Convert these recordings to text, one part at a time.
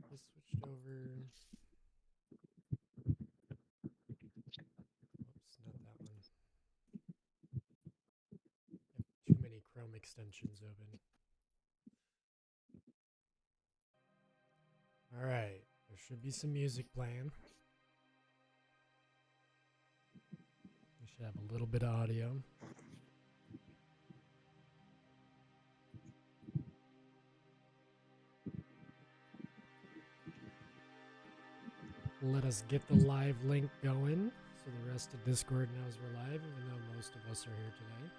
Just switched over. Oops, not that one. I have too many Chrome extensions open. All right, there should be some music playing. We should have a little bit of audio. Let us get the live link going so the rest of Discord knows we're live, even though most of us are here today.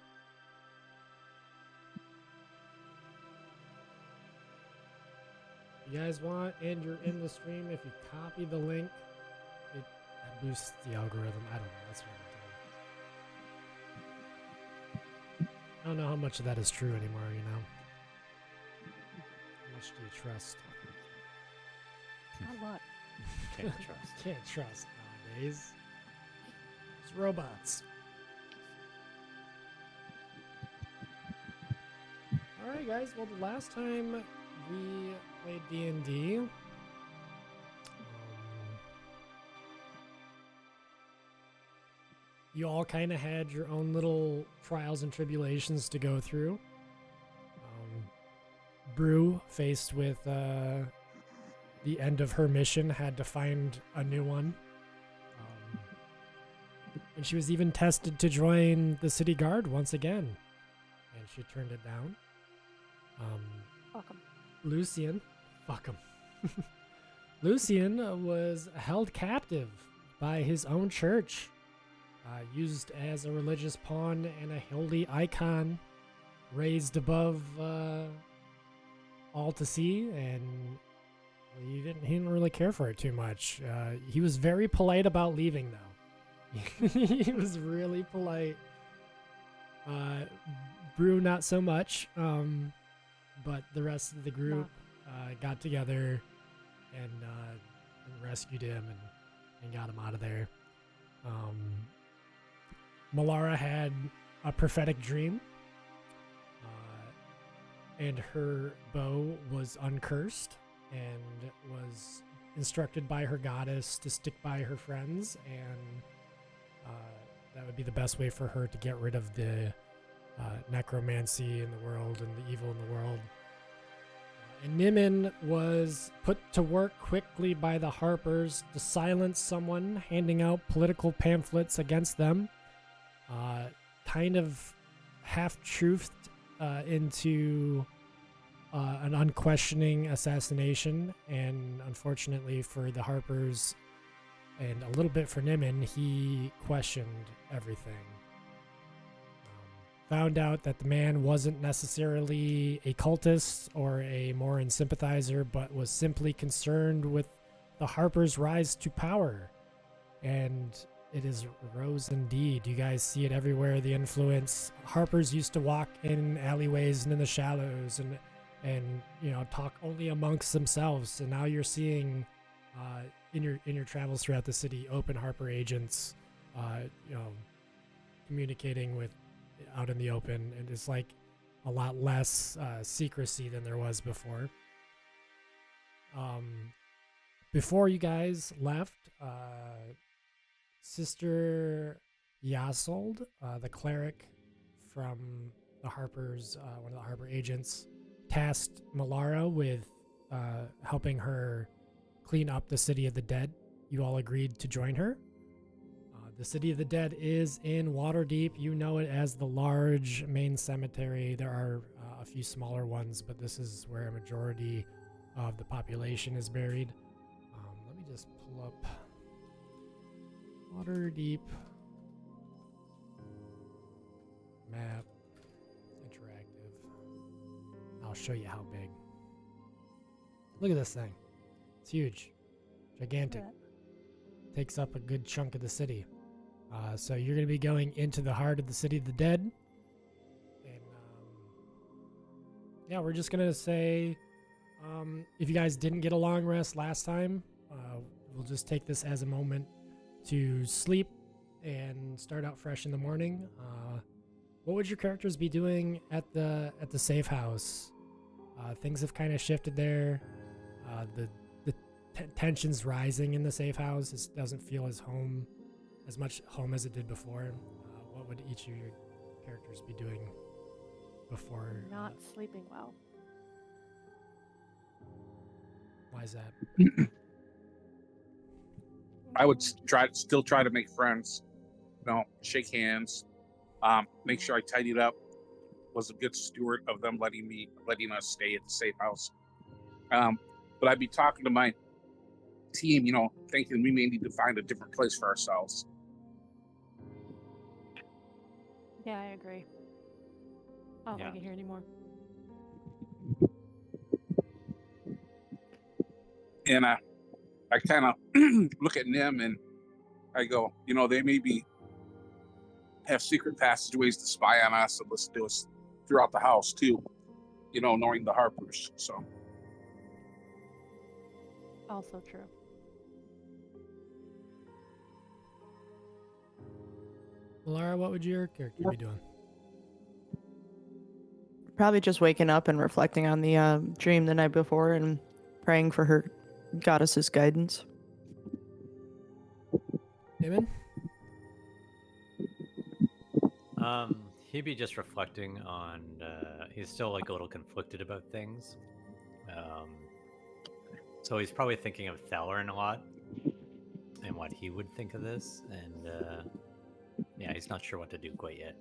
If you guys want and you're in the stream, if you copy the link, it boosts the algorithm. I don't know. That's what I'm doing. I don't know how much of that is true anymore, you know? How much do you trust? A lot. Can't trust. Can't trust nowadays. It's robots. Alright guys, well the last time we played D&D, you all kind of had your own little trials and tribulations to go through. Brew, faced with the end of her mission, had to find a new one. And she was even tested to join the city guard once again, and she turned it down. Fuck 'em. Lucian, fuck him. Lucian was held captive by his own church, used as a religious pawn and a holy icon, raised above all to see, and he didn't really care for it too much. He was very polite about leaving, though. He was really polite. Brew, not so much. But the rest of the group got together and rescued him and got him out of there. Malara had a prophetic dream, and her bow was uncursed and was instructed by her goddess to stick by her friends, and that would be the best way for her to get rid of the necromancy in the world and the evil in the world. And Nimin was put to work quickly by the Harpers to silence someone handing out political pamphlets against them, kind of half-truthed into an unquestioning assassination. And unfortunately for the Harpers and a little bit for Nimin, he questioned everything. Found out that the man wasn't necessarily a cultist or a Morin sympathizer, but was simply concerned with the Harper's rise to power. And it is rose indeed. You guys see it everywhere, the influence. Harpers used to walk in alleyways and in the shallows and you know, talk only amongst themselves. And now you're seeing in your travels throughout the city, open Harper agents, you know, communicating with out in the open, and it's like a lot less secrecy than there was before. Before you guys left, Sister Yasold, the cleric from the Harpers, one of the Harper agents, tasked Malara with helping her clean up the City of the Dead. You all agreed to join her. The City of the Dead is in Waterdeep. You know it as the large main cemetery. There are a few smaller ones, but this is where a majority of the population is buried. Let me just pull up Waterdeep map, interactive. I'll show you how big. Look at this thing. It's huge, gigantic. Takes up a good chunk of the city. So you're going to be going into the heart of the City of the Dead. And yeah, we're just going to say, if you guys didn't get a long rest last time, we'll just take this as a moment to sleep and start out fresh in the morning. What would your characters be doing at the safe house? Things have kind of shifted there. The tensions rising in the safe house. It doesn't feel as much home as it did before. What would each of your characters be doing before? Not sleeping well. Why is that? I would still try to make friends. Shake hands. Make sure I tidied up. Was a good steward of them letting us stay at the safe house. But I'd be talking to my team, thinking we may need to find a different place for ourselves. Yeah, I agree. I don't like it here anymore. And I kind of look at Nim and I go, they maybe have secret passageways to spy on us and listen to us throughout the house too, knowing the Harpers. So. Also true. Laura, what would your character be doing? Probably just waking up and reflecting on the dream the night before and praying for her goddess's guidance. Damon? He'd be just reflecting on, he's still like a little conflicted about things. So he's probably thinking of Thalarin a lot and what he would think of this. And yeah, he's not sure what to do quite yet.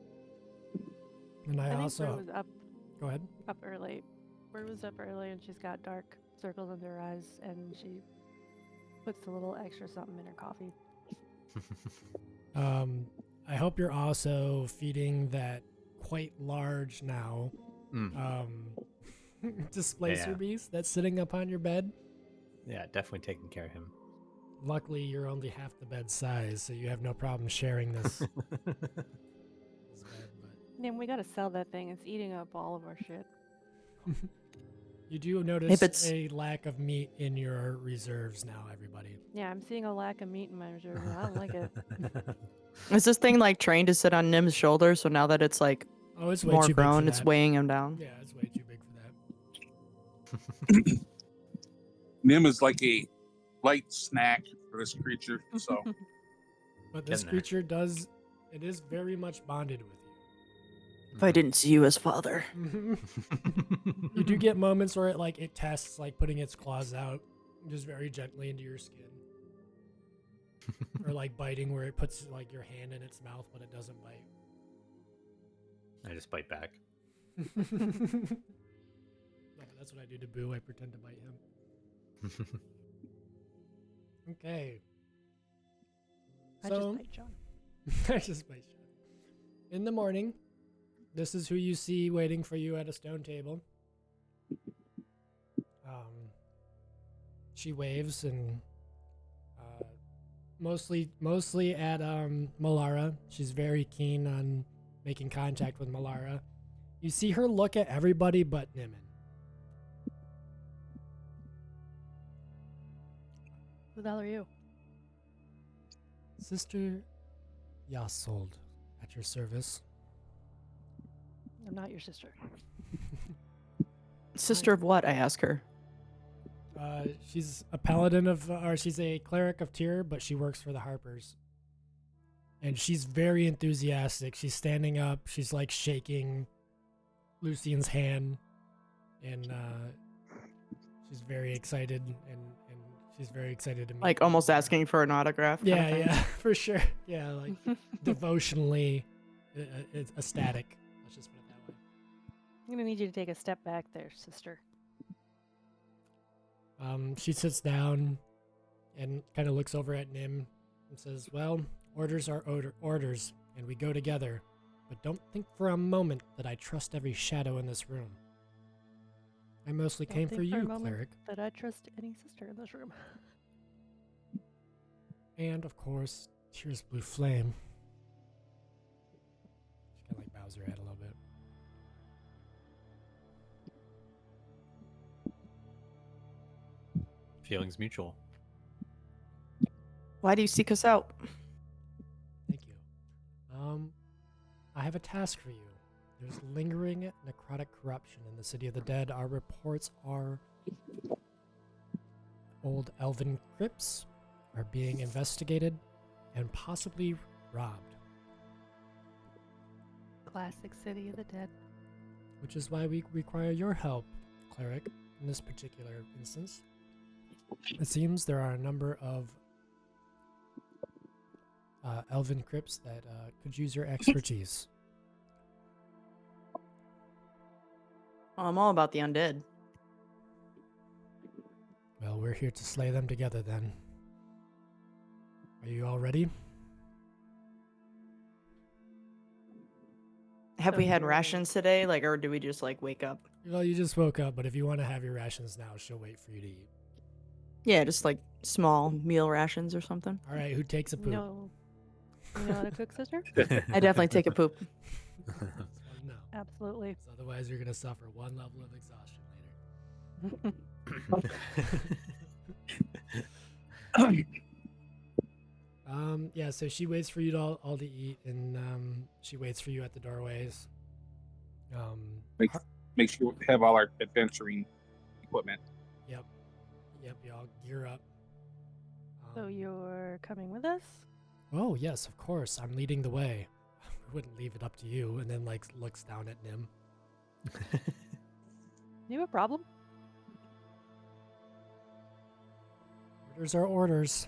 And I think also... Bert was up Go ahead. early. Bert was up early and she's got dark circles under her eyes and she puts a little extra something in her coffee. I hope you're also feeding that quite large now displacer beast that's sitting up on your bed. Yeah, definitely taking care of him. Luckily, you're only half the bed size, so you have no problem sharing this. this bed, Man, we gotta sell that thing. It's eating up all of our shit. You do notice a lack of meat in your reserves now, everybody. Yeah, I'm seeing a lack of meat in my reserve. And I don't like it. Is this thing like trained to sit on Nim's shoulder? So now that it's like It's way more too big grown, for it's that. weighing him down. Yeah, it's way too big for that. Nim is like a light snack for this creature. So, But this creature it is very much bonded with you. If I didn't see you as father. You do get moments where it tests, like putting its claws out just very gently into your skin. Or like biting where it puts like your hand in its mouth but it doesn't bite. I just bite back. No, that's what I do to Boo. I pretend to bite him. Okay. I So, just bite John. I just bite John. In the morning, this is who you see waiting for you at a stone table. She waves and mostly at Malara. She's very keen on making contact with Malara. You see her look at everybody but Nimin. Who the hell are you? Sister Yasold, at your service. I'm not your sister. Sister of what? I ask her. She's a paladin or she's a cleric of Tyr, but she works for the Harpers. And she's very enthusiastic. She's standing up. She's like shaking Lucian's hand. And she's very excited and she's very excited to meet Like almost asking for an autograph. kind of Yeah, thing. yeah, for sure. Yeah, like devotionally ecstatic. Let's just put it that way. I'm gonna need you to take a step back there, sister. She sits down and kind of looks over at Nim and says, "Well, orders are orders, and we go together. But don't think for a moment that I trust every shadow in this room. I mostly Don't came think for a you, moment cleric. That I trust any sister in this room. And, of course, Tyr's blue flame." She kind of like bows her head a little bit. Feelings mutual. Why do you seek us out? Thank you. I have a task for you. There's lingering necrotic corruption in the city of the dead. Our reports are old elven crypts are being investigated and possibly robbed, Classic City of the Dead. which is why we require your help, cleric, in this particular instance. It seems there are a number of elven crypts that could use your expertise. Well, I'm all about the undead. Well, we're here to slay them together then. Are you all ready? Have we had Sure. rations today? Like, or do we just like wake up? Well, you just woke up, but if you want to have your rations now, she'll wait for you to eat. Yeah, just like small meal rations or something. All right, who takes a poop? No. You know how to cook, sister? I definitely take a poop. No. Absolutely. 'Cause otherwise, you're going to suffer one level of exhaustion later. Yeah, so she waits for you to all to eat, and she waits for you at the doorways. Make sure we have all our adventuring equipment. Yep, you all gear up. So you're coming with us? Oh, yes, of course. I'm leading the way. I wouldn't leave it up to you. And then, like, looks down at Nim. You have a problem? Orders are orders.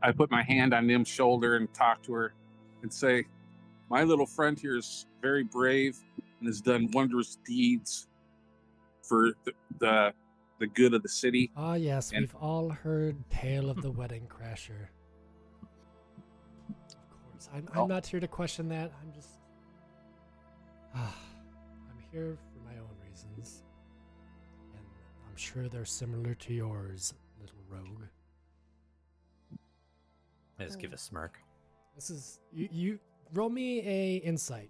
I put my hand on Nim's shoulder and talk to her and say, my little friend here is very brave and has done wondrous deeds for the good of the city. Ah, yes, And- we've all heard tale of the wedding crasher. Of course. I'm not here to question that. I'm just... I'm here for my own reasons. And I'm sure they're similar to yours, little rogue. I just give a smirk. This is... You roll me a insight.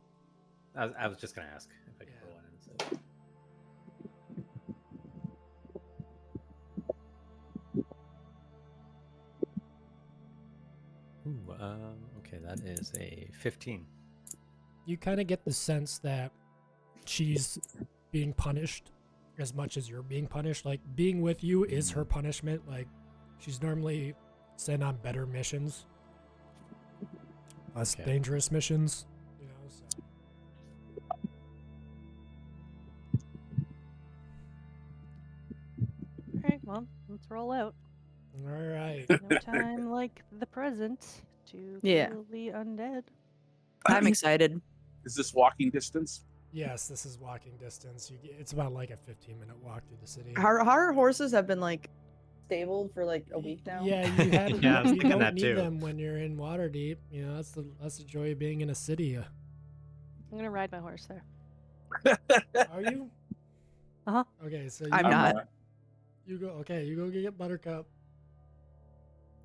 I was just gonna ask if I could Yeah. roll one in. So. Ooh, okay, that is a 15. You kind of get the sense that she's being punished as much as you're being punished. Like, being with you is her punishment. Like, she's normally sent on better missions, less Okay. dangerous missions, you know, so. Alright, well, let's roll out. All right. No time like the present to Yeah. kill the undead. I'm excited. Is this walking distance? Yes, this is walking distance. It's about like a 15-minute walk through the city. Our horses have been like stabled for like a week now. Yeah, you had. Yeah, I was you thinking don't that need too. them when you're in Waterdeep. You know, that's the joy of being in a city. I'm gonna ride my horse there. Are you? Uh-huh. Okay, so I'm you- not. You go. Okay, you go get Buttercup.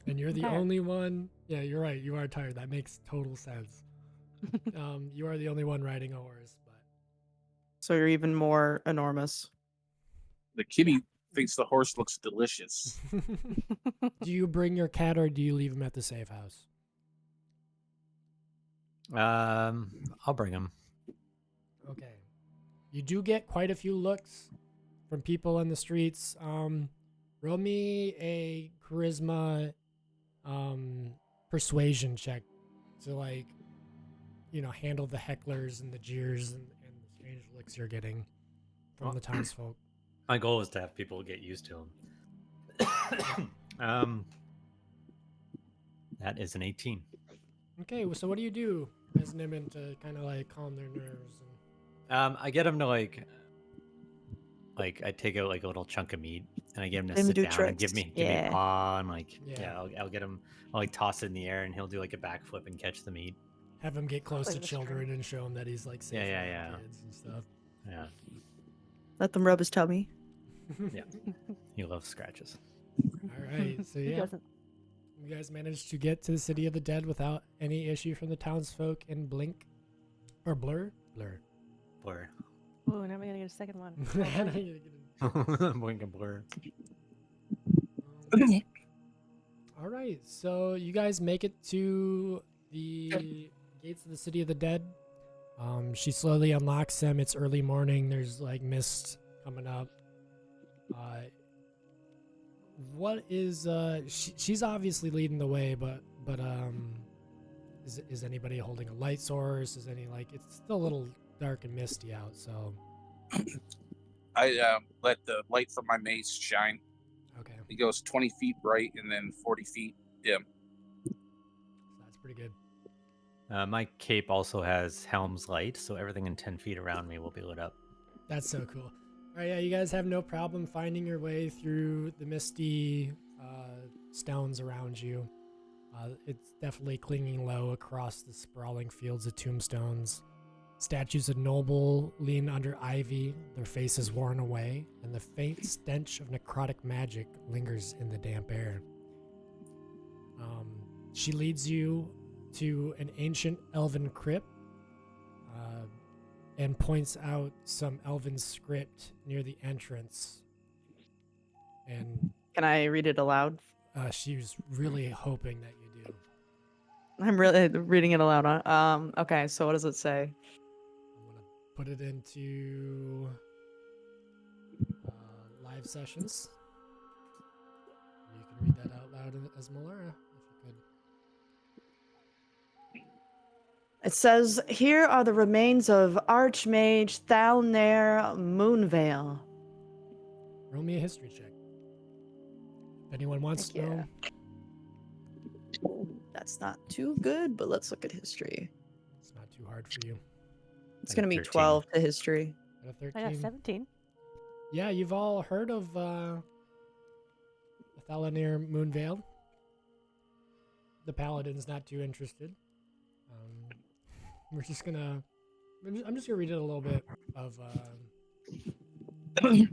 And you're the tired. only one. Yeah, you're right. You are tired. That makes total sense. You are the only one riding a horse, So you're even more enormous. The kitty thinks the horse looks delicious. but do you bring your cat or do you leave him at the safe house? I'll bring him. Okay. You do get quite a few looks from people in the streets. Roll me a charisma persuasion check to, like, you know, handle the hecklers and the jeers and the strange looks you're getting from the townsfolk. My goal is to have people get used to him. That is an 18. Okay, well, so what do you do as Nimin to kind of like calm their nerves? I get him to like I take out like a little chunk of meat and I get him to Let him sit do down and give tricks. me a Yeah. paw and like Yeah. I'll get him. I'll like toss it in the air and he'll do like a backflip and catch the meat. Have him get close Play to the children string. and show him that he's like safe Yeah, around yeah. kids and stuff. Yeah, Let them rub his tummy. yeah. He loves scratches. All right, so Who yeah, doesn't? you guys managed to get to the city of the dead without any issue from the townsfolk in Blink or Blur. Blur. Ooh, now we gotta get a second one. Blink and blur. All right, so you guys make it to the gates of the city of the dead. She slowly unlocks them. It's early morning. There's like mist coming up. what is she's obviously leading the way, but is anybody holding a light source? Is any like it's still a little dark and misty out, so I let the light from my mace shine. okay, It goes 20 feet bright and then 40 feet dim. so that's pretty good. My cape also has Helm's Light, so everything in 10 feet around me will be lit up. That's so cool. All right, yeah, you guys have no problem finding your way through the misty stones around you. It's definitely clinging low across the sprawling fields of tombstones. Statues of noble lean under ivy, their faces worn away, and the faint stench of necrotic magic lingers in the damp air. She leads you to an ancient elven crypt and points out some elven script near the entrance. And Can I read it aloud? she was really hoping that you do. I'm really reading it aloud. Huh? Okay, so what does it say? I'm going to put it into live sessions. You can read that out loud as Melara, if you could. It says, "Here are the remains of Archmage Thalnair Moonvale." Roll me a history check. If anyone wants Heck to know. yeah. That's not too good, but let's look at history. It's not too hard for you. It's I going to got be 13. 12 to history. Got a I got 13. 17. Yeah, you've all heard of Thalanair Moonvale. The paladin's not too interested. We're just gonna. I'm just gonna read it a little bit of. Let's see here.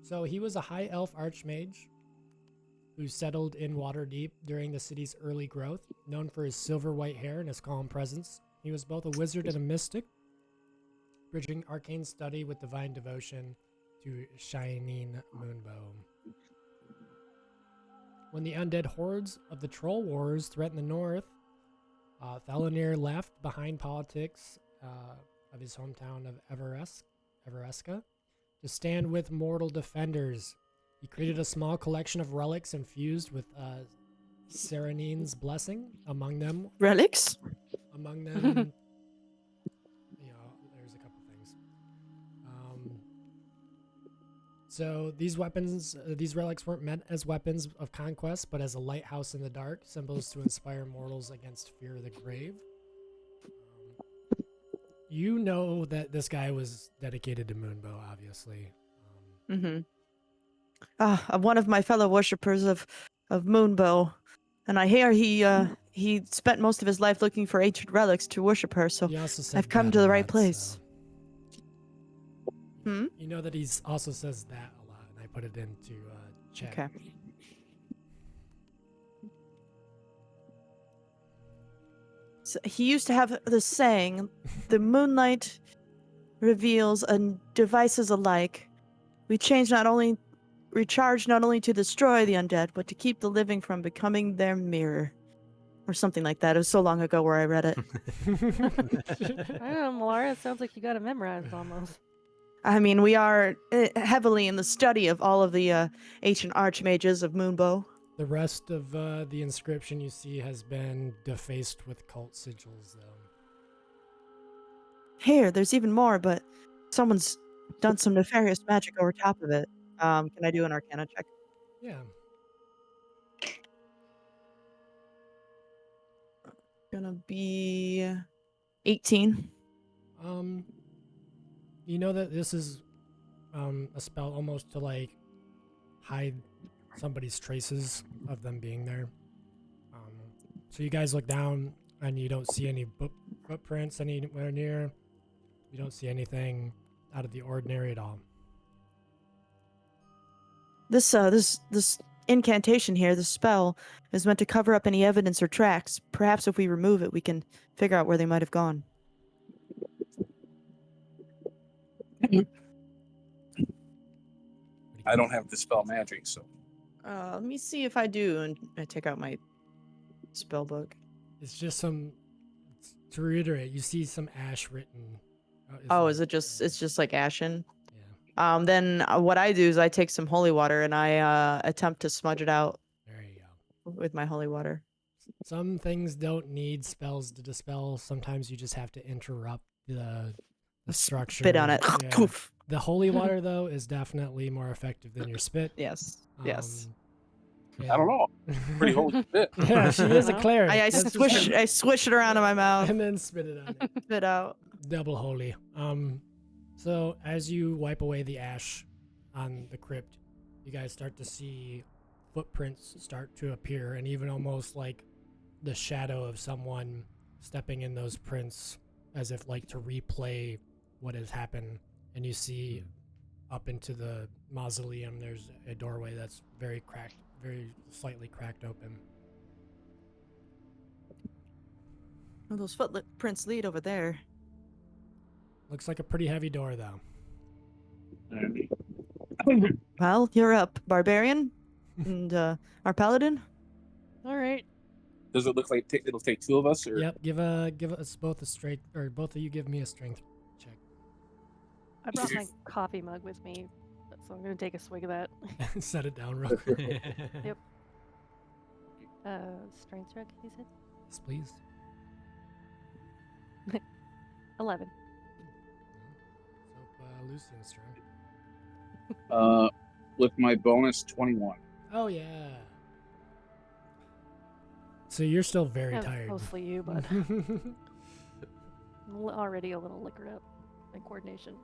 So he was a high elf archmage who settled in Waterdeep during the city's early growth, known for his silver white hair and his calm presence. He was both a wizard and a mystic, bridging arcane study with divine devotion to shining moonbow. When the undead hordes of the Troll Wars threatened the north, Thalanair left behind politics of his hometown of Everesca to stand with mortal defenders. He created a small collection of relics infused with Serenine's blessing. Among them, Relics? there's a couple things. So these weapons, these relics weren't meant as weapons of conquest, but as a lighthouse in the dark, symbols to inspire mortals against fear of the grave. You know that this guy was dedicated to Moonbow, obviously. One of my fellow worshippers of Moonbow, and I hear he spent most of his life looking for ancient relics to worship her. So He also said I've come that to a the right lot, place. so- You know that he's also says that a lot, and I put it into chat. Okay. So he used to have the saying, "The moonlight reveals and devices alike. We recharge not only to destroy the undead, but to keep the living from becoming their mirror," or something like that. It was so long ago where I read it. I don't know, Melara, it sounds like you got it memorized almost. I mean, we are heavily in the study of all of the ancient archmages of Moonbow. The rest of the inscription you see has been defaced with cult sigils, though. Here, there's even more, but someone's done some nefarious magic over top of it. Can I do an Arcana check? Yeah. Gonna be 18. You know that this is a spell almost to like hide somebody's traces of them being there. So you guys look down and you don't see any footprints anywhere near. You don't see anything out of the ordinary at all. This incantation here, this spell, is meant to cover up any evidence or tracks. Perhaps if we remove it, we can figure out where they might have gone. I don't have dispel magic, so Let me see if I do, and I take out my spell book. It's just some. To reiterate, you see some ash written. It's just like ashen? Yeah. Then what I do is I take some holy water and I attempt to smudge it out There you go. with my holy water. Some things don't need spells to dispel. Sometimes you just have to interrupt the structure. Spit on it. Yeah. The holy water, though, is definitely more effective than your spit. Yes. Yes. I don't know. Pretty holy bit. Yeah, she is a No. cleric. I That's just swish it around in my mouth. and then spit it on it. Spit out. Double holy. So as you wipe away the ash on the crypt, you guys start to see footprints start to appear, and even almost like the shadow of someone stepping in those prints, as if like to replay what has happened. And you see up into the mausoleum, there's a doorway that's very cracked, very slightly cracked open. Oh, those footprints lead over there. Looks like a pretty heavy door, though. Well, you're up, barbarian, and our paladin. All right. Does it look like it'll take two of us? Or? Yep, give us both a strength, or both of you give me a strength check. I brought my coffee mug with me, so I'm gonna take a swig of that. Set it down real quick. Yep. Strength check, he said. Yes, please. 11. So, Lucian's turn. With my bonus 21. Oh yeah. So you're still very Yeah, tired. mostly you, but I'm already a little liquored up. My coordination.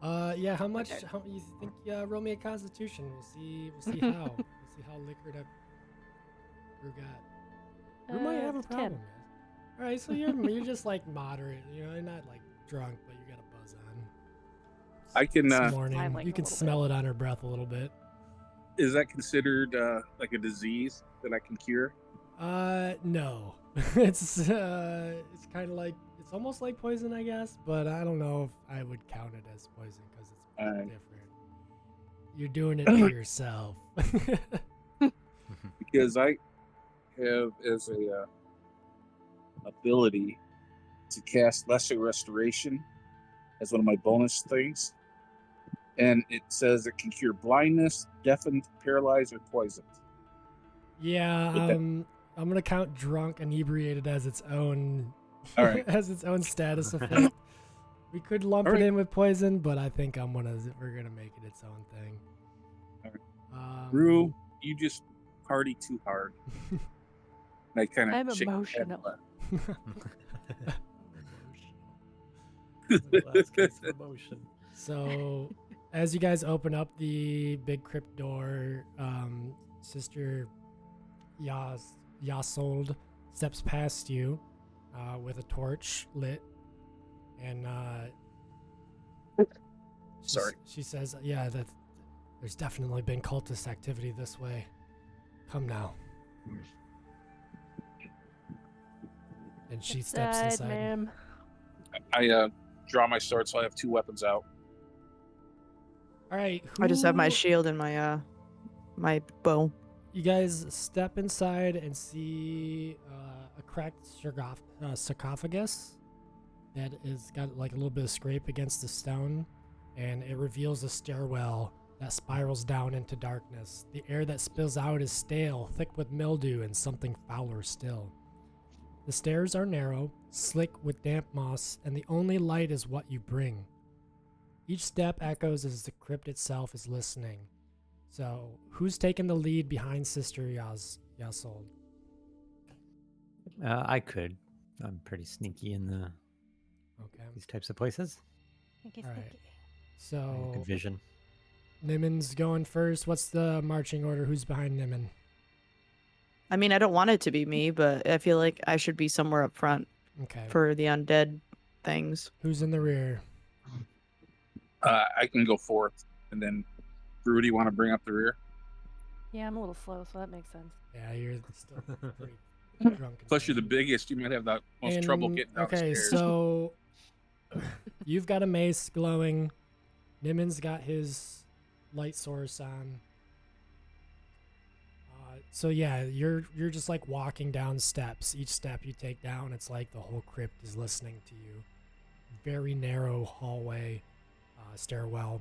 Yeah. How much? Okay. How you think? Roll me a Constitution. We'll see how. We'll see how liquored up Rue got. Rue might have a 10. problem. Guys. All right, so you're just like moderate. You know, you're not like drunk, but you got a buzz on. I can. This morning, Smiling you a can little smell it on her breath a little bit. Is that considered like a disease that I can cure? No. It's kind of like, it's almost like poison, I guess, but I don't know if I would count it as poison because it's different. You're doing it to yourself. Because I have as a ability to cast Lesser Restoration as one of my bonus things, and it says it can cure blindness, deafened, paralyzed, or poisoned. Yeah, With that- I'm gonna count drunk, inebriated as its own, All right. as its own status effect. We could lump All it right. in with poison, but I think we're gonna make it its own thing. All Rue, you just party too hard. And I kind I'm of emotional. Last case of emotion. So, as you guys open up the big crypt door, Sister Yasold steps past you with a torch lit, and she says, "Yeah, that there's definitely been cultist activity this way. Come now." And she steps inside. Ma'am. I draw my sword, so I have two weapons out. All right, I just have my who- shield and my my bow. You guys step inside and see a cracked sarcophagus that has got like a little bit of scrape against the stone, and it reveals a stairwell that spirals down into darkness. The air that spills out is stale, thick with mildew, and something fouler still. The stairs are narrow, slick with damp moss, and the only light is what you bring. Each step echoes as the crypt itself is listening. So, who's taking the lead behind Sister Yasold? I could. I'm pretty sneaky in Okay. these types of places. Sneaky, All right. sneaky. So, Good vision. Nimen's going first. What's the marching order? Who's behind Nimen? I mean, I don't want it to be me, but I feel like I should be somewhere up front Okay. for the undead things. Who's in the rear? I can go fourth, and then Rue, do you want to bring up the rear? Yeah, I'm a little slow, so that makes sense. Yeah, you're still pretty drunk. and Plus, you're the tired. biggest. You might have the most trouble And- getting down Okay, the stairs. so you've got a mace glowing. Nimen's got his light source on. So yeah, you're just like walking down steps. Each step you take down, it's like the whole crypt is listening to you. Very narrow hallway, stairwell.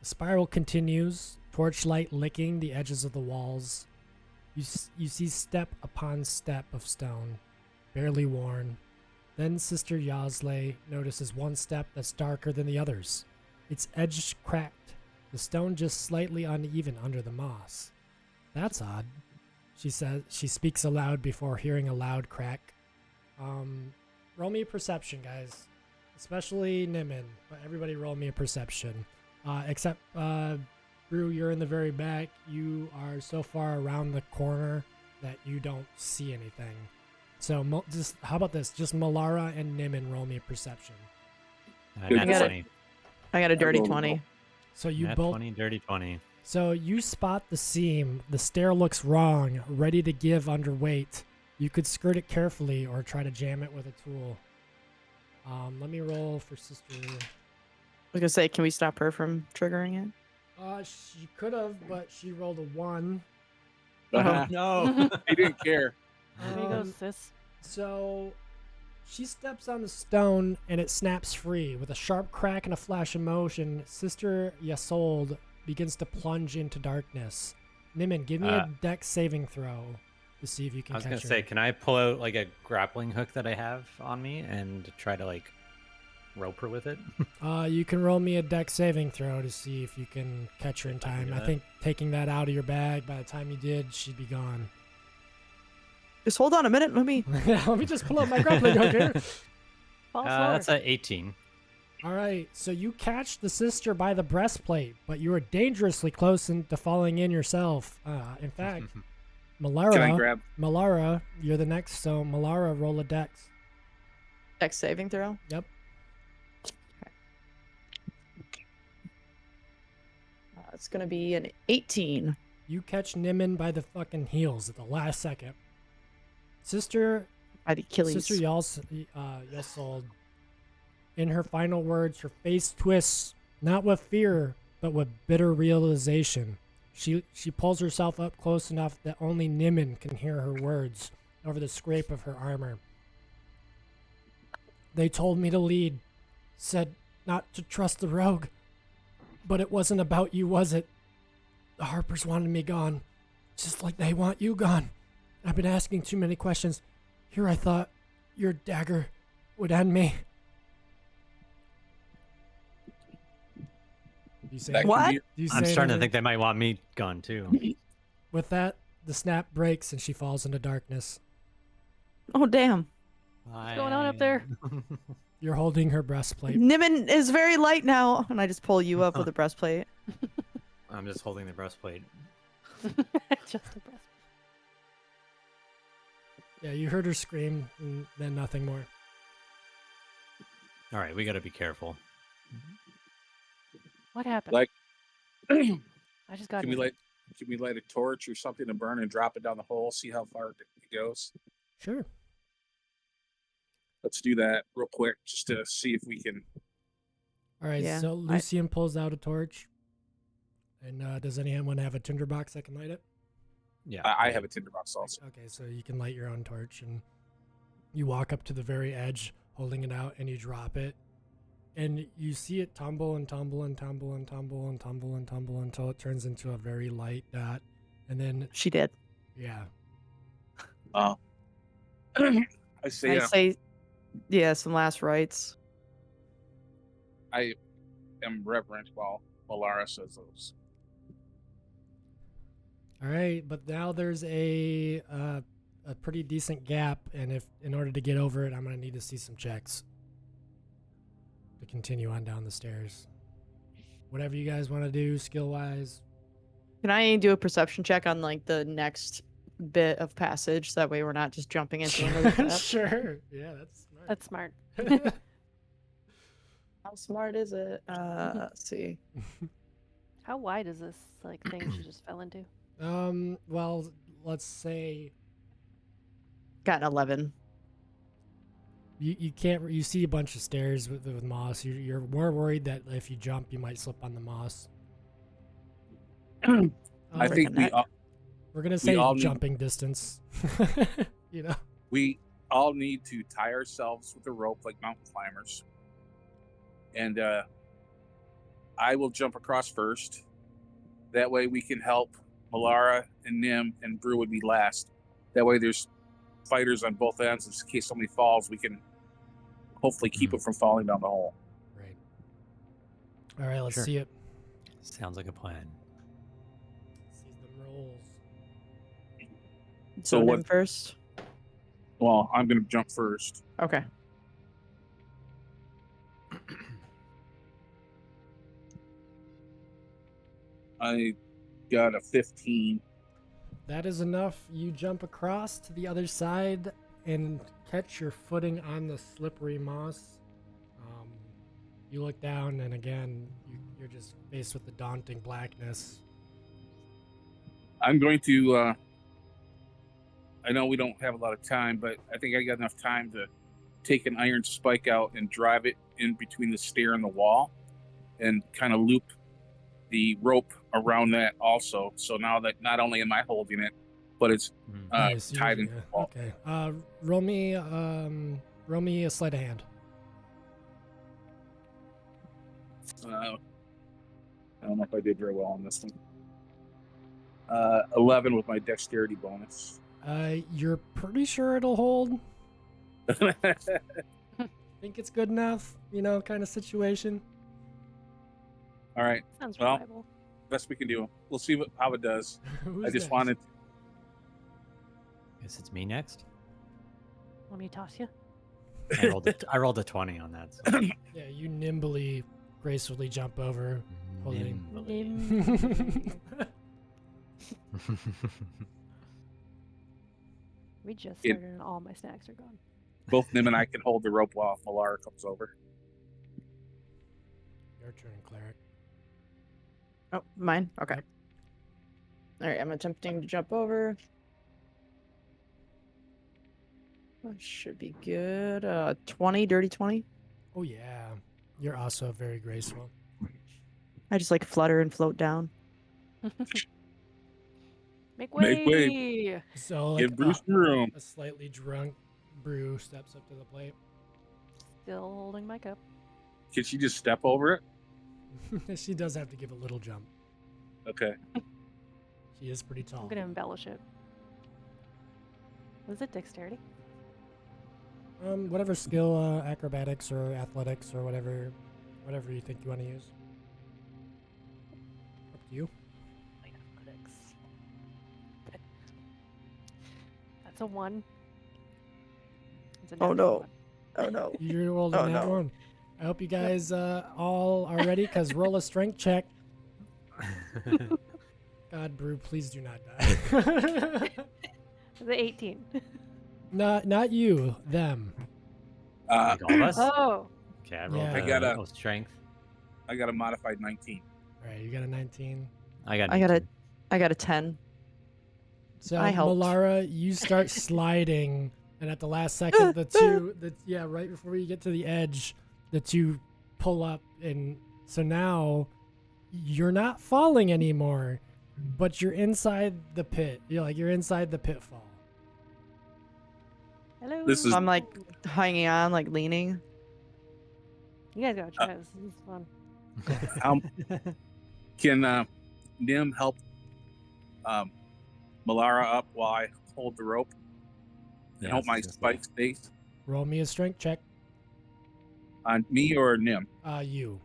The spiral continues, torchlight licking the edges of the walls. You see step upon step of stone, barely worn. Then Sister Yasley notices one step that's darker than the others. Its edge cracked, the stone just slightly uneven under the moss. That's odd, she says. She speaks aloud before hearing a loud crack. Roll me a perception, guys. Especially Nimin, but everybody roll me a perception. Except Brew, you're in the very back. You are so far around the corner that you don't see anything. So just how about this? Just Malara and Nimin roll me a perception. Good Nat got it. 20. I got a dirty rolled 20. So you Nat both 20, dirty 20. So you spot the seam. The stair looks wrong, ready to give under weight. You could skirt it carefully or try to jam it with a tool. Let me roll for Sister. I was gonna say, can we stop her from triggering it? She could have, but she rolled a 1. Uh-huh. No. He didn't care. There you go, sis. So she steps on the stone and it snaps free. With a sharp crack and a flash of motion, Sister Yasold begins to plunge into darkness. Nimin, give me a dex saving throw to see if you can I was catch gonna her. say, can I pull out like a grappling hook that I have on me and try to like rope her with it? You can roll me a dex saving throw to see if you can catch her in I can time. do I that. think taking that out of your bag, by the time you did, she'd be gone. Just hold on a minute. Let me. Let me just pull up my grappling hook here. False That's a 18. All right, so you catch the sister by the breastplate, but you are dangerously close to falling in yourself. In fact, Can I Malara, grab? you're the next. So Malara, roll a dex. Dex saving throw. Yep. It's gonna be an 18. You catch Nimin by the fucking heels at the last second. Sister By the Achilles. Sister Yasold, in her final words, her face twists, not with fear, but with bitter realization. She pulls herself up close enough that only Nimin can hear her words over the scrape of her armor. They told me to lead, said not to trust the rogue. But it wasn't about you, was it? The Harpers wanted me gone, just like they want you gone. I've been asking too many questions. Here I thought your dagger would end me. You say, That What? can be- you I'm say starting to anything? think they might want me gone too. With that, the snap breaks and she falls into darkness. Oh damn. What's going on up there? You're holding her breastplate. Nimin is very light now, and I just pull you up with a breastplate. I'm just holding the breastplate. Just a breath. Yeah, you heard her scream and then nothing more. All right, we got to be careful. What happened? Like, I just got can we here. light a torch or something to burn and drop it down the hole? See how far it goes. Sure. Let's do that real quick, just to see if we can. All right, Yeah, so Lucian pulls out a torch. And does anyone have a tinderbox that can light it? Yeah. I have a tinderbox also. Okay, so you can light your own torch, and you walk up to the very edge, holding it out, and you drop it, and you see it tumble and tumble and tumble and tumble and tumble and tumble until it turns into a very light dot, and then She did. yeah, I say, I say, yeah, some last rites. I am reverent while Malara says those. all right, but now there's a pretty decent gap, and if in order to get over it, I'm gonna need to see some checks to continue on down the stairs. Whatever you guys want to do, skill wise. Can I do a perception check on like the next bit of passage? So that way we're not just jumping into another step. Sure. Yeah, that's smart. That's smart. How smart is it? Let's see. How wide is this like thing she just fell into? Well, let's say Got an 11. you can't you see a bunch of stairs with moss. You're more worried that if you jump, you might slip on the moss. I think Breaking that. we're gonna say all need- jumping distance. You know. We all need to tie ourselves with a rope like mountain climbers, and I will jump across first. That way we can help Malara and Nim, and Brew would be last. That way there's fighters on both ends. In case somebody falls, we can hopefully keep it from falling down the hole. Right. All right, let's Sure. see it. Sounds like a plan. See them rolls. So what- Nim first. Well, I'm going to jump first. Okay. I got a 15. That is enough. You jump across to the other side and catch your footing on the slippery moss. You look down, and again, you're just faced with the daunting blackness. I'm going to. I know we don't have a lot of time, but I think I got enough time to take an iron spike out and drive it in between the stair and the wall, and kind of loop the rope around that also. So now that not only am I holding it, but it's Nice, tied you- into the wall. Okay. Roll me a sleight of hand. I don't know if I did very well on this one. 11 with my dexterity bonus. You're pretty sure it'll hold? Think it's good enough? Kind of situation. All right, Sounds Well, reliable. best we can do. We'll see how it does. Who's I just next? wanted. Guess it's me next. Want me to toss you? I rolled a 20 on that. So. Yeah, you nimbly, gracefully jump over. Holding. Nimbly. We just Yeah. started and all my snacks are gone. Both Nim and I can hold the rope while Malara comes over. Your turn, cleric. Oh, mine? Okay. All right, I'm attempting to jump over. That should be good. 20, dirty 20. Oh yeah, you're also very graceful. Mm-hmm. I just like flutter and float down. Make way! Make way. So Give Bruce some room. a slightly drunk Brew steps up to the plate. Still holding my cup. Can she just step over it? She does have to give a little jump. Okay. She is pretty tall. I'm gonna embellish it. Was it dexterity? Whatever skill, acrobatics or athletics or whatever you think you want to use. Up to you. My athletics. That's a 1. It's a Oh, natural no. one. Oh no. You rolled a Oh, nat no. one. I hope you guys all are ready, because roll a strength check. God, Brew, please do not die. It's an 18. Not you, them. Like all of us? Oh! Okay, I rolled Yeah. I got a- strength. I got a modified 19. All right, you got a 19. I got. I got a- 18. I got a 10. So I helped. Malara, you start sliding, and at the last second, right before you get to the edge, the two pull up, and so now you're not falling anymore, but you're inside the pit. You're inside the pitfall. Hello! This is- I'm like hanging on, like leaning. You guys gotta try this. This is fun. Can Nim help Malara up while I hold the rope and Yeah, help my I was gonna spike say. stay Roll me a strength check. on me or Nim? You.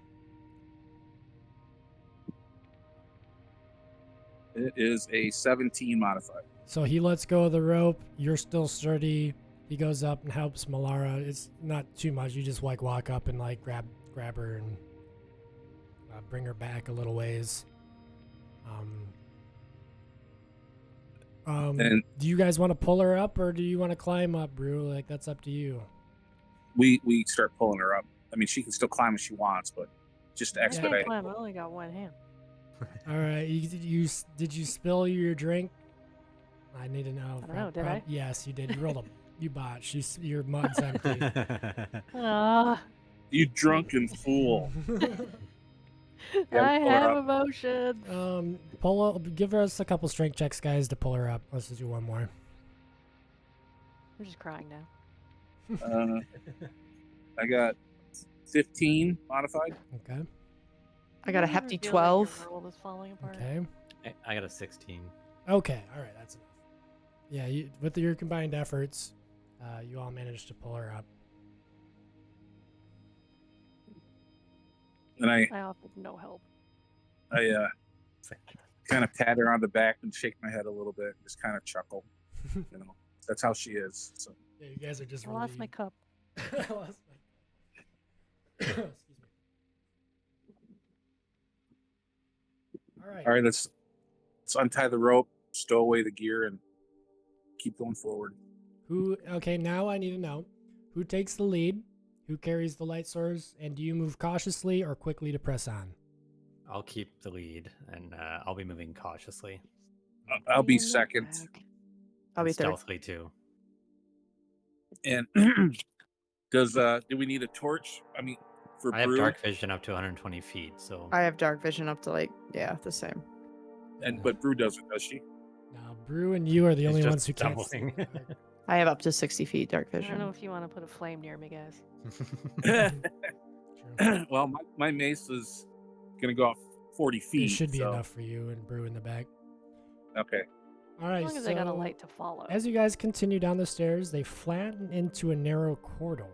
It is a 17 modified. So he lets go of the rope. You're still sturdy. He goes up and helps Malara. It's not too much. You just walk up and grab her and bring her back a little ways. And Do you guys want to pull her up, or do you want to climb up, Brew? That's up to you. we start pulling her up. I mean, she can still climb if she wants, but just to I can't expedite. climb. I only got one hand. All right. Did you spill your drink? I need to know. I don't know, did I? Yes, you did. You rolled you botched. Your mug's empty. Ah, You drunken fool. Yeah, I pull her have up. emotions. Give us a couple strength checks, guys, to pull her up. Let's just do one more. I'm just crying now. I got 15 modified. Okay. I got a Really hefty feel like 12. Your world is falling apart. Okay. I got a 16. Okay. All right. That's enough. Yeah. With your combined efforts, you all managed to pull her up. And I offered no help. kind of pat her on the back and shake my head a little bit, just kind of chuckle. You know, that's how she is. So Yeah, you guys are just I lost my cup. I lost my Excuse me. All all right, let's untie the rope, stow away the gear, and keep going forward. Okay, now I need to know who takes the lead, who carries the light source, and do you move cautiously or quickly to press on? I'll keep the lead, and I'll be moving cautiously. I'll be In the second. back. I'll be and third. stealthily too. And do we need a torch? I mean, for I have Brew, dark vision up to 120 feet, so I have dark vision up to like, yeah, the same. but Brew doesn't, does she? Now, Brew and you are the It's only just ones who can't see. doubling. in the dark. I have up to 60 feet dark I don't know vision. if you want to put a flame near me, guys. True. Well, my mace is gonna go off 40 feet. It should be so- enough for you and Brew in the back. Okay. All right, As long as so I got a light to follow. as you guys continue down the stairs, they flatten into a narrow corridor.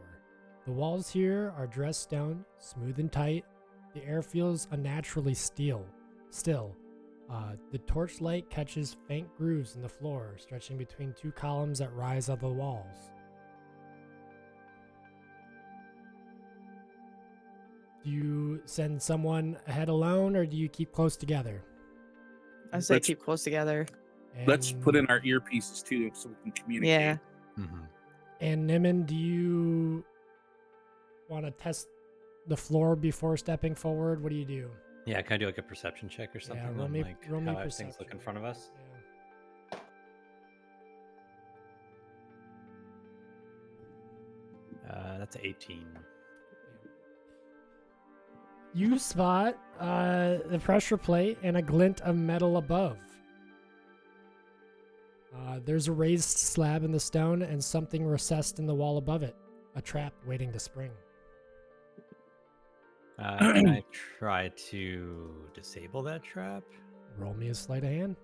The walls here are dressed stone, smooth and tight. The air feels unnaturally still. The torchlight catches faint grooves in the floor, stretching between two columns that rise out of the walls. Do you send someone ahead alone, or do you keep close together? I say Let's- keep close together. Let's put And- in our earpieces too, so we can communicate. Yeah. Mhm. And Nimin, do you want to test the floor before stepping forward? What do you do? Yeah, can I do like a perception check or something? roll on, me, like roll me how perception. things look in front of us? That's 18. You spot the pressure plate and a glint of metal above. There's a raised slab in the stone and something recessed in the wall above it. A trap waiting to spring. Can I try to disable that trap? Roll me a sleight of hand.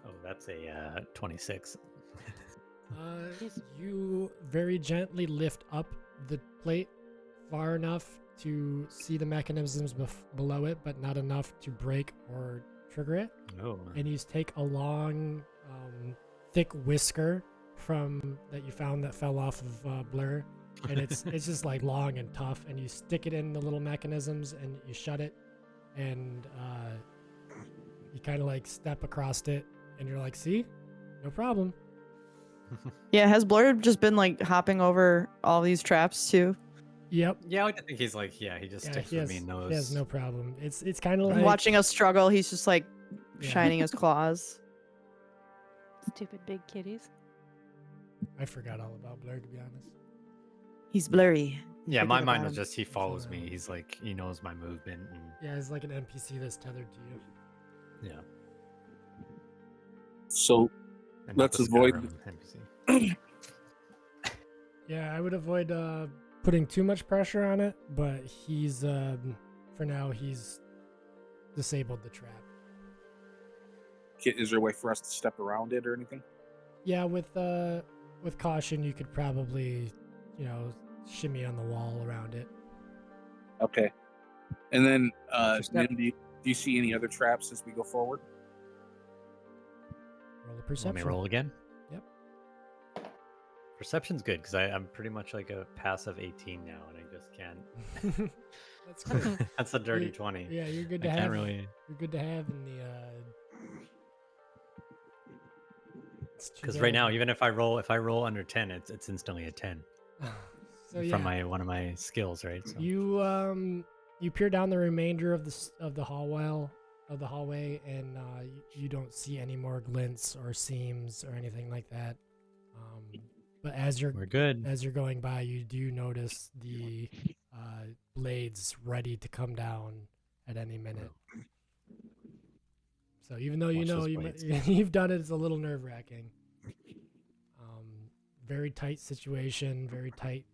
Oh, that's a 26. You very gently lift up the plate far enough to see the mechanisms below it, but not enough to break or trigger it. Oh. And you take a long, thick whisker from that you found that fell off of Blur, and it's just like long and tough. And you stick it in the little mechanisms, and you shut it, and you kind of like step across it, and you're like, "See, no problem." Yeah, has Blur just been like hopping over all these traps too? Yep. Yeah, I think he's like, yeah, he just Yeah, sticks he with has, me and knows. he has no problem. It's kind of like Watching us struggle, he's just like Yeah. shining his claws. Stupid big kitties. I forgot all about Blur, to be honest. He's blurry. Yeah, Forget my about mind was him. just he follows So, me. He's like, he knows my movement. And, Yeah, it's like an NPC that's tethered to you. yeah. So And not Let's the avoid- Skyrim NPC. Yeah, I would avoid putting too much pressure on it, but he's for now he's disabled the trap. is there a way for us to step around it or anything? Yeah, with caution, you could probably, shimmy on the wall around it. Okay. And then, Just step- Nim, do you see any other traps as we go forward? Roll a Want perception. me to roll again? Yep. Perception's good because I'm pretty much like a passive 18 now, and I just can't. That's cool. That's a dirty You- 20. Yeah, you're good I to can't have. really You're good to have in the. because right now, even if I roll under 10, it's instantly a 10 so yeah, from one of my skills, right? So you peer down the remainder of the hallway, and you don't see any more glints or seams or anything like that. But as you're we're good. going by, you do notice the blades ready to come down at any minute. So even though you Watch know those you blades. you've done it, it's a little nerve wracking. very tight situation, very tight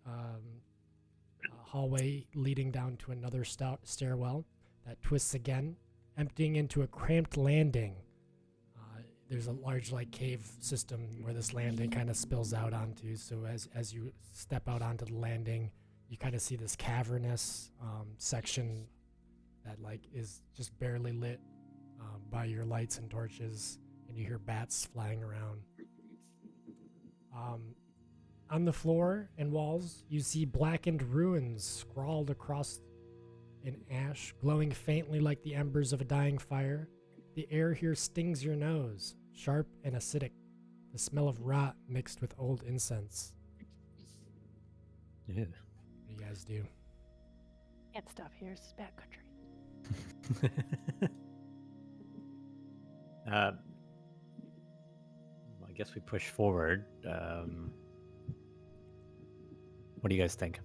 hallway leading down to another stairwell that twists again, emptying into a cramped landing. There's a large like cave system where this landing kind of spills out onto. So as you step out onto the landing, you kind of see this cavernous section that like is just barely lit by your lights and torches, and you hear bats flying around. On the floor and walls, you see blackened runes scrawled across in ash, glowing faintly like the embers of a dying fire. The air here stings your nose, sharp and acidic, the smell of rot mixed with old incense. Yeah. What do you guys do? Can't stop here. This is bad country. Well, I guess we push forward. What do you guys think?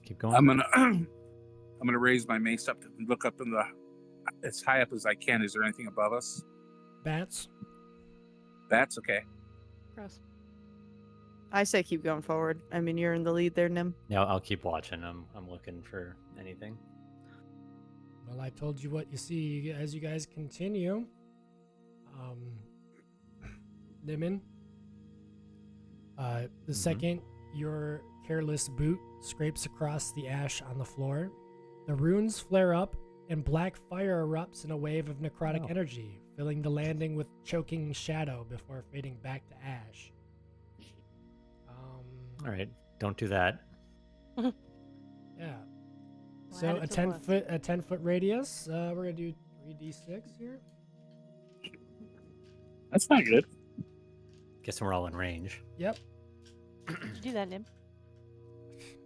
Keep going. I'm gonna raise my mace up and look up in the as high up as I can. Is there anything above us? Bats? That's okay. Gross. I say keep going forward. I mean, you're in the lead there, Nim. Yeah, I'll keep watching. I'm looking for anything. Well, I told you what you see as you guys continue. Nimin, the second your careless boot scrapes across the ash on the floor, the runes flare up and black fire erupts in a wave of necrotic energy, filling the landing with choking shadow before fading back to ash. All right, don't do that. Yeah. We'll So add a it to the 10 foot radius. We're gonna do 3d6 here. That's not good. Guess we're all in range. Yep. Did you do that, Nim?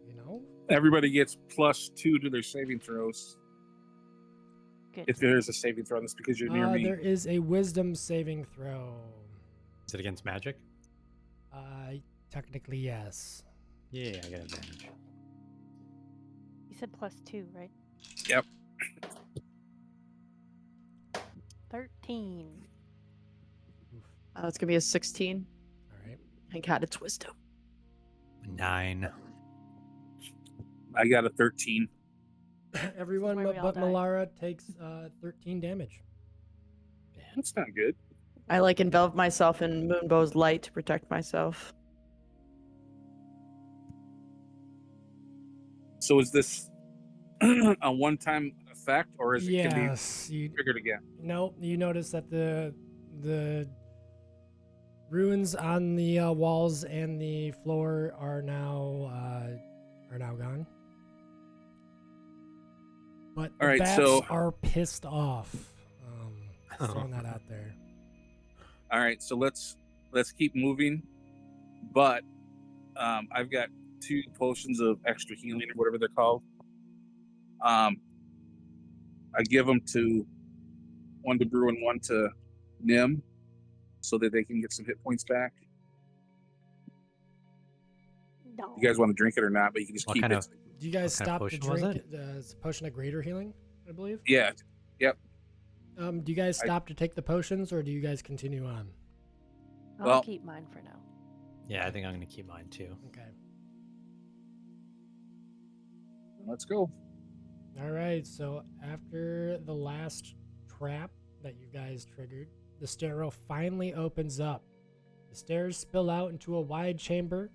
You know. Everybody gets +2 to their saving throws. Good. If there's a saving throw, that's because you're near me. There is a wisdom saving throw. Is it against magic? Technically yes. Yeah, I got advantage. You said +2, right? Yep. 13. It's gonna be a 16. All right. I got its wisdom. 9. I got a 13. Everyone where we all but die. Melara takes 13 damage. That's not good. I like envelop myself in Moonbow's light to protect myself. So is this a one-time effect, or is it can Yes. be triggered again? No, you notice that the runes on the walls and the floor are now gone. But the All right, bats so- are pissed off. Just throwing that out there. All right, so let's keep moving. But I've got 2 potions of extra healing, or whatever they're called. I give them to one to Brew and one to Nim, so that they can get some hit points back. No. You guys want to drink it or not? But you can just What keep kind it. of- Do you guys What kind of stop to potion was drink? It's a potion of greater healing, I believe. Yeah. Yep. Do you guys stop to take the potions, or do you guys continue on? I'll Well- keep mine for now. Yeah, I think I'm gonna keep mine too. Okay. Let's go. All right. So after the last trap that you guys triggered, the stairwell finally opens up. The stairs spill out into a wide chamber.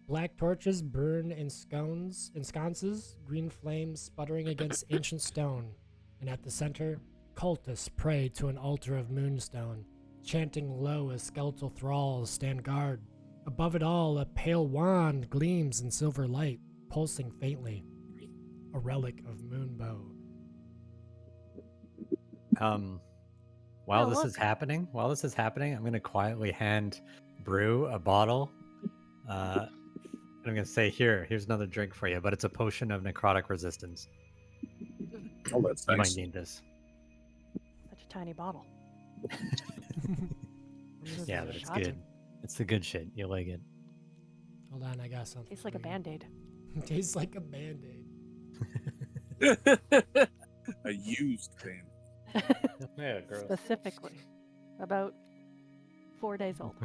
Black torches burn in sconces, green flames sputtering against ancient stone. And at the center, cultists pray to an altar of moonstone, chanting low as skeletal thralls stand guard. Above it all, a pale wand gleams in silver light, pulsing faintly. A relic of Moonbow. While Oh, this look. is happening, I'm gonna quietly hand Brew a bottle. I'm gonna say, here's another drink for you, but it's a potion of necrotic resistance. Oh, that's You might nice. need this. Such a tiny bottle. Yeah, a but it's shot. good. It's the good shit. You'll like it. Hold on, I got something. Tastes like a for you. band-aid. Tastes like a band-aid. A used thing. Yeah, gross. Specifically. About 4 days old.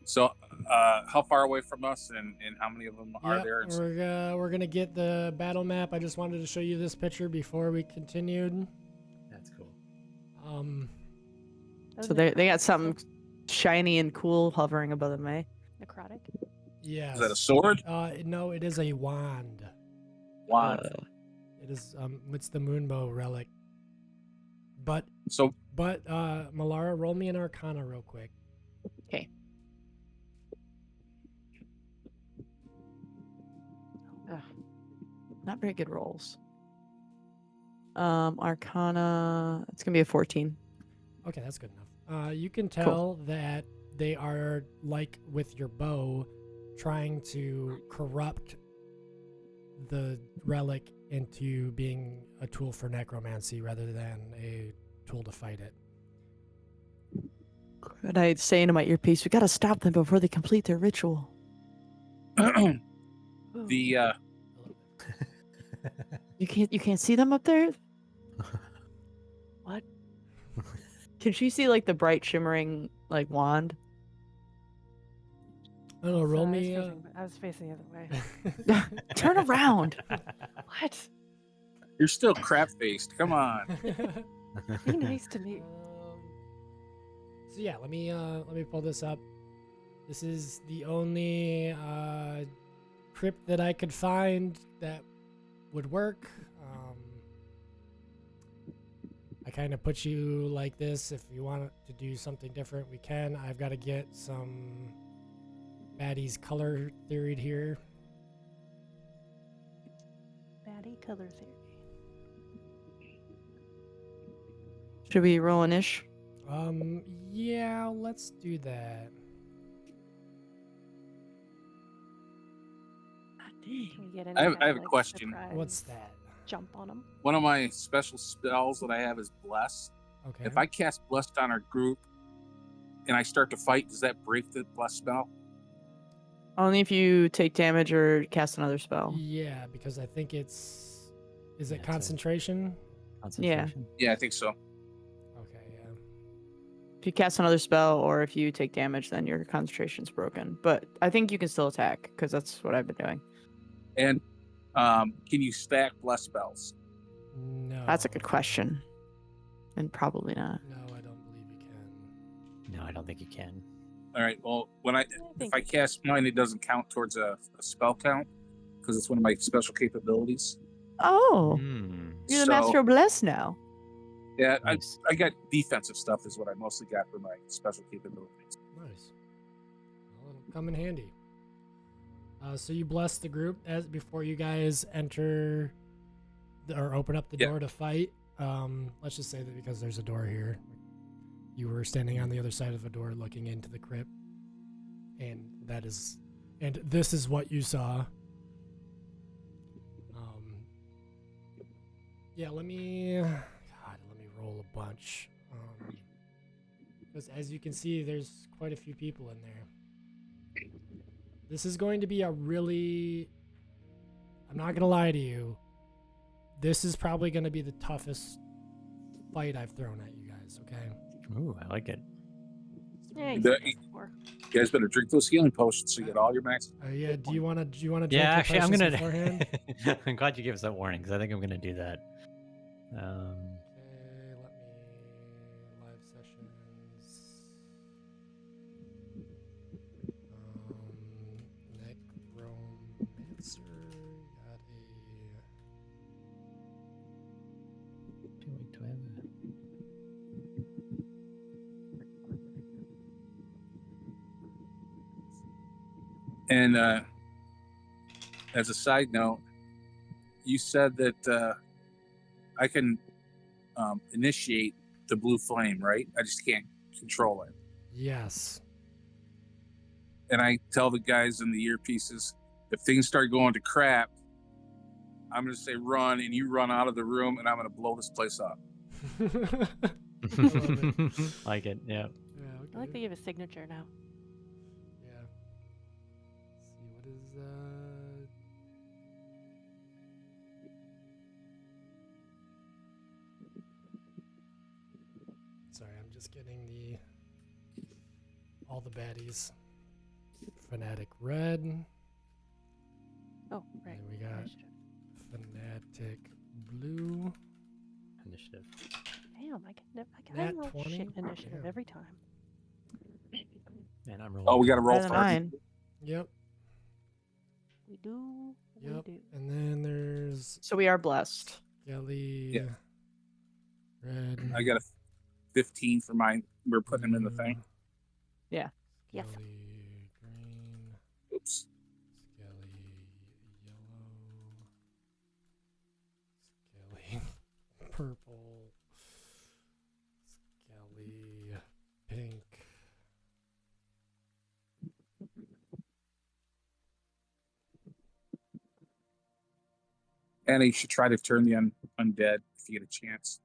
So, how far away from us, and how many of them are Yep, there? And we're gonna get the battle map. I just wanted to show you this picture before we continued. That's cool. That was So they got necrotic, something shiny and cool hovering above them, eh? Necrotic. Yes. Is that a sword? No, it is a wand. Wand. It is it's the Moonbow relic. But So, Malara, roll me an Arcana real quick. Okay. Not very good rolls. Arcana. It's gonna be a 14. Okay, that's good enough. You can tell that they are, like with your bow, trying to corrupt the relic into being a tool for necromancy rather than a tool to fight it. And I say into my earpiece, we gotta stop them before they complete their ritual. the I love that. You can't see them up there? What? Can she see like the bright shimmering like wand? I don't know, roll Sorry, me. I was facing the other way. Turn around. What? you're still crap faced. Come on. Be nice to me. So yeah, let me pull this up. This is the only crypt that I could find that would work. I kind of put you like this. If you want to do something different, we can. I've got to get some baddies color theoried here. Baddie color theory. Should we roll an ish? Yeah, let's do that. Can we get any I kind have of, a like, question. What's surprise that? Jump on them. One of my special spells that I have is Bless. Okay. If I cast Blessed on our group and I start to fight, does that break the Bless spell? Only if you take damage or cast another spell. Yeah, because I think it's. Is it Yeah, it's a- concentration? Concentration. Yeah, I think so. Okay, yeah. If you cast another spell or if you take damage, then your concentration's broken. But I think you can still attack because that's what I've been doing. And can you stack Bless spells? No. That's a good question. And probably not. No, I don't believe you can. No, I don't think you can. All right. Well, if think I cast mine, it doesn't count towards a spell count because it's one of my special capabilities. Oh, Hmm. you're the master of bless now. Yeah, Nice. I got defensive stuff is what I mostly got for my special capabilities. Nice. Well, it'll come in handy. So you bless the group as before you guys enter or open up the Yeah. door to fight. Let's just say that because there's a door here, you were standing on the other side of a door looking into the crypt, and this is what you saw. Yeah, let me roll a bunch. Because as you can see, there's quite a few people in there. This is going to be I'm not going to lie to you. This is probably going to be the toughest fight I've thrown at you guys, okay? Ooh, I like it. Yeah, You you bet- said that before. You guys better drink those healing potions so you get all your max. Yeah, do you want to drink Yeah, your actually, I'm potions gonna. beforehand? I'm glad you gave us that warning because I think I'm gonna do that. Okay, let me live sessions. Necromancer got Do I have a... And as a side note, you said that I can initiate the blue flame, right? I just can't control it. yes. And I tell the guys in the earpieces, if things start going to crap, I'm going to say run, and you run out of the room, and I'm going to blow this place up. love it. Like it, yeah. Yeah, okay. I like that you have a signature now. Yeah. Let's see, what is Sorry, I'm just getting all the baddies. Fanatic red. Oh, right. And we got Initiative. fanatic blue. Initiative. Damn, I can never. I Nat roll 20? shit initiative Damn. every time. And I'm rolling. Oh, we got to good. roll Better than first. mine. Yep. We do. Yep. We do. And then there's So we are blessed. Skelly Yeah. red. I got a 15 for mine. We're putting them in the thing. Yeah. Yes. Skelly green. Oops. Skelly yellow. Skelly purple. Skelly pink. And you should try to turn the undead if you get a chance.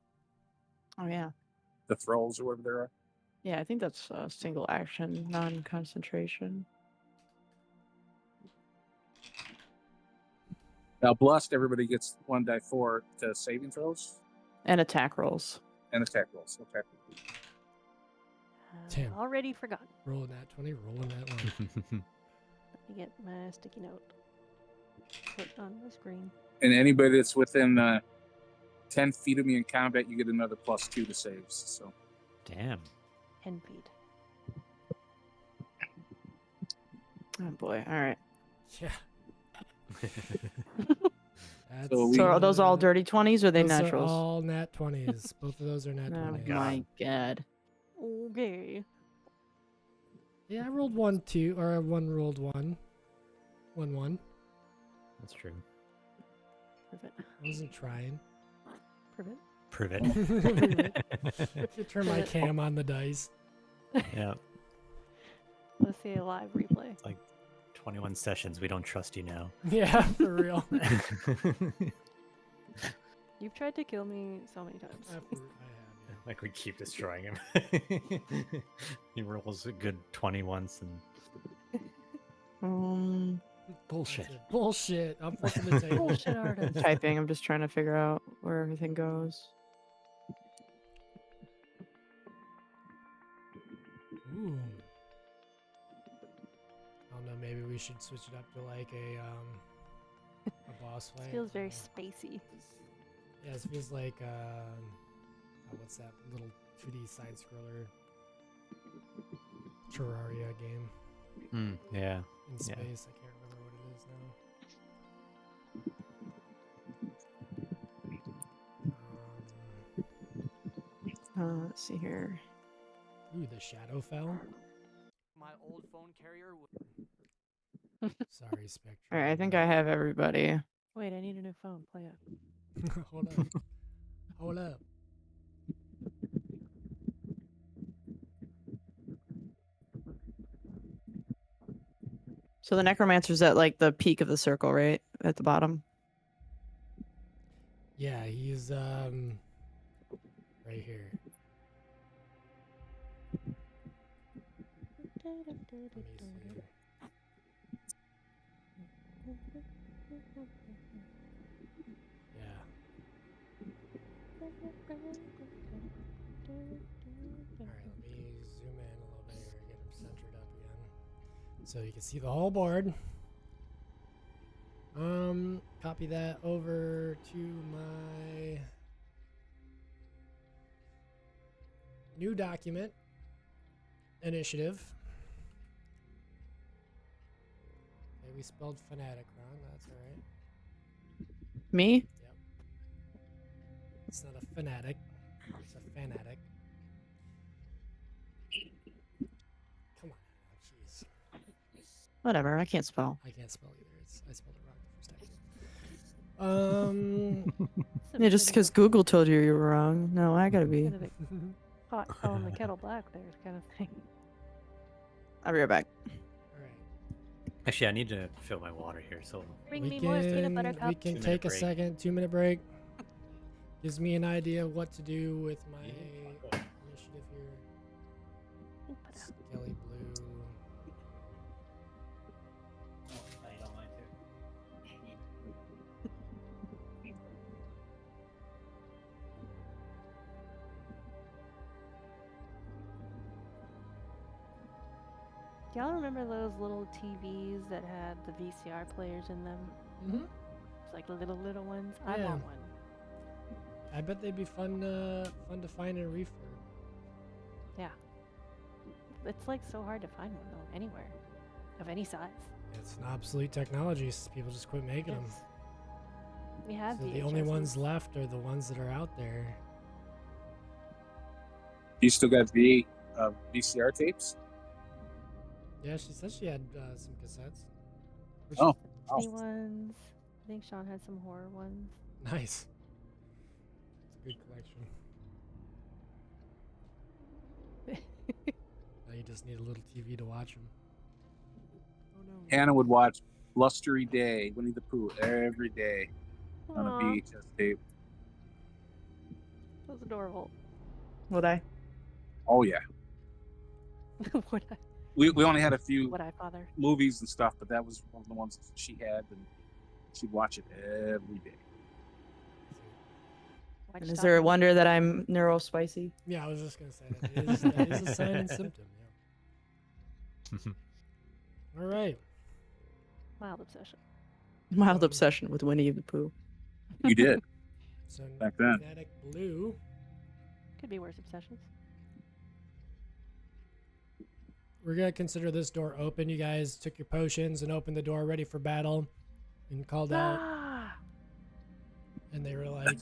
Oh yeah. The thralls or whatever they are. Yeah, I think that's single action, non-concentration. Now, blessed, everybody gets 1d4 to saving throws And attack rolls. and attack rolls. Okay. Damn. Already forgotten. Rolling that 20, rolling that one. Let me get my sticky note. Put on the screen. And anybody that's within 10 feet of me in combat, you get another +2 to saves. So Damn. 10 feet. Oh boy. All right. Yeah. That's, So we- So are those all dirty 20s or are they those naturals? are all nat 20s. Both of those are nat Oh 20s. my god. Okay. Yeah, I rolled 1, 2, or one rolled 1. 1, 1. That's true. Prove it. I wasn't trying. Prove it. Prove I it. could turn my cam on the dice. Yeah. Let's see a live replay. 21 sessions. We don't trust you now. Yeah, for real. You've tried to kill me so many times. I have, yeah. Like we keep destroying him. He rolls a good 20 once and bullshit. That's it. Bullshit. I'm flipping the table. Bullshit artist. Typing. I'm just trying to figure out where everything goes. Ooh. I don't know. Maybe we should switch it up to like a boss fight. This feels very I don't know. spacey. Yeah, it feels like what's that little 2D side scroller Terraria game Yeah. in Yeah. space. I can't remember what it is now. Let's see here. Ooh, the shadow fell. My old phone carrier. Sorry, Spectre. All right, I think I have everybody. Wait, I need a new phone. Play it. Hold up. Hold up. So the necromancer's at like the peak of the circle, right? At the bottom. Yeah, he's right here. Let me see. Yeah. Alright, let me zoom in a little bit here, get him centered up again. So you can see the whole board. Copy that over to my new document, initiative. Okay, we spelled fanatic wrong, that's alright. Me? Yep. It's not a fanatic, it's a fanatic. Come on now, jeez. Whatever. I can't spell. I can't spell either. I spelled it wrong the first time. It's a Yeah, just bit of because a- Google told you you were wrong. No, I gotta be. bit of a pot calling the kettle black there kind of thing. I'll be right back. Alright. Actually, I need to fill my water here. So Bring me more peanut butter We cups. can 2-minute take a break. second, 2-minute break. Gives me an idea of what to do with my initiative here. Put out. Skelly blue. Do y'all remember those little TVs that had the VCR players in them? Mm-hmm. It's like little ones. I Yeah. want one. I bet they'd be fun to find in a refurb. Yeah. It's like so hard to find one though, anywhere, of any size. It's an obsolete technology. People just quit making them. Yes. We had So the only ones VHSs. left are the ones that are out there. You still got VCR tapes? Yeah, she said she had some cassettes. Which Oh. Disney ones. I think Sean had some horror ones. nice. It's a good collection. Now you just need a little TV to watch them. Oh no. Hannah would watch Blustery Day, Winnie the Pooh, every day on a Aw, VHS tape. that's adorable. Would I? Oh yeah, Would I? we only had a few Would I, Father? movies and stuff, but that was one of the ones that she had, and she'd watch it every day. Why'd And you is stop there a me? wonder that I'm neurospicy? Yeah, I was just gonna say that is a sign and symptom. Yeah. All right. Mild obsession. Mild Um, obsession with Winnie the Pooh. You did. So Back then. Fanatic Blue. Could be worse obsessions. We're gonna consider this door open. You guys took your potions and opened the door, ready for battle, and called out. Ah! And they were like,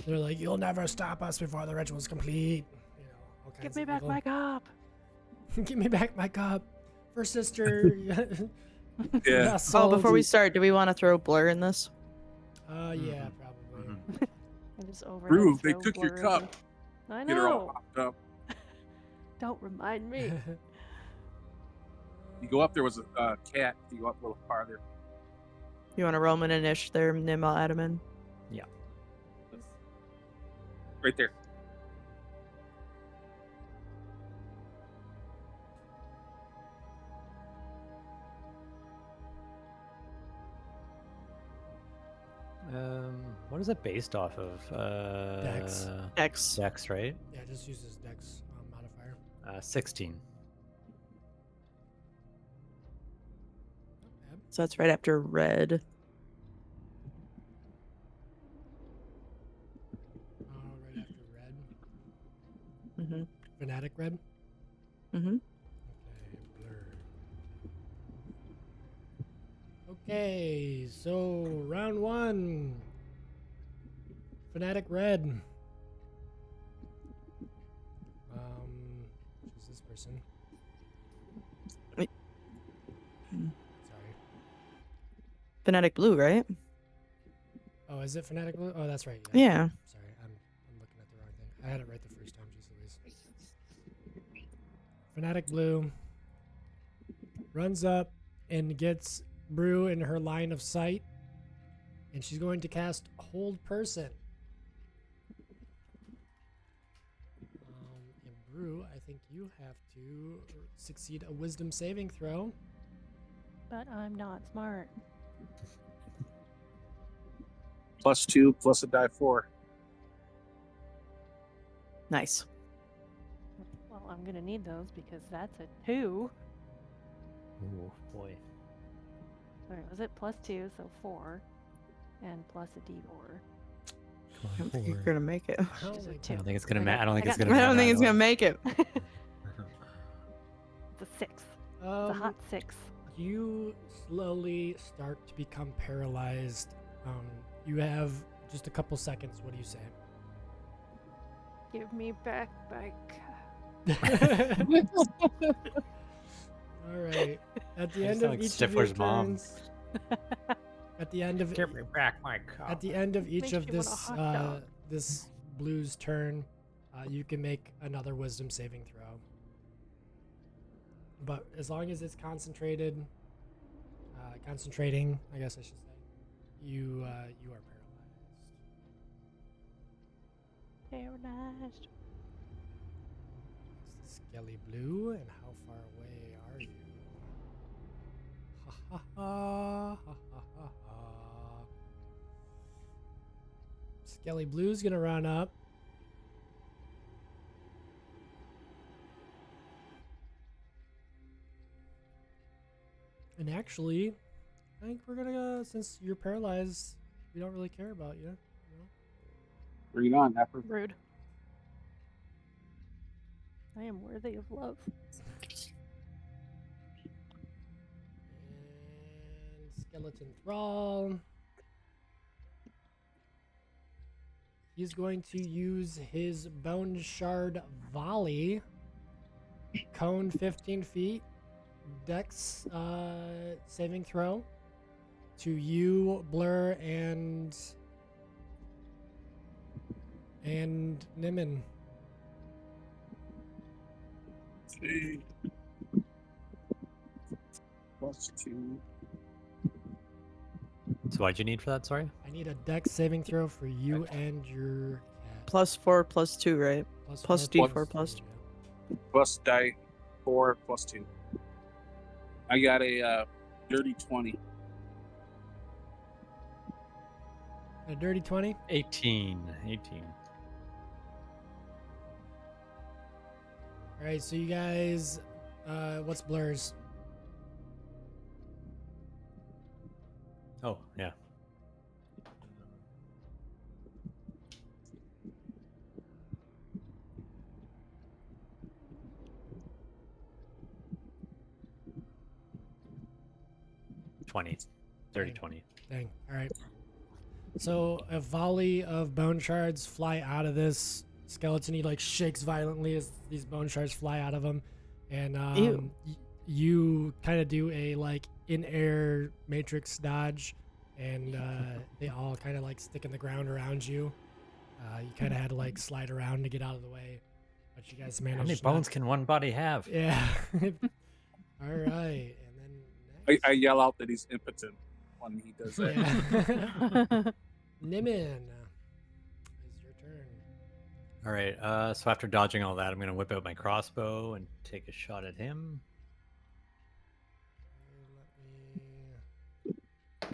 they're like, "You'll never stop us before the ritual's complete." You know, all kinds Give me of back evil. my cup. Give me back my cup, for sister. Yeah. Hustled. Oh, before we start, do we want to throw Blur in this? Yeah, Mhm. probably. Mhm. I just overhead Prove they throw took your Blur cup. into- I Get her all know. hopped up. Don't remind me. You go up, there was a cat. You go up a little farther. You want a Roman and Ish there, Nima Adaman? Right there. What is it based off of? Dex. X. Dex, right? Yeah, just use this Dex modifier. 16. Not bad. So that's right after red. Right after red. Mm-hmm. Fanatic red. Mm-hmm. Okay, blur. Okay, so round one. Fanatic red. Who's this person? Wait. Sorry. Fanatic Blue, right? Oh, is it Fanatic blue? Oh, that's right. Yeah. Sorry, I'm looking at the wrong thing. I had it right the first time, jeez Louise. Fanatic blue runs up and gets Brew in her line of sight, and she's going to cast Hold Person. And Brew, I think you have to succeed a Wisdom saving throw. But I'm not smart. +2 plus a die 4. Nice. Well, I'm gonna need those because that's a 2. Ooh, boy. Alright, was it +2, so 4, and plus a D4. Come I don't on, think you're 4. gonna make it. I don't Which is a think- 2. I don't think it's gonna I matter. got- I don't think I it's got- gonna I don't think it's matter. gonna make it. It's a 6. It's a hot 6. You slowly start to become paralyzed. You have just a couple seconds. What do you say? Give me back my All right. At the I end sound of like each of your Stifler's mom. turns, at the end of Give me back my cup. at the end of each Makes of me want a this hot dog. this blue's turn, you can make another Wisdom saving throw. But as long as it's concentrating, I guess I should say, you are paralyzed. Paralyzed. It's the Skelly Blue, and how far away are you? Ha ha ha ha ha ha ha. Skelly Blue's gonna run up. And actually, I think we're gonna since you're paralyzed, we don't really care about you. You know? Bring it on, Effer. Rude. I am worthy of love. And skeleton thrall. He's going to use his bone shard volley. Cone 15 feet. Dex saving throw. To you, Blur, and Nimin. Okay. +2. So what'd you need for that? Sorry. I need a Dex saving throw for you and your cat. +4, +2, right? Plus four, D4 plus two, Plus die 4 +2. I got a dirty 20. yeah. A dirty 20. 18. All right, so you guys, what's Blur's? Oh, yeah. Dirty Dang. 20. Dang. All right. So a volley of bone shards fly out of this skeleton. He like shakes violently as these bone shards fly out of him, and Ew. you kind of do a like in-air matrix dodge, and they all kind of like stick in the ground around you. You kind of had to like slide around to get out of the way, but you guys managed. How many not- bones can one body have? Yeah. All right, and then I next. yell out that he's impotent when he does that. Yeah. Nimin, it's your turn. All right. So after dodging all that, I'm gonna whip out my crossbow and take a shot at him. Let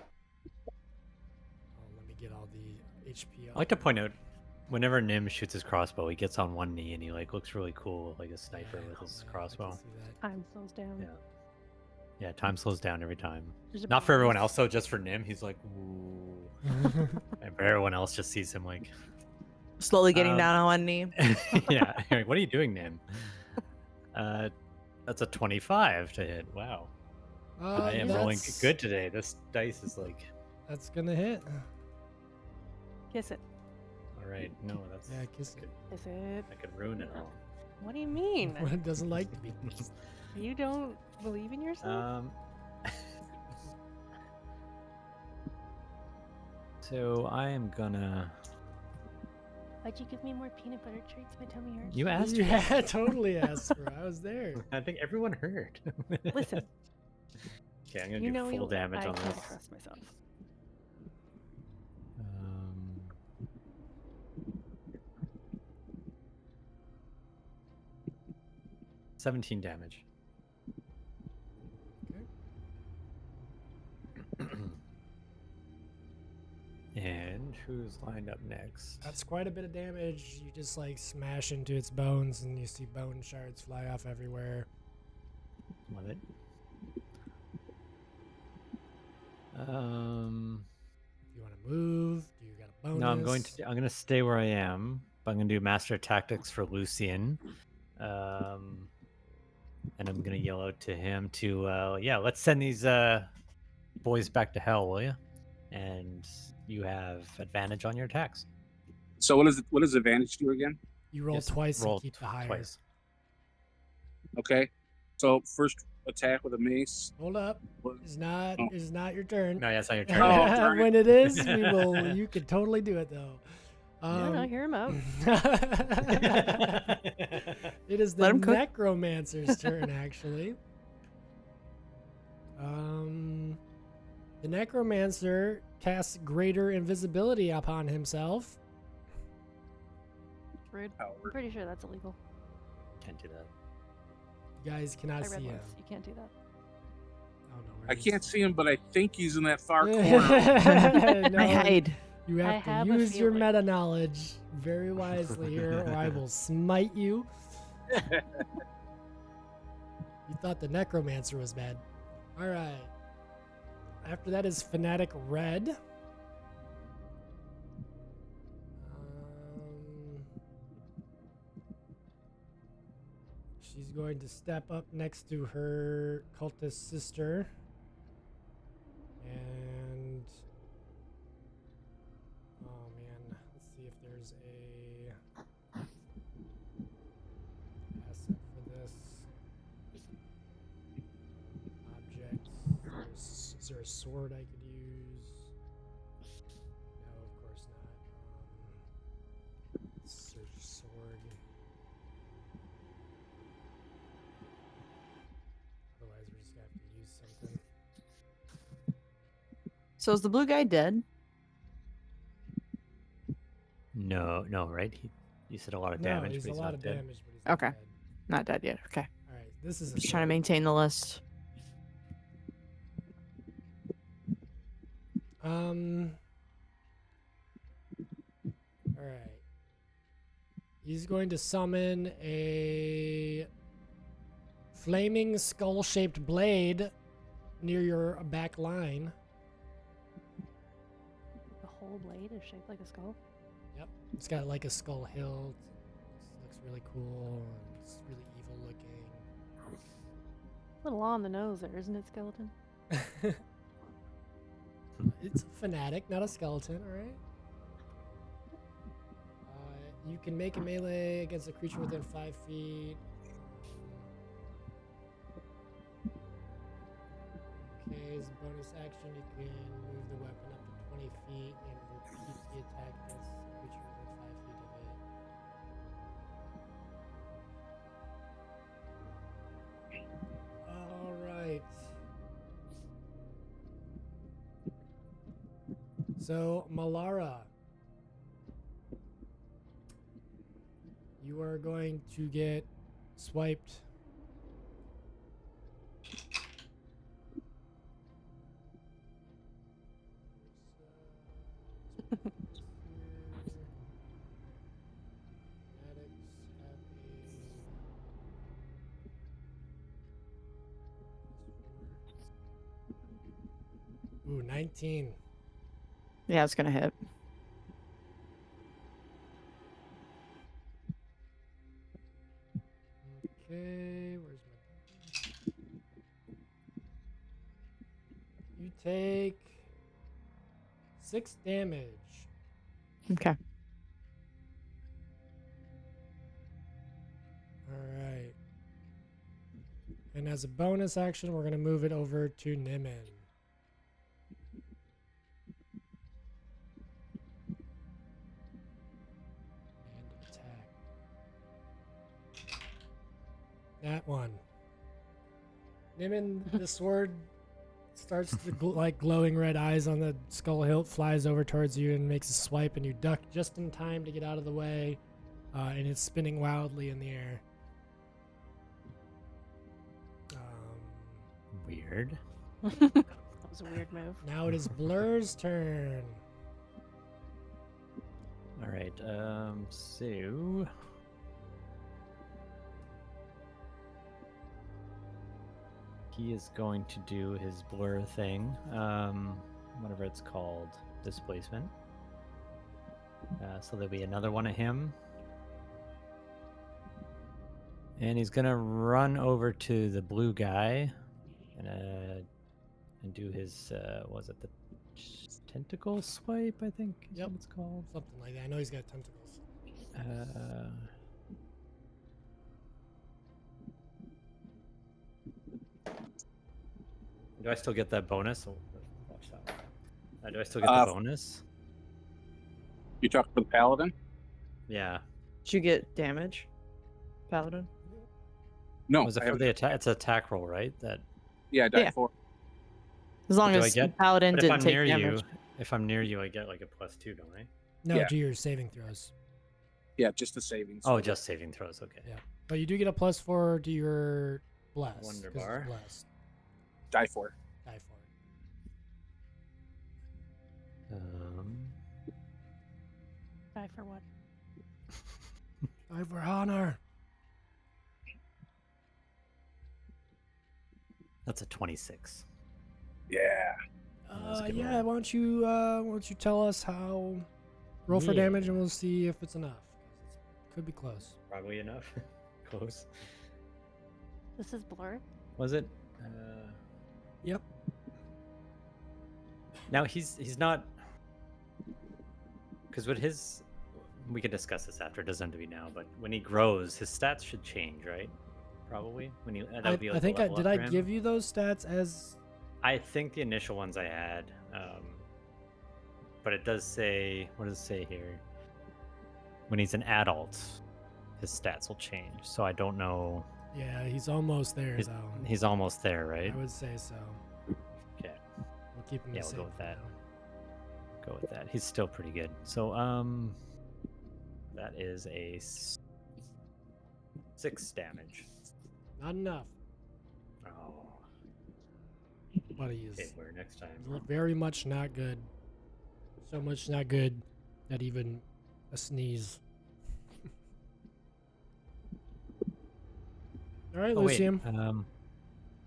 me get all the HP up. I like to point out, whenever Nim shoots his crossbow, he gets on one knee and he like looks really cool, like a sniper Yeah, with his yeah, I can crossbow. see that. Time slows down. Yeah. Yeah, time slows down every time. There's a Not for everyone bonus. else though, just for Nim. He's like, ooh. And for everyone else, just sees him like, Slowly getting Um, down on one knee. yeah. You're like, what are you doing, Nim? That's a 25 to hit. Wow. I am rolling that's- good today. This dice is like, That's gonna hit. Kiss it. all right. No, that's Yeah, kiss it. Kiss it. I could ruin it all. What do you mean? What it doesn't like to be kissed. You don't believe in yourself? So I am gonna. Why'd you give me more peanut butter treats? My tummy hurts. You asked. for it. Yeah, totally asked for it. I was there. I think everyone heard. Listen, Okay, I'm gonna you do know full damage I on can't this. trust myself. 17 damage. Okay. And who's lined up next? That's quite a bit of damage. You just like smash into its bones and you see bone shards fly off everywhere. Love it. Do you want to move? Do you got a bonus? No, I'm gonna stay where I am, but I'm gonna do master tactics for Lucian. And I'm gonna yell out to him to yeah, let's send these boys back to hell, will you? And you have advantage on your attacks. So what does advantage do again? You roll Just twice roll and keep the higher. twice. Okay. So first attack with a mace. Hold up. What- It's not Oh. it's not your turn. No, that's not your turn. Oh, darn it. When it is, we will you can totally do it though. No, hear him out. It is the Let him cook. necromancer's turn, actually. The necromancer casts greater invisibility upon himself. Rude. I'm Howard. pretty sure that's illegal. Can't do that. You guys I cannot read see him. once. You can't do that. Oh, no, where I is- can't see him, but I think he's in that far corner. No, I hide. You I have have to a use your feeling. meta knowledge very wisely here, or I will smite you. You thought the necromancer was bad. All right. After that is Fanatic Red. She's going to step up next to her cultist sister. And oh man, let's see if there's a asset for this object. Is there a sword I could use? No, of course not. Search sword. Otherwise, we're just gonna have to use something. So is the blue guy dead? No, right? You said a lot of No, damage, he's but a he's lot not of dead. damage, but he's not Okay. dead. Not dead yet. Okay. All right, this is a Just trying to sword. maintain the list. All right. He's going to summon a flaming skull-shaped blade near your back line. The whole blade is shaped like a skull. Yep. It's got like a skull hilt. It looks really cool. And it's really evil looking. A little on the nose there, isn't it, skeleton? It's a fanatic, not a skeleton, alright? You can make a melee against a creature within 5 feet. Okay, as a bonus action, you can move the weapon up to 20 feet and repeat the attack against a creature within 5 feet of it. Alright. So, Malara, you are going to get swiped. Ooh, 19. Yeah, it's gonna hit. Okay, where's my... You take 6 damage. Okay. Alright. And as a bonus action, we're going to move it over to Nimin. And attack. That one. Nimin, the sword starts to like glowing red eyes on the skull hilt, flies over towards you and makes a swipe, and you duck just in time to get out of the way, and it's spinning wildly in the air. Weird. That was a weird move. Now it is Blur's turn. All right. So he is going to do his blur thing, whatever it's called, displacement. So there'll be another one of him, and he's gonna run over to the blue guy, and do his was it the tentacle swipe? I think is Yep. what it's called. Something like that. I know he's got tentacles. Do I still get that bonus? Oh, watch that one. Do I still get the bonus? You talking to the paladin? Yeah. Did you get damage, Paladin? No. Was it I for haven't- the attack? It's an attack roll, right? That. Yeah, I died Yeah. 4. As long do I as get- Paladin But if didn't I'm take near damage. you, if I'm near you, I get like a +2, don't I? No, Yeah. do your saving throws. Yeah, just the savings. Oh, just saving throws. Okay. Yeah. But you do get a +4 to your bless. Wonder 'cause it's bar. blessed. Die 4. Die for it. Die for what? Die for honor. That's a 26. Yeah. That's a good Yeah. roll. Why don't you tell us how? Roll for Yeah. damage, and we'll see if it's enough. 'Cause it could be close. Probably enough. Close. This is Blur. Was it? Yep. Now he's not, because with his, we could discuss this after. It doesn't have to be now, but when he grows, his stats should change, right? Probably when he. That would be like I think a level did up I for him. give you those stats as? I think the initial ones I had, but it does say. What does it say here? When he's an adult, his stats will change. So I don't know. Yeah, he's almost there He's, though. he's almost there, right? I would say so. Okay. We'll keep him Yeah, the we'll same go with for that. now. Go with that. He's still pretty good. So that is a 6 damage. Not enough. Oh. But he Okay, is where next time? very much not good. So much not good that even a sneeze. All right, Oh wait. Lucian.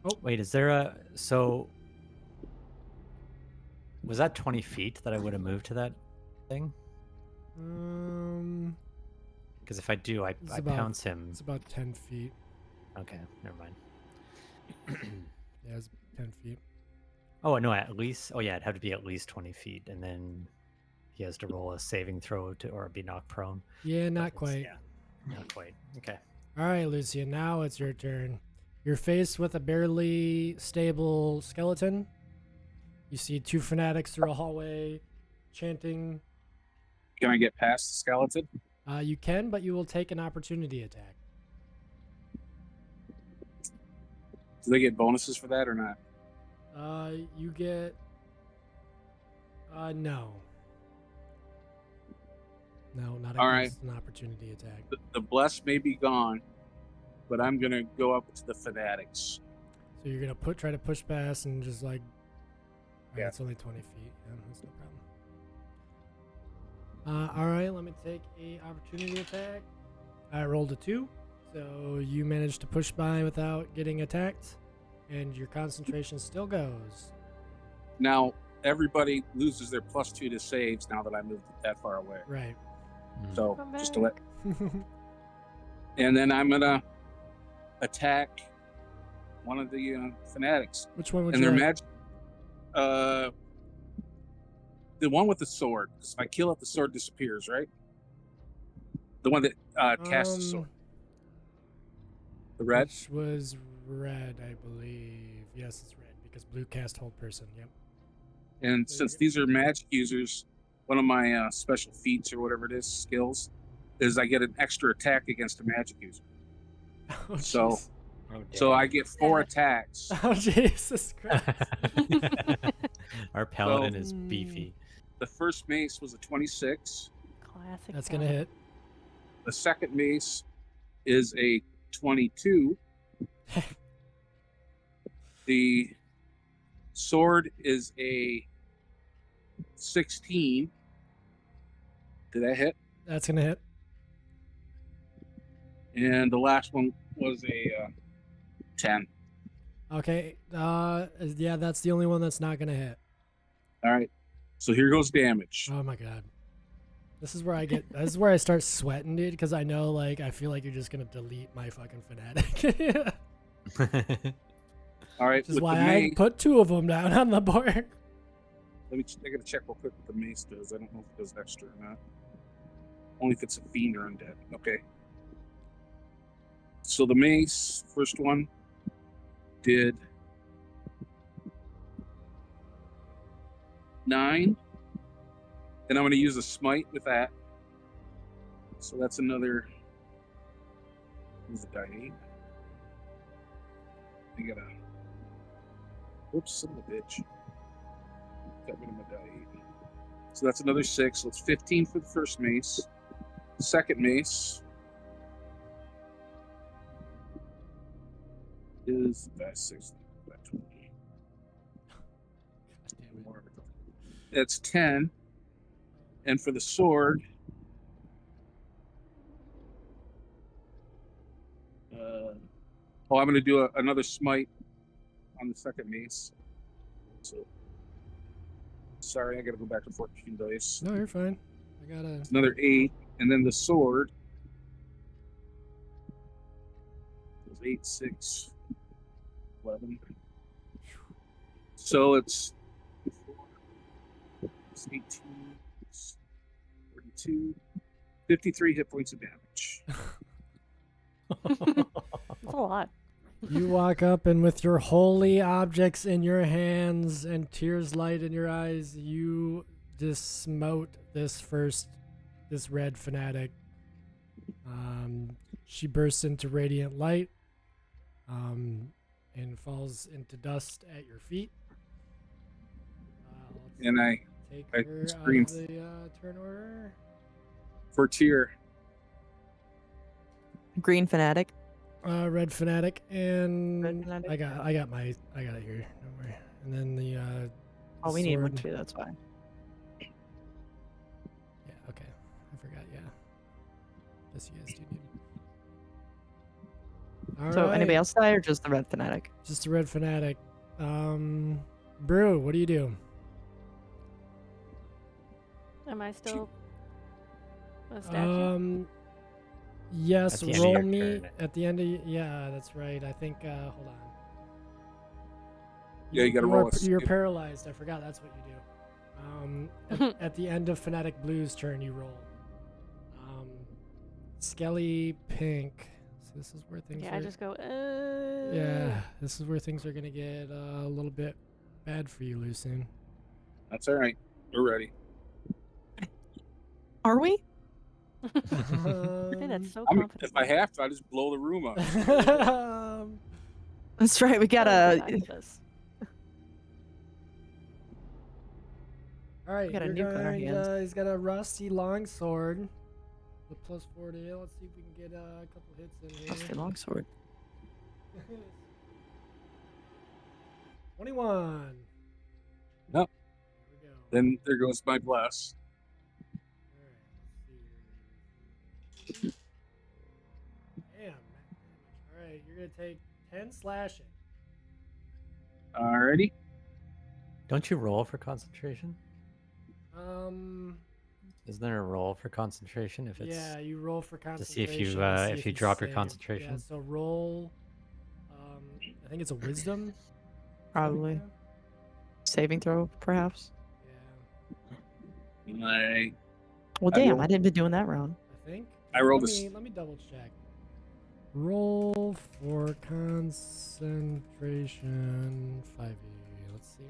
Oh. Wait, is there a so? Was that 20 feet that I would have moved to that thing? Because if I do, I pounce him. It's about 10 feet. Okay, never mind. Yeah, it's 10 feet. Oh no, at least. Oh yeah, it'd have to be at least 20 feet, and then he has to roll a saving throw to or be knocked prone. Yeah, But not it's- quite. Yeah, not quite. Okay. All right, Lucian, now it's your turn. You're faced with a barely stable skeleton. You see 2 fanatics through a hallway chanting. Can I get past the skeleton? You can, but you will take an opportunity attack. Do they get bonuses for that or not? You get. No. No, not All right. against an opportunity attack. The bless may be gone, but I'm gonna go up to the fanatics. So you're gonna try to push past and just like. Yeah. It's only 20 feet. Yeah, that's no problem. All right, let me take a opportunity attack. I rolled a 2, so you managed to push by without getting attacked, and your concentration still goes. Now everybody loses their +2 to saves now that I moved that far away. Right. So Come just to let, back. and then I'm gonna attack one of the fanatics, Which one would and you their like? magic. The one with the sword. 'Cause if I kill it, the sword disappears, right? The one that casts the sword. The red. Which was red, I believe. Yes, it's red because blue cast hold person. Yep. And since these are magic users, one of my special feats or whatever it is, skills, is I get an extra attack against a magic user. Oh, So- jeez. Oh, So I dang. get 4 Yeah. attacks. Oh, Jesus Christ. Our paladin So- is beefy. The first mace was a 26. Classic. That's gonna Calvin. hit. The second mace is a 22. The sword is a 16. Did that hit? That's gonna hit. And the last one was a 10. Okay. Yeah, that's the only one that's not gonna hit. All right. So here goes damage. Oh my god. This is where I get. This is where I start sweating, dude, because I know, like, I feel like you're just gonna delete my fucking fanatic. All right. Which is With why the I mace, put 2 of them down on the board. I gotta check real quick what the mace does. I don't know if it does extra or not. Only if it's a fiend or undead. Okay. So the mace, first one, did 9. Then I'm gonna use a smite with that. So that's another. Who's a die 8? I gotta. Whoops, son of a bitch. Got rid of my die 8. So that's another 6. So it's 15 for the first mace. Second mace is die 6. Die 20. That's 10. And for the sword, I'm going to do another smite on the second mace. So Sorry, I gotta go back to 14 dice. No, you're fine. I gotta. It's another 8, and then the sword is 8, 6, 11. So it's 18, 42, 53 hit points of damage. That's a lot. You walk up, and with your holy objects in your hands and tears light in your eyes, you dismote this red fanatic. She bursts into radiant light, and falls into dust at your feet. And I take I her out scream. of the turn order. For Tyr, Green fanatic. Red fanatic, and Red fanatic, I got it here. Don't worry. And then the Oh, we need one sword. too. That's fine. Yeah, okay. I forgot, yeah. Guess you guys do need it. So anybody Alright, else die or just the red fanatic? just a red fanatic. Brew, what do you do? Am I still a statue? Yes, At the end of roll your me turn. at the end of yeah, that's right. I think hold on. Yeah, you gotta roll a You're skill. paralyzed. I forgot that's what you do. At the end of Fanatic Blue's turn, you roll. Skelly Pink. So this is where things Yeah, are. I just go. Yeah, this is where things are gonna get a little bit bad for you, Lucien. That's all right. We're ready. Are we? I think that's so If confident. I have to, I just blow the room up. That's right. We Gotta gotta. get back to this. All right, got a you're nuke on our going, hands. he's got a rusty longsword. The plus 40. Let's see if we can get a couple hits in here. Rusty longsword. 21. Nope. There we go. Then there goes my bless. Damn. All right, you're gonna take 10 slashing. Alrighty. Don't you roll for concentration? Um. Isn't there a roll for concentration if it's Yeah, you roll for to concentration. see if you to see if you drop your save. concentration? Yeah, so roll. I think it's a wisdom. Probably. Saving throw, perhaps. Yeah, Well, I damn, rolled- I didn't been doing that round. I think. I rolled Let me double check. Roll for concentration 5e. Let's see.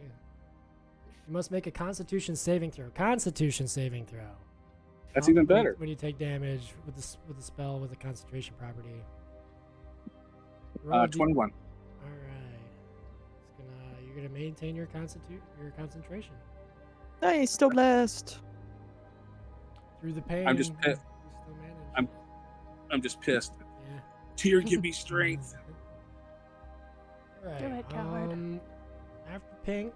You must make a Constitution saving throw. Constitution saving throw. That's even When- better. when you take damage with the spell with a concentration property. Roll a d- 21. All right. You're gonna maintain your concentration Hey, still blessed. through the pain. I'm just you pissed. still manage. I'm just pissed. Yeah. Tyr, give me strength. All right. Do it, coward. After pink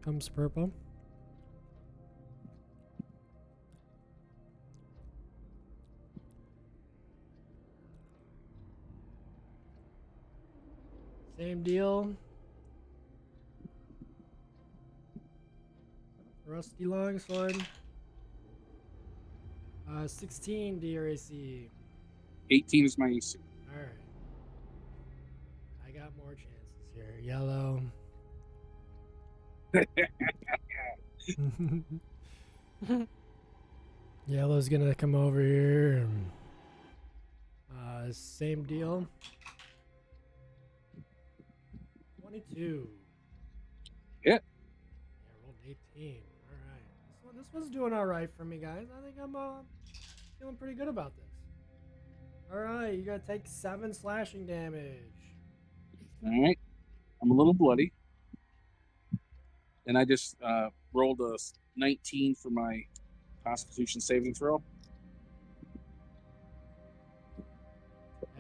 comes purple. Same deal. Rusty longsword. 16 DRAC. 18 is my AC. All right. I got more chances here. Yellow. Yellow's gonna come over here. Same deal. 22. Yeah. Yeah, rolled 18. All right. This one's doing all right for me, guys. I think I'm feeling pretty good about this. All right, you gotta take 7 slashing damage. All right. I'm a little bloody. And I just rolled a 19 for my Constitution saving throw.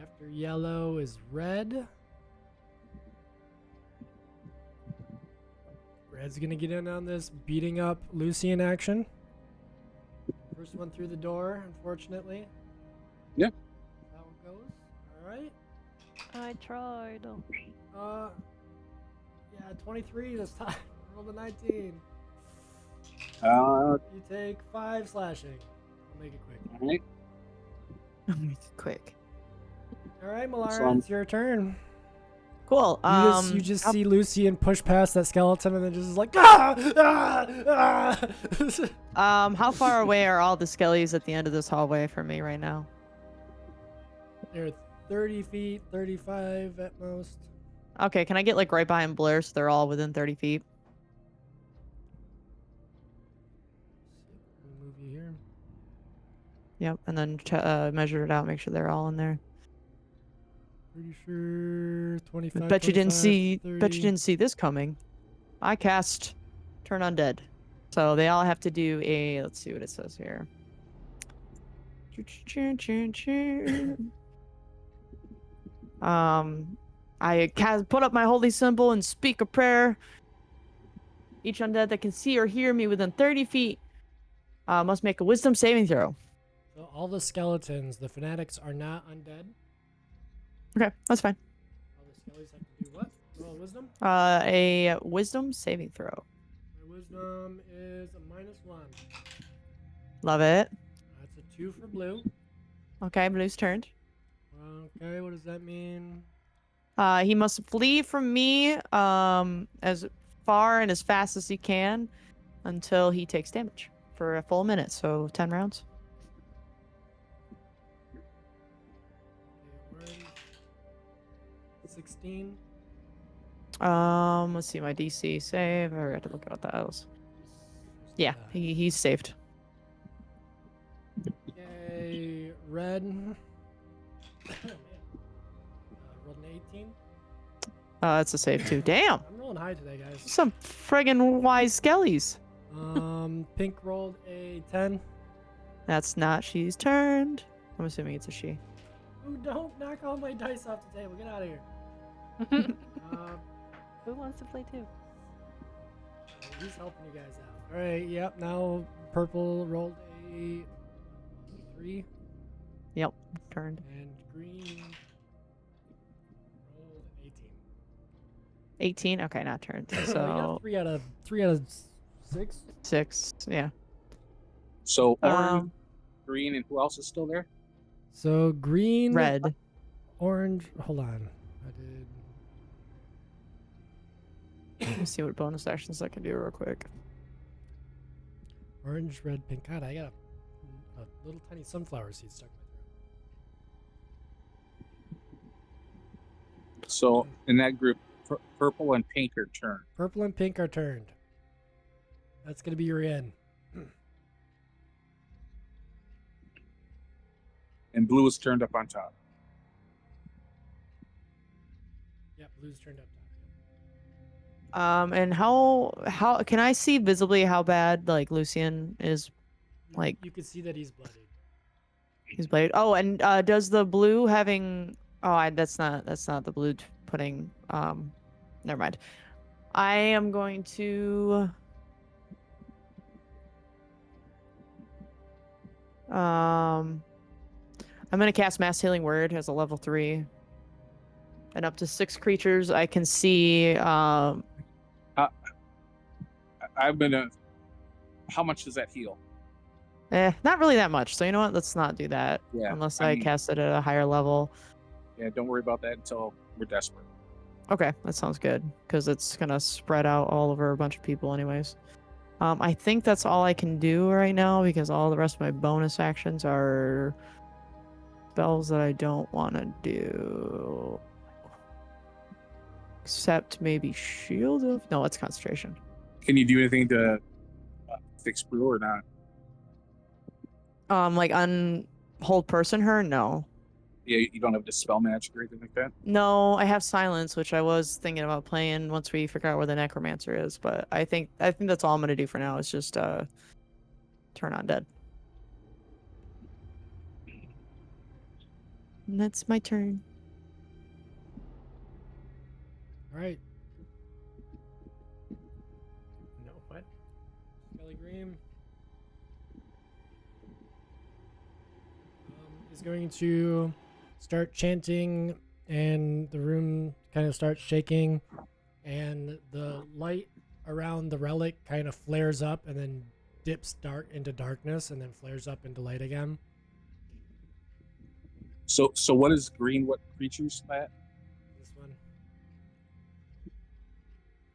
After yellow is red. Red's gonna get in on this beating up Lucien action. First one through the door, unfortunately. Yeah. That's how it goes. Alright. I tried. Yeah, 23 this time. Roll the 19. All You take 5 slashing. I'll make it quick. right. Quick. All right, Malara, So I'm- it's your turn. Cool. You just how- see Lucian push past that skeleton and then just is like, ah! how far away are all the skellies at the end of this hallway from me right now? They're 30 feet, 35 at most. Okay, can I get like right behind Blair so they're all within 30 feet? Let me move you here. Yep, and then measure it out, make sure they're all in there. Pretty sure 25. Bet you didn't 25, see. 30. Bet you didn't see this coming. I cast Turn Undead, so they all have to do a. Let's see what it says here. Put up my holy symbol and speak a prayer. Each undead that can see or hear me within 30 feet must make a wisdom saving throw. So all the skeletons, the fanatics are not undead. Okay, that's fine. All the skellies have to do what? Roll wisdom. A wisdom saving throw. My wisdom is a -1. Love it. That's a 2 for blue. Okay, Blue's turned. Okay, what does that mean? He must flee from me as far and as fast as he can until he takes damage for a full minute, so 10 rounds. Okay, orange. 16. Let's see my DC save. I had to look at what that was. Yeah, he's saved. Okay, red. Rolled an 18. It's a save too. Damn, I'm rolling high today, guys. some friggin' wise skellies. Pink rolled a 10. That's not she's turned. I'm assuming it's a she. Ooh, don't knock all my dice off the table. Get out of here. Who wants to play too? He's helping you guys out. All right, yep. Now purple rolled a 3. Yep, turned. And green rolled 18. 18. Okay, not turned. So we So got 3 out of 6. 6. Yeah. So orange, Um, green, and who else is still there? So green, red. orange. Hold on, I did. Let me see what bonus actions I can do real quick. Orange, red, pink. God, I got a little tiny sunflower seed stuck in my throat. So in that group, purple and pink are turned. Purple and pink are turned. That's gonna be your in. And blue is turned up on top. Yeah, blue's turned up top. And how can I see visibly how bad like Lucian is? Like- you can see that he's bloodied. His blade. Oh, and does the blue having? Oh, that's not the blue putting. Never mind. I am going to. I'm gonna cast Mass Healing Word as a level 3, and up to 6 creatures I can see. I'm gonna. How much does that heal? Not really that much. So you know what? Let's not do that Yeah, unless I I mean- cast it at a higher level. Yeah, don't worry about that until we're desperate. Okay, that sounds good because it's gonna spread out all over a bunch of people, anyways. I think that's all I can do right now because all the rest of my bonus actions are spells that I don't want to do, except maybe Shield of. No, it's concentration. Can you do anything to fix Brew or not? Like hold person her. No, Yeah, you don't have dispel magic or anything like that. no, I have silence, which I was thinking about playing once we figure out where the necromancer is. But I think that's all I'm gonna do for now. Is just turn undead. And that's my turn. All right. No, what? Skelly Green is going to start chanting, and the room kind of starts shaking, and the light around the relic kind of flares up and then dips dark into darkness and then flares up into light again. So what is green? What creature's that? This one.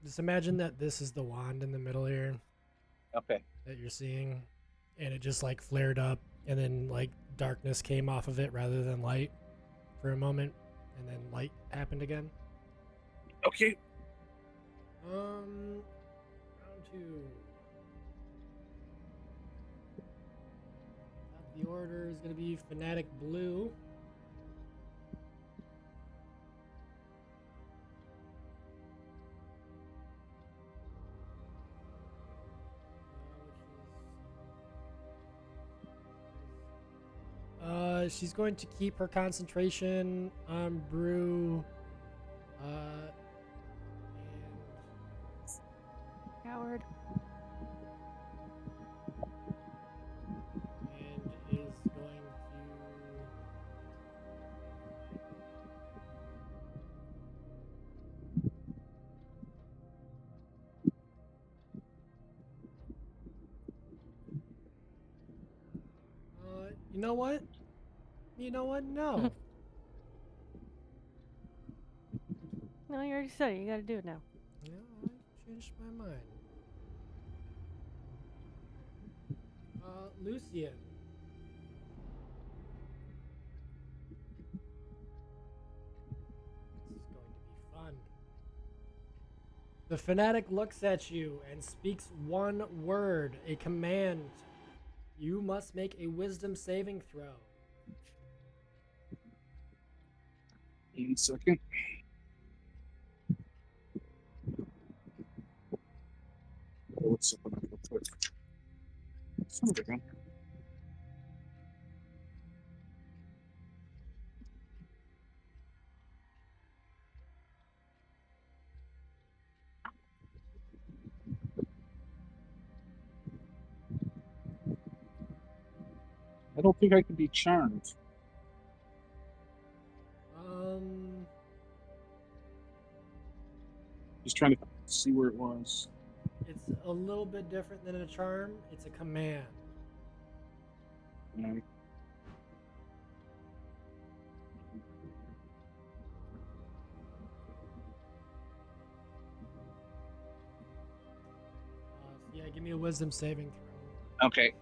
Just imagine that this is the wand in the middle here Okay. that you're seeing, and it just like flared up, and then like darkness came off of it rather than light for a moment, and then light happened again. Okay. Round 2. Top of the order is going to be Fanatic Blue. She's going to keep her concentration on Brew. And Coward. is going to. You know what? No. No, you already said it. You gotta do it now. No, I changed my mind. Lucian. This is going to be fun. The fanatic looks at you and speaks one word, a command. You must make a wisdom saving throw. 1 second. What's up? Real quick. Son of a gun. I don't think I can be charmed. Just trying to see where it was. It's a little bit different than a charm. It's a command. Right. Yeah, give me a wisdom saving throw. Okay.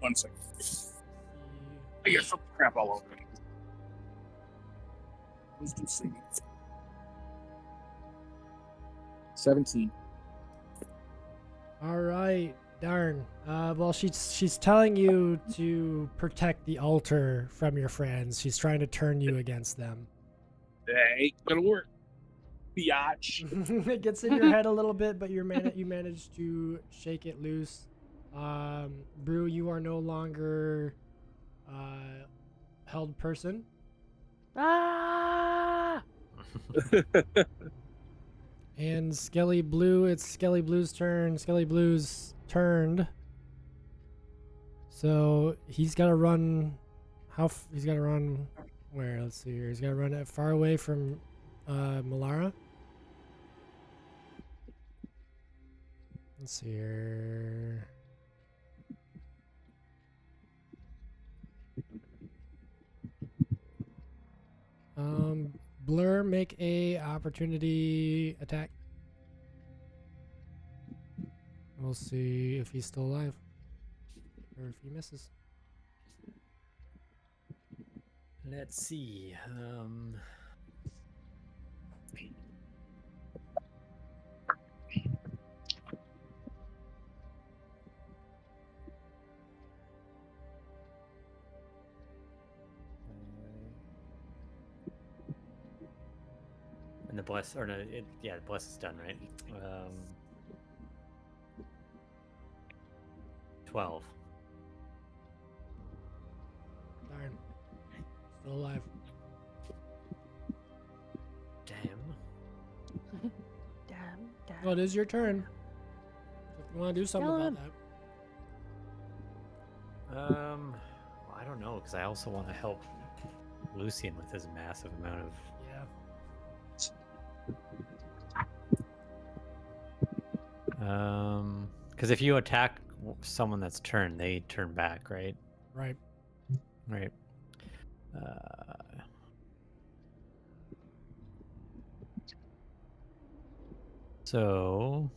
1 second. See. I got some crap all over me. Let's do see. 17. All right, darn. Well, she's telling you to protect the altar from your friends. She's trying to turn you against them. That ain't gonna work. Biatch. It gets in your head a little bit, but you manage to shake it loose. Brew, you are no longer held person. Ah! And Skelly Blue, it's Skelly Blue's turn. Skelly Blue's turned. So he's got to run. He's got to run where? Let's see here. He's got to run far away from Malara. Let's see here. Blur, make a opportunity attack. We'll see if he's still alive or if he misses. Let's see. And the bless, or no, the bless is done, right? 12. Darn. Still alive. Damn. Damn. Well, it is your turn. If you want to do something Kill about him. that. Well, I don't know, because I also want to help Lucian with his massive amount of. Yeah. Because if you attack someone that's turned, they turn back, right? Right. Right. So,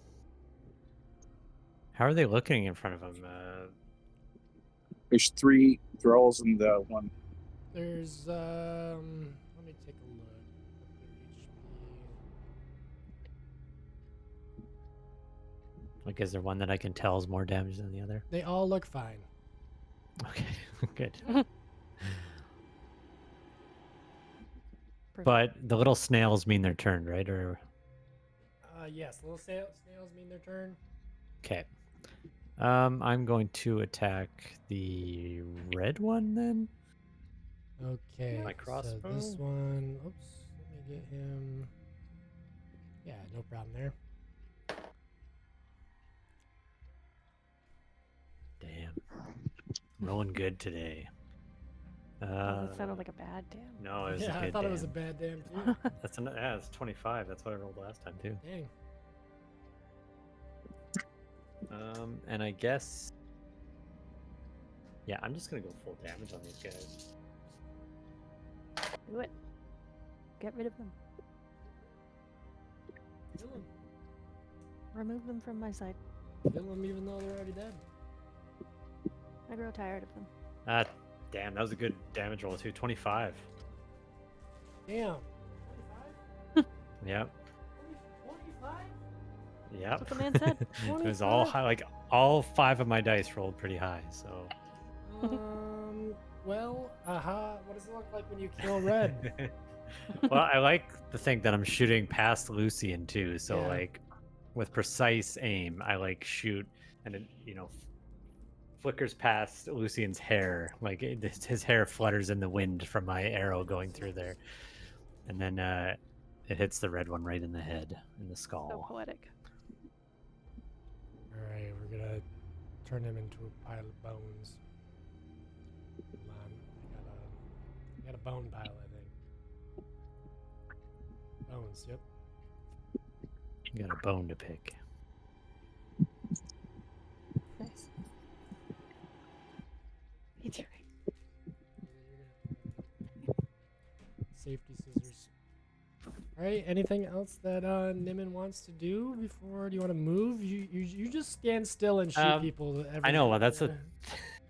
how are they looking in front of them? There's 3 thralls and the one. There's let me take a look at their HP. Like, is there one that I can tell is more damage than the other? They all look fine. Okay, good. Perfect. But the little snails mean they're turned, right? Or Yes, little snails mean their turn. okay. I'm going to attack the red one then. Okay. My So crossbow? this one. Oops. Let me get him. Yeah, no problem there. Damn. Rolling good today. Oh, that sounded like a bad damn. No, it was Yeah, a I good thought damn. it was a bad damn too. It's 25. That's what I rolled last time too. Dang. And I guess, yeah, I'm just gonna go full damage on these guys. Do it. Get rid of them. Kill them. Remove them from my sight. Kill them even though they're already dead. I grow tired of them. Damn, that was a good damage roll too. 25. Damn. Yep. 25? Yep. what the man said. It was all 25? high, like all 5 of my dice rolled pretty high. So. Well, what does it look like when you kill red? Well, I like to think that I'm shooting past Lucian too. So Yeah. like, with precise aim, I like shoot and it, flickers past Lucian's hair. Like his hair flutters in the wind from my arrow going through there, and then it hits the red one right in the head, in the So skull. poetic. All right, we're gonna turn him into a pile of bones. Hold on, I got a bone pile, I think. Bones, yep. You got a bone to pick. Nice. He's right. Safety scissors. All right. Anything else that Nimin wants to do before? Do you want to move? You just stand still and shoot people. I know. Well, that's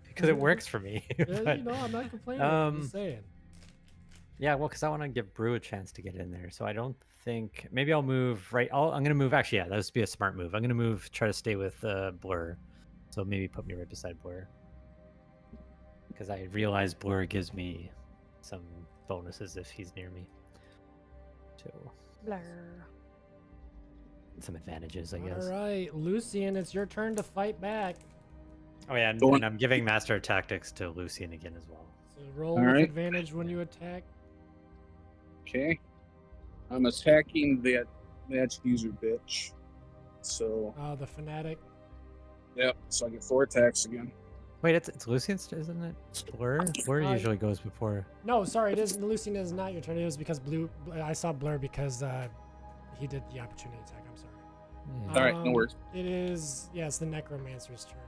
because it works for me. Yeah, but, I'm not complaining. I'm just saying. Yeah, well, because I want to give Brew a chance to get in there, so I don't think maybe I'll move right. I'm gonna move. Actually, yeah, that would be a smart move. I'm gonna move. Try to stay with Blur, so maybe put me right beside Blur, because I realize Blur gives me some bonuses if he's near me. So Blur. some advantages, I guess. All right, Lucian, it's your turn to fight back. Oh yeah, Go on. and I'm giving Master Tactics to Lucian again as well. So roll All with right. advantage when you attack. Okay. I'm attacking that magic user bitch. So, The fanatic. yep. So I get 4 attacks again. Wait, it's Lucian's, isn't it? Blur. Blur usually goes before. No, sorry, it is Lucian is not your turn. It was because I saw Blur because he did the opportunity attack. I'm sorry. Yeah. All right, no worries. It is it's the Necromancer's turn.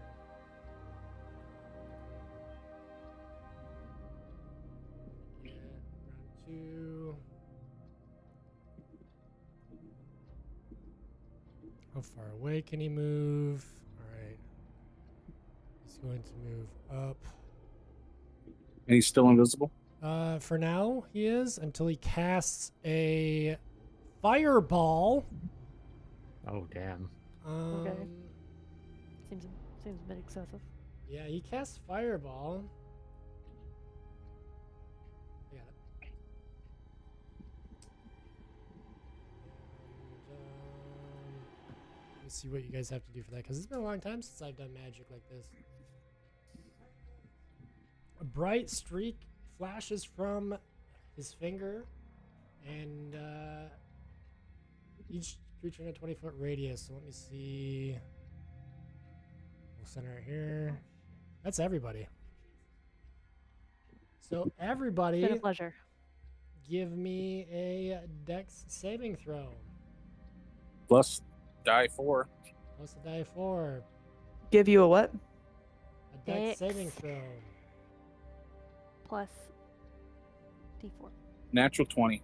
Yeah, round 2. How far away can he move? All right. He's going to move up. And he's still invisible. For now, he is until he casts a fireball. Oh damn. Okay. Seems a bit excessive. Yeah, he casts fireball. I got it. And, let me see what you guys have to do for that, because it's been a long time since I've done magic like this. A bright streak flashes from his finger, and each creature in a 20-foot radius. So let me see. We'll center it here. That's everybody. So It's been a everybody, pleasure. give me a Dex saving throw. Plus die 4. Plus a die 4. Give you a what? A dex saving Dex. throw. Plus D4. Natural 20.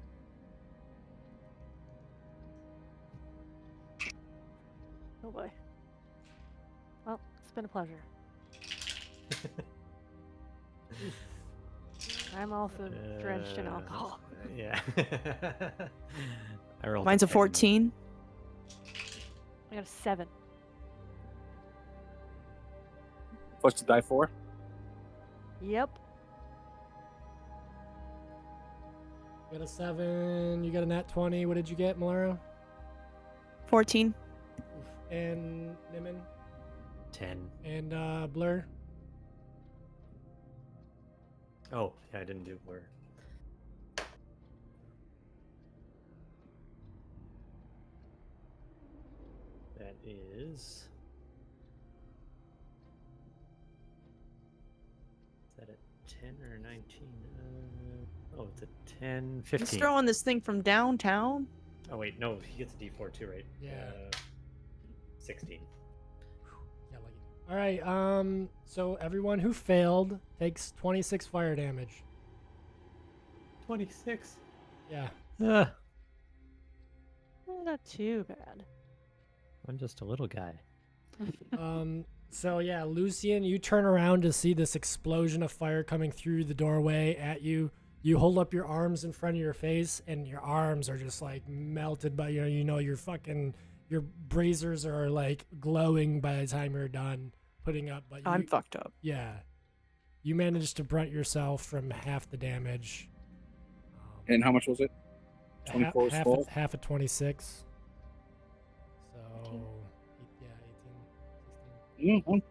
Oh boy. Well, it's been a pleasure. I'm also drenched in alcohol. Yeah. I rolled Mine's a 10. 14. I got a 7. Plus the die 4. Yep. You got a 7. You got a nat 20. What did you get, Malero? 14. And Nimin? 10. And Blur? Oh, yeah, I didn't do blur. That is that a 10 or a 19? Oh, it's a 10, He's 15. throwing this thing from downtown. Oh, wait, no, he gets a d4 too, right? Yeah. 16. Yeah, lucky. All right. So everyone who failed takes 26 fire damage. 26. Yeah. Not too bad. I'm just a little guy. So yeah, Lucian, you turn around to see this explosion of fire coming through the doorway at you. You hold up your arms in front of your face, and your arms are just like melted by your braziers are like glowing by the time you're done putting up. But I'm fucked up. yeah, you managed to brunt yourself from half the damage. And how much was it? Half, 24 half, full? half of 26. So 18. yeah, 18, 16,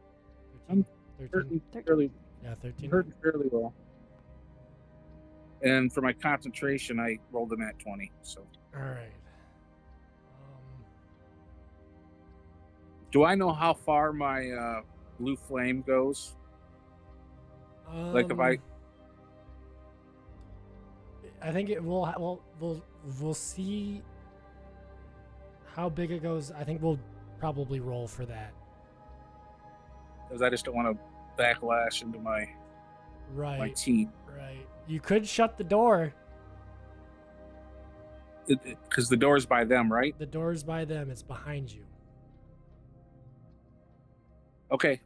I'm 13, 13. hurting 13. fairly, Yeah, 13. hurting fairly well. And for my concentration, I rolled a nat 20. So, All right. do I know how far my blue flame goes? Like if I think it will. We'll see how big it goes. I think we'll probably roll for that. because I just don't want to backlash into my Right. team. Right. You could shut the door. Because the door's by them, right? The door's by them. It's behind you. Okay.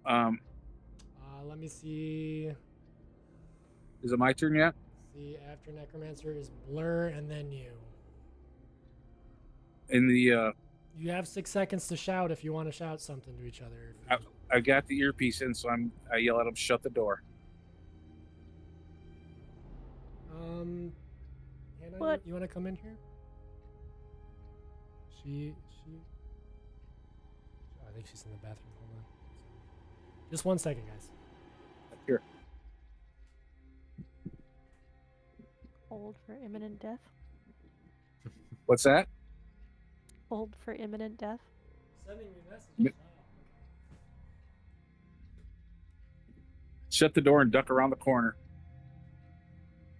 Let me see. Is it my turn yet? See, after Necromancer is Blur, and then you. In the You have 6 seconds to shout if you want to shout something to each other. I got the earpiece in, so I yell at them, shut the door. Hannah, What? you want to come in here? She. I think she's in the bathroom. Hold on. Just 1 second, guys. Here. Hold for imminent death. What's that? Hold for imminent death. Sending me messages. Mi- Shut the door and duck around the corner,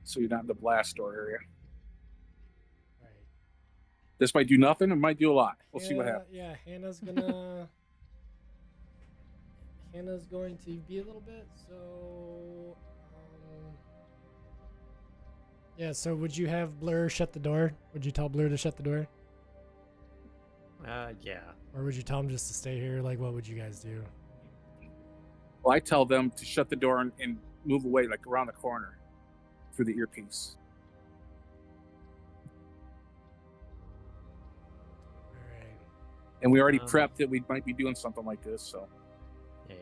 so you're not in the blast door area. Right. This might do nothing. It might do a lot. We'll see what happens. Yeah, Hannah's gonna. Hannah's going to be a little bit. So. Yeah. So would you have Blur shut the door? Would you tell Blur to shut the door, Yeah. or would you tell him just to stay here? Like, what would you guys do? Well, I tell them to shut the door and move away, like around the corner, through the earpiece. All right. And we already Um, prepped that we might be doing something like this, so Yeah.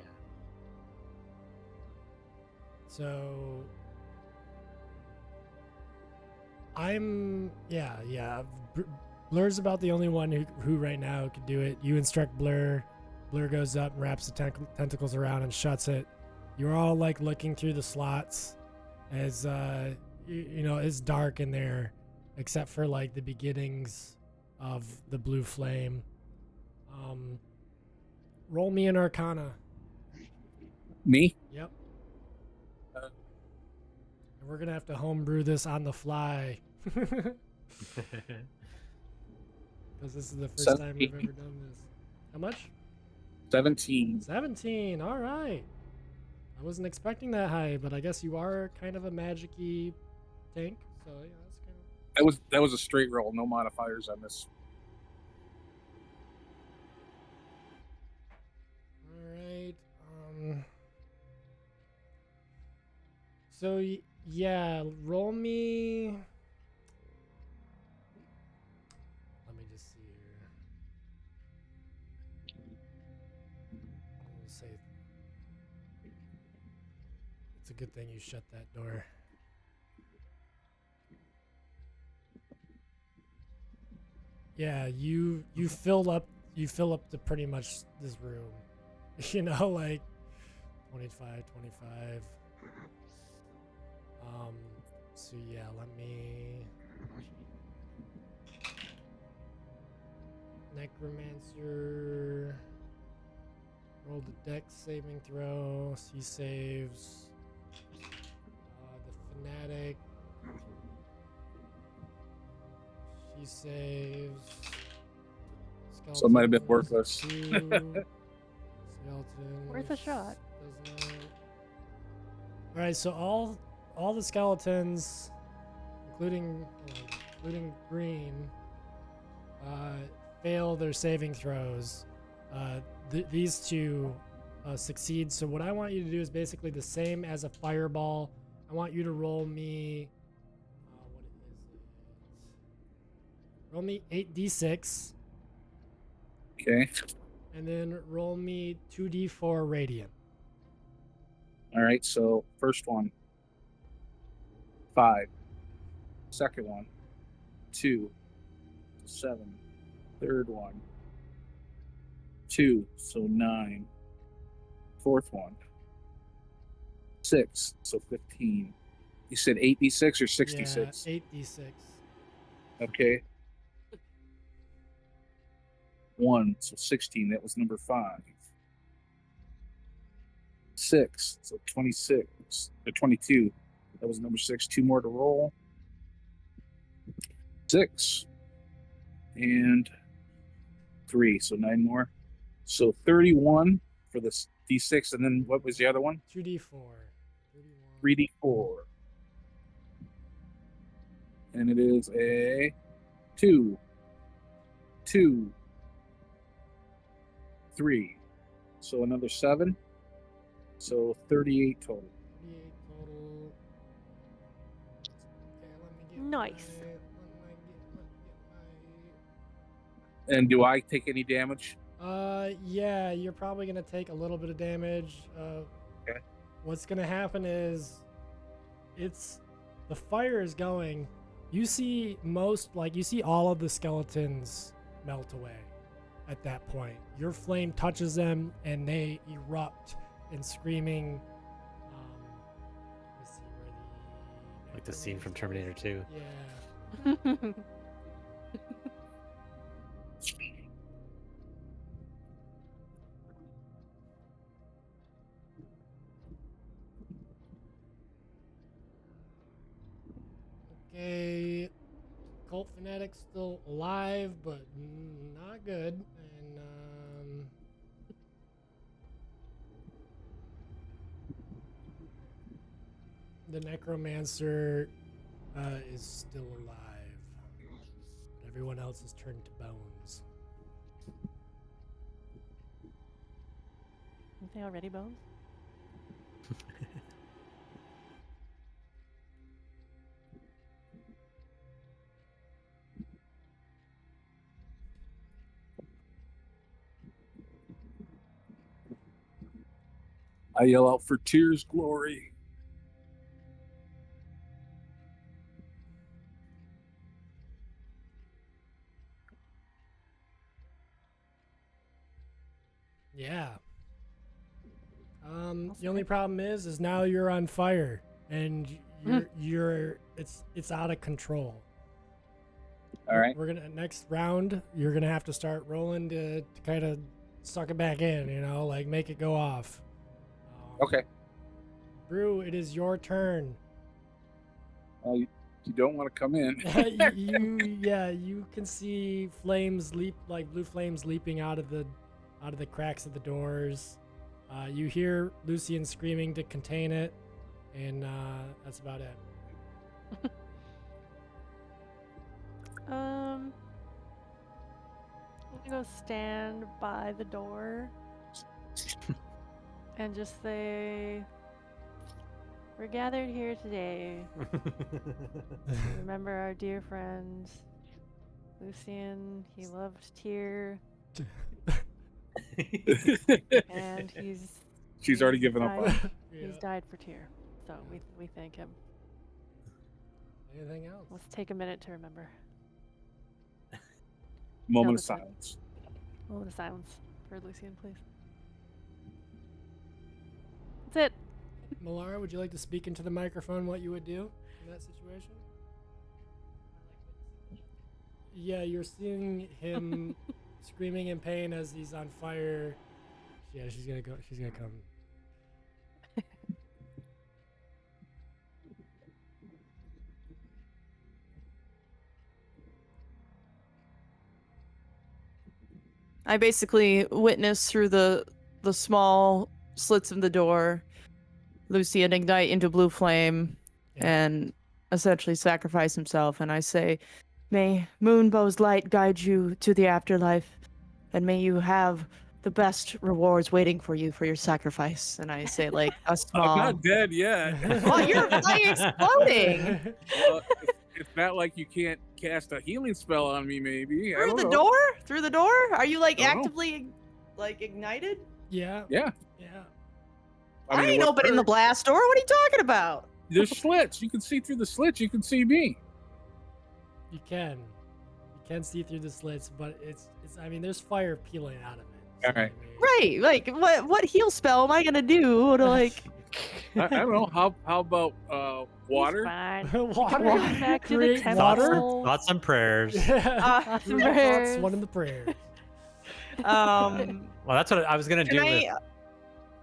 So I'm Blur's about the only one who right now can do it. You instruct Blur. Blur goes up and wraps the tentacles around and shuts it. You're all like looking through the slots as it's dark in there except for like the beginnings of the blue flame. Roll me an Arcana. me. Yep. And we're gonna have to homebrew this on the fly. Because this is the first time we've ever done this. How much? 17. 17. All right. I wasn't expecting that high, but I guess you are kind of a magic-y tank. So yeah, that's kind of. That was a straight roll, no modifiers on this. All right. So yeah, roll me. Let me just see here. We'll say it's a good thing you shut that door. Yeah, you fill up to pretty much this room. You know, like 25. So yeah, let me Necromancer roll the dex saving throw. He saves. The Fanatic. She saves. So it might have been worthless. Skeleton. Worth a shot. All right, so all the skeletons, including green, fail their saving throws. These two succeed. So what I want you to do is basically the same as a fireball. I want you to roll me. What is it? Roll me 8d6. Okay. And then roll me 2d4 radiant. All right. So first one, 5. Second one, 2. 7. Third one, 2. So 9. Fourth one, 6. So 15. You said 8d6 or 66? Yeah, 8d6. Okay. 1. So 16. That was number 5. 6. So 26. Or 22. That was number 6. 2 more to roll. 6. And 3. So 9 more. So 31 for this D6. And then what was the other one? 2d4. 3D4. And it is a 2. 2. 3. So another 7. So 38 total. 38 total. Okay, let me get Nice. And do I take any damage? Yeah, you're probably gonna take a little bit of damage. Okay. What's gonna happen is, the fire is going. You see all of the skeletons melt away. At that point, your flame touches them and they erupt in screaming. Let's see where Like the scene from Terminator 2. Yeah. Okay, Cult Fanatic's still alive, but not good. And the Necromancer is still alive. Everyone else is turned to bones. Aren't they already bones? I yell out for Tears Glory. Yeah. The only problem is now you're on fire and it's out of control. All right. We're gonna next round. You're gonna have to start rolling to kind of suck it back in. Like make it go off. Okay. Brew, it is your turn. You don't want to come in. you can see flames leap, like blue flames leaping out of the out of the cracks of the doors. You hear Lucian screaming to contain it, and that's about it. I'm gonna go stand by the door and just say, "We're gathered here today. Remember our dear friend Lucian. He loved Tyr, and She's already given up on died- it. He's died for Tyr, so we thank him. Anything else? Let's take a minute to remember. Moment of that's it. silence. Moment of silence for Lucian, please. That's it. Malara, would you like to speak into the microphone what you would do in that situation? Yeah, you're seeing him screaming in pain as he's on fire. Yeah, she's gonna go. She's gonna come. I basically witnessed through the small slits in the door, Lucian ignite into blue flame Yeah. and essentially sacrifice himself. And I say, may Moonbow's light guide you to the afterlife, and may you have the best rewards waiting for you for your sacrifice. And I say, like, a I'm small. not dead yet. Well, you're like exploding It's not like you can't cast a healing spell on me, maybe. I through don't the know. door. Through the door? Are you like Don't know. actively like ignited? Yeah. Yeah. Yeah. I, mean, ain't what opening the hurt? blast door. What are you talking about? There's slits. You can see through the slits. You can see me. You can. You can see through the slits, but it's. I mean, there's fire peeling out of it. All right. I mean- Right, like what heal spell am I gonna do to like? I don't know. How about He's water? fine. Water. Go back to the Create temple. water. Thoughts and prayers. Uh, Some Thoughts, prayers. one of the prayers. Um, Well, that's what I was gonna can do. I? With...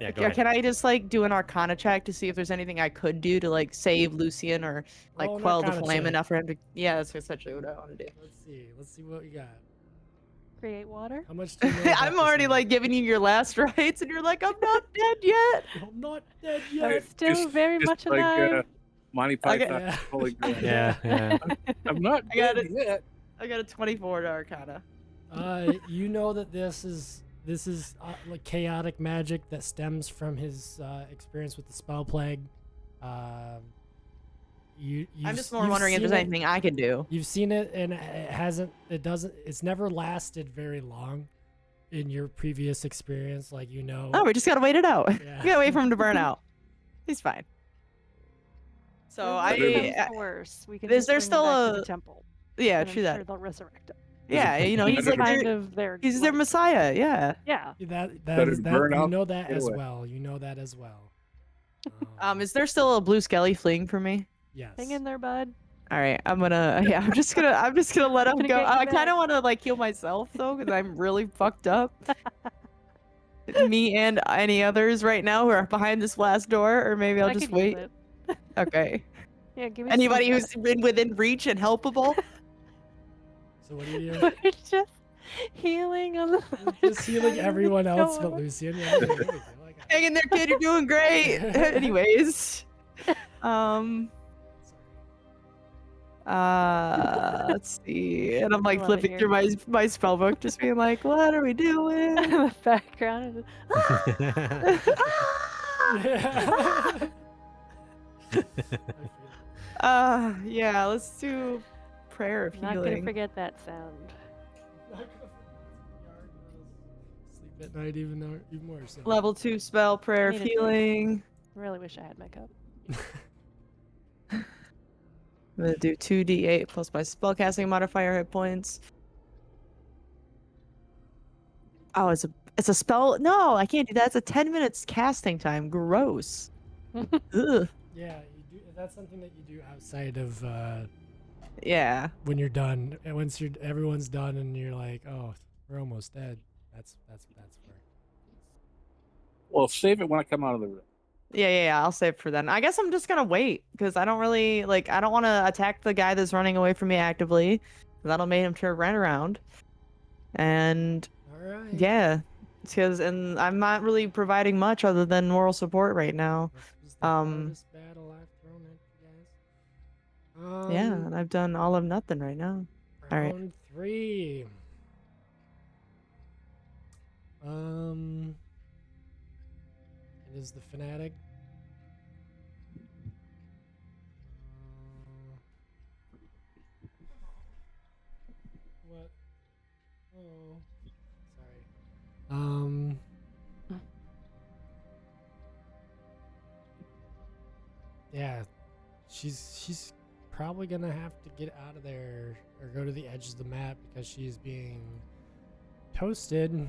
Yeah, go Yeah, ahead. can I just like do an Arcana check to see if there's anything I could do to like save Lucian or like Roll an quell the Arcana flame check. enough for him to? Yeah, that's essentially what I want to do. Let's see. Let's see what we got. Create water. How much do you know about I'm this already man? like giving you your last rites, and you're like, I'm not dead yet. I'm not dead I'm yet. still very much alive. Monty Okay. Python. Yeah. Holy Grail. Yeah, yeah. I'm not I got dead it. yet. I got a 24 to Arcana. You know that this is like chaotic magic that stems from his experience with the spell plague. I'm just more wondering if there's anything I can do. You've seen it, and it's never lasted very long in your previous experience. Like, you know. Oh, we just gotta wait it out. Yeah. We gotta wait for him to burn out. He's fine. So If it I, comes to worse, we can is just there bring him still back to a- the temple. yeah, and I'm true that. Sure they'll resurrect him. Yeah, you know, he's Better like kind their, of their. he's their like, messiah. Yeah. Yeah. That Better is to that burn you out know that get as away. well. You know that as well. Is there still a blue skelly fleeing for me? Yes. Hang in there, bud. All right, I'm gonna. Yeah, I'm just gonna let him Gonna go. get you I kind back. of want to like heal myself though, because I'm really fucked up. Me and any others right now who are behind this last door, or maybe I'll I just could use wait. it. Okay. Yeah, give me Anybody some who's been within reach and helpable. So what do you do? We're just healing on the. Just healing everyone else but Go. Lucian. Yeah, there we go. I got it. Hang in there, kid. You're doing great. Anyways, Sorry. let's see. And I'm like Love it flipping here. through my spell book, just being like, what are we doing? in the background. Yeah. Yeah, let's do prayer of Not gonna healing. forget that sound. Sleep at night even more so. Level 2 spell, prayer of Need it. healing. Really wish I had my cup. I'm gonna do 2d8 plus my spellcasting modifier hit points. Oh, it's a spell. No, I can't do that. It's a 10 minutes casting time. Gross. Ugh. Yeah, you do. That's something that you do outside of Yeah. when you're done. And once everyone's done, and you're like, oh, we're almost dead. That's where. Well, save it when I come out of the room. Yeah. I'll save it for then. I guess I'm just gonna wait because I don't really like. I don't want to attack the guy that's running away from me actively. That'll make him turn right around. And All right. yeah, and I'm not really providing much other than moral support right now. This was the hardest battle I've thrown at you guys. Yeah, and I've done all of nothing right now. All right. Round 3. It is the fanatic. What? Oh, sorry. Yeah, she's probably gonna have to get out of there or go to the edge of the map because she's being toasted.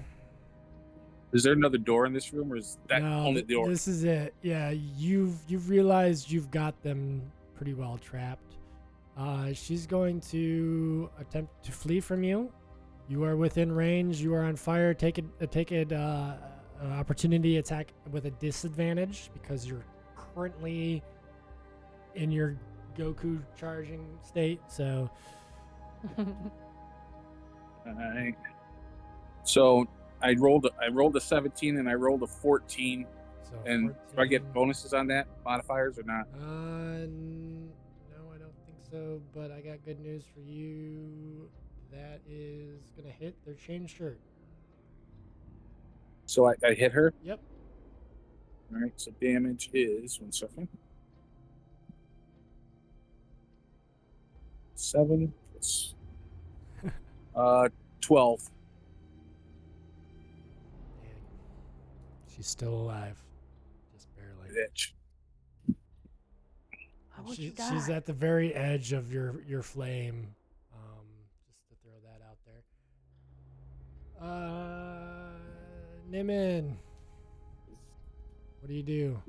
Is there another door in this room, or is that No, only the door? this is it. Yeah, you've realized you've got them pretty well trapped. She's going to attempt to flee from you. You are within range. You are on fire. Take an opportunity attack with a disadvantage because you're currently in your Goku charging state. So Alright. So I rolled a 17 and I rolled a 14. so And do I 14. get bonuses on that, modifiers or not? No, I don't think so. But I got good news for you. That is gonna hit their chain shirt. So I hit her. Yep. All right. So damage is 1 second. 7 plus 12. Dang. She's still alive, just barely. Bitch. How would She- you die? she's at the very edge of your flame. Just to throw that out there. Nimin, what do you do?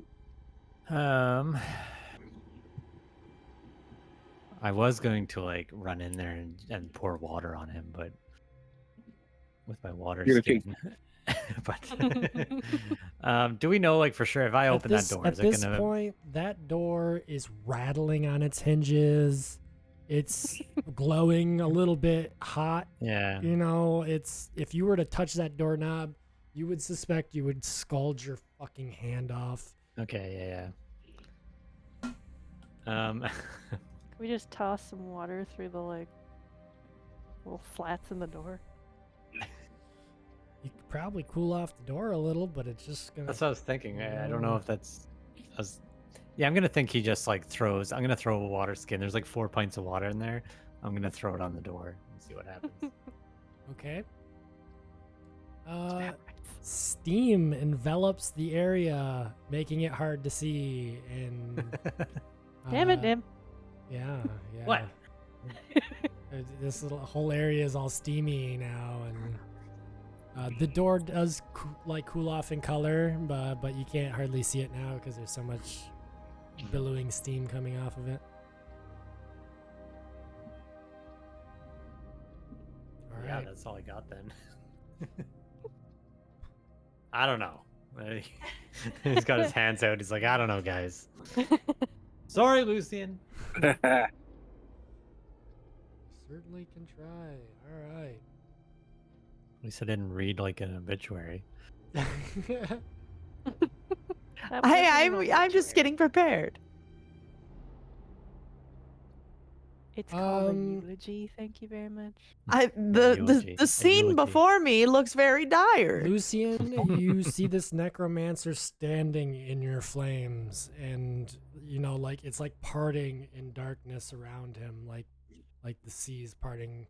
I was going to like run in there and pour water on him, but with my water You're gonna skin. But do we know like for sure if I open that door, At is it this gonna? point, that door is rattling on its hinges. It's glowing a little bit hot. Yeah. You know, it's if you were to touch that doorknob, you would suspect you would scald your fucking hand off. Okay. Yeah. Can we just toss some water through the like little slats in the door? You could probably cool off the door a little, but it's just gonna. That's what I was thinking. I don't know if that's. Yeah, I'm gonna think he just like throws. I'm gonna throw a water skin. There's like 4 pints of water in there. I'm gonna throw it on the door and see what happens. Okay. Steam envelops the area, making it hard to see. And Damn it, Dim. Yeah. What? This whole area is all steamy now, and the door does cool off in color, but you can't hardly see it now because there's so much billowing steam coming off of it. All Yeah, right. that's all I got then. I don't know. He's got his hands out. He's like, I don't know, guys. Sorry, Lucian. Certainly can try. All right. At least I didn't read like an obituary. That I'm wasn't an just obituary. getting prepared. It's called a Um, eulogy. Thank you very much. eulogy, The a scene eulogy. before me looks very dire. Lucian, you see this necromancer standing in your flames, and you know, like it's like parting in darkness around him, like the seas parting,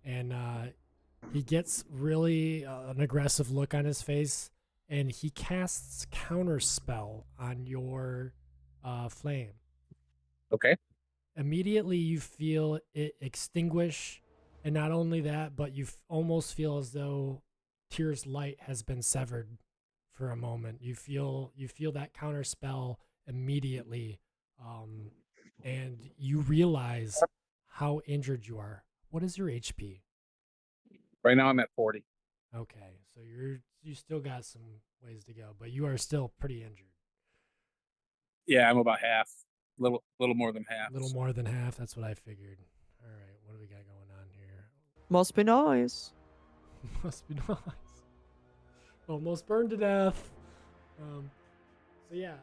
and he gets really an aggressive look on his face, and he casts counterspell on your flame. Okay. Immediately you feel it extinguish, and not only that, but you almost feel as though Tyr's light has been severed for a moment. You feel that counter spell immediately, and you realize how injured you are. What is your HP? Right now I'm at 40. Okay, so you still got some ways to go, but you are still pretty injured. Yeah, I'm about half. Little more than half. A little more than half. That's what I figured. All right, what do we got going on here? Must be noise. Must be nice. Almost burned to death. So yeah.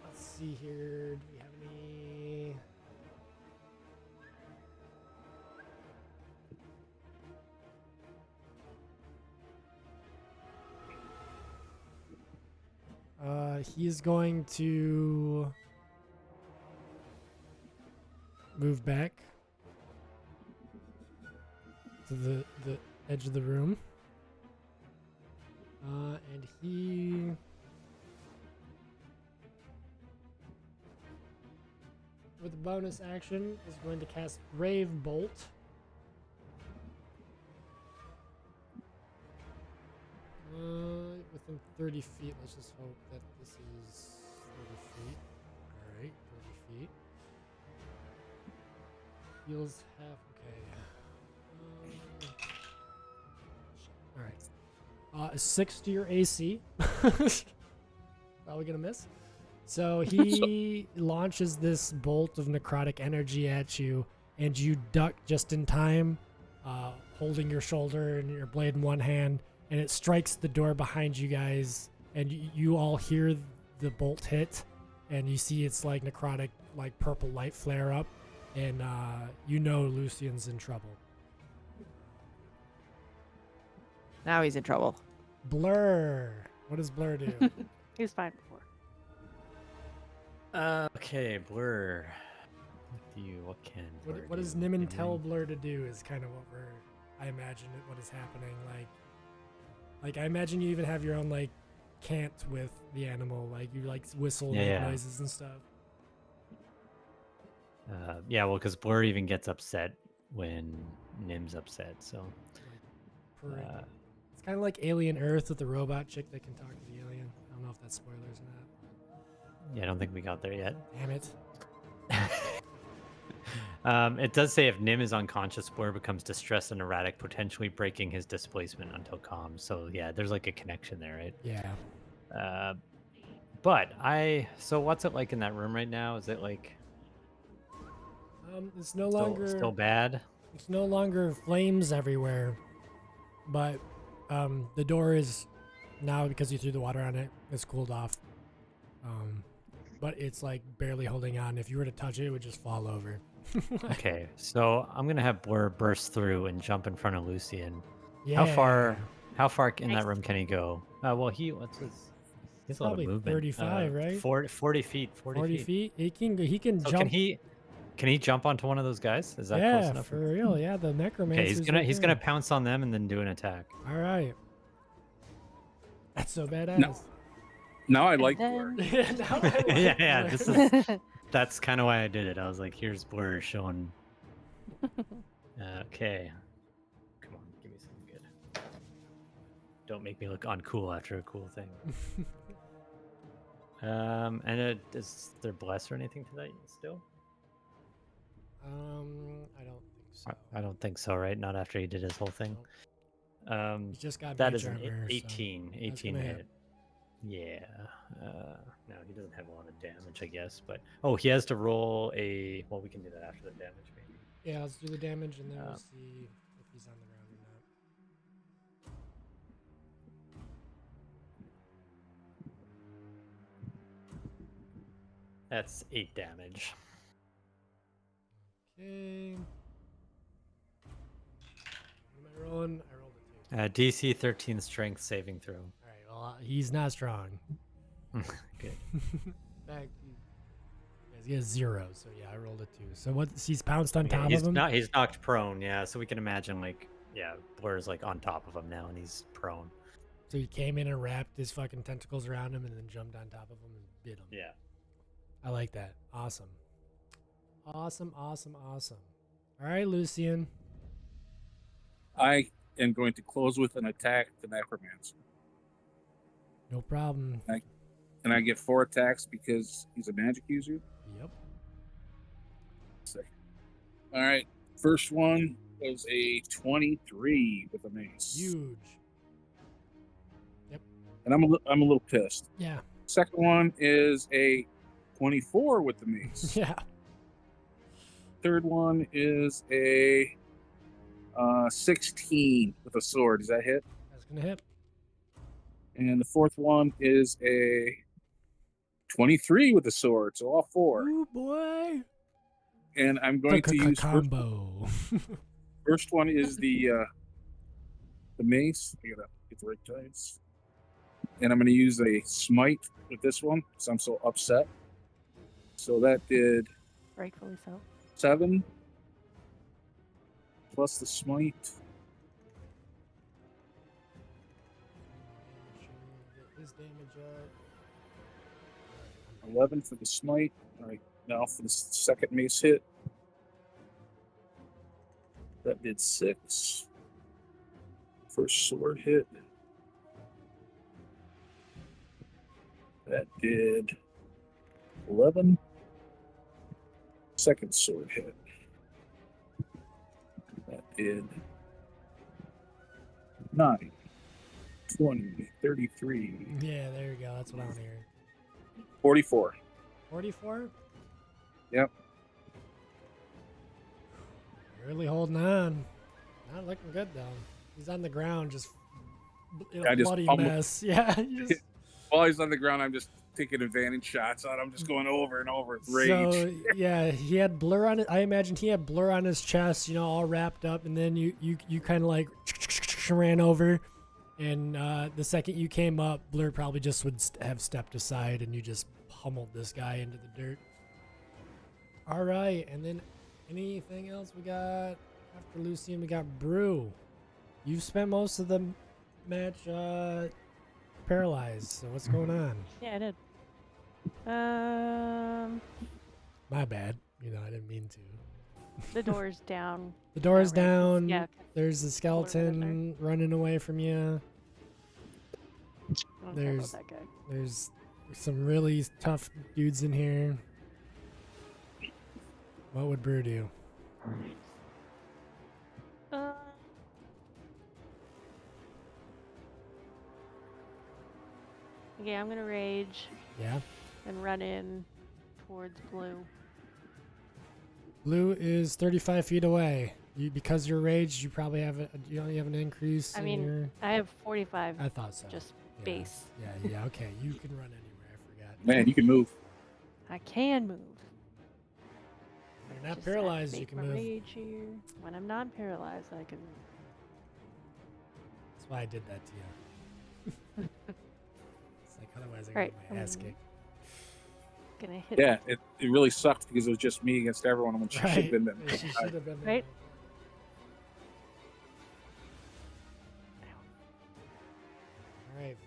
Let's see here. Do we have any? He's going to move back to the edge of the room. And he with a bonus action is going to cast Grave Bolt. Within 30 feet. Let's just hope that this is 30 feet. Alright, 30 feet. Heals half. Okay. Alright. 6 to your AC. Probably gonna miss. So he launches this bolt of necrotic energy at you, and you duck just in time, holding your shoulder and your blade in one hand, and it strikes the door behind you guys, and you all hear the bolt hit, and you see it's like necrotic, like purple light flare up, and you know Lucian's in trouble. Now he's in trouble. Blur. What does Blur do? He's fine before. Okay, Blur. What can Blur What does do? Niman tell Blur to do is kind of I imagine what is happening. Like I imagine you even have your own like cant with the animal, like you like whistle make noises and stuff. Yeah, well, because Blur even gets upset when Nim's upset, so. Like purring. It's kind of like Alien Earth with the robot chick that can talk to the alien. I don't know if that's spoilers or not. Yeah, I don't think we got there yet. Damn it. It does say if Nim is unconscious, Blur becomes distressed and erratic, potentially breaking his displacement until calm. So yeah, there's like a connection there, right? Yeah. So what's it like in that room right now? Is it like it's no longer still bad? It's no longer flames everywhere, but the door is now, because you threw the water on it, it's cooled off. But it's like barely holding on. If you were to touch it, it would just fall over. Okay, so I'm gonna have Blur burst through and jump in front of Lucian. Yeah. How far in that room can he go? Well, what's his? He's a lot of Probably movement. 35, right? 40 feet. 40 feet. He can So jump. Can he jump onto one of those guys? Is that close enough? For real. Yeah, the necromancer. Okay, he's gonna pounce on them and then do an attack. All right. That's so badass. Now I like Blur. Yeah. That's kind of why I did it. I was like, here's Blur showing. Okay. Come on, give me something good. Don't make me look uncool after a cool thing. And is there bless or anything to that still? I don't think so. I don't think so, right? Not after he did his whole thing. He's just got That is mage an armor, 18. so 18 gonna hit. Yeah. No, he doesn't have a lot of damage, I guess. But he has to roll a. Well, we can do that after the damage, maybe. Yeah, let's do the damage and then we'll see if he's on the ground or not. That's 8 damage. Okay. What am I rolling? I rolled a 2. DC 13 strength saving throw. All right. Well, he's not strong. Good. In fact, he has 0. So yeah, I rolled a 2. So what? He's pounced on top he's of him. He's knocked prone. Yeah, so we can imagine Blur's like on top of him now, and he's prone. So he came in and wrapped his fucking tentacles around him and then jumped on top of him and bit him. Yeah. I like that. Awesome. Awesome. All right, Lucian. I am going to close with an attack to Necromancer. No problem. And I get 4 attacks because he's a magic user? Yep. All right. First one was a 23 with a mace. Huge. And I'm a little pissed. Yeah. Second one is a 24 with the mace. Yeah. Third one is a 16 with a sword. Does that hit? That's gonna hit. And the fourth one is a 23 with a sword. So all four. Ooh boy. And I'm going to use combo. first one is the mace. I gotta get the right dice. And I'm going to use a smite with this one because I'm so upset. So that did Rightfully so. 7 plus the smite. Get his damage up. 11 for the smite. All right, now for the second mace hit. That did 6. First sword hit. That did 11. Second sword hit. That did 9, 20, 33, Yeah, there you go. That's what I want to hear. 44. 44? Yep. Really holding on. Not looking good though. He's on the ground, just in I a just bloody pummeled- mess. Yeah. you just- While he's on the ground, I'm just taking advantage shots on him, just going over and over with rage. So yeah, he had blur on it. I imagined he had blur on his chest, all wrapped up, and then you kind of like ran over, and the second you came up, Blur probably just would have stepped aside, and you just pummeled this guy into the dirt. All right, and then anything else we got after Lucian? We got Brew. You've spent most of the match paralyzed. So what's going on? Yeah, I did. My bad. I didn't mean to. The door's down. The door's Yeah, right, 'cause- down. yeah, 'cause There's a skeleton running away from you. I don't care There's- about that guy. There's some really tough dudes in here. What would Brew do? Okay, I'm gonna rage Yeah. and run in towards Blue. Blue is 35 feet away. Because you're raged, you probably have you only have an increase. I in mean, your... I have 45 I thought so. just Yeah. base. Yeah. Okay, you can run anywhere. I forgot. Man, you can move. I can move. You're not Just paralyzed. You activate can my move. rage here. When I'm not paralyzed, I can. That's why I did that to you. It's like otherwise I got Right, my ass kicked. Gonna hit. Yeah, it really sucked because it was just me against everyone when she should have Right. been there. She should have been there. Right. All right.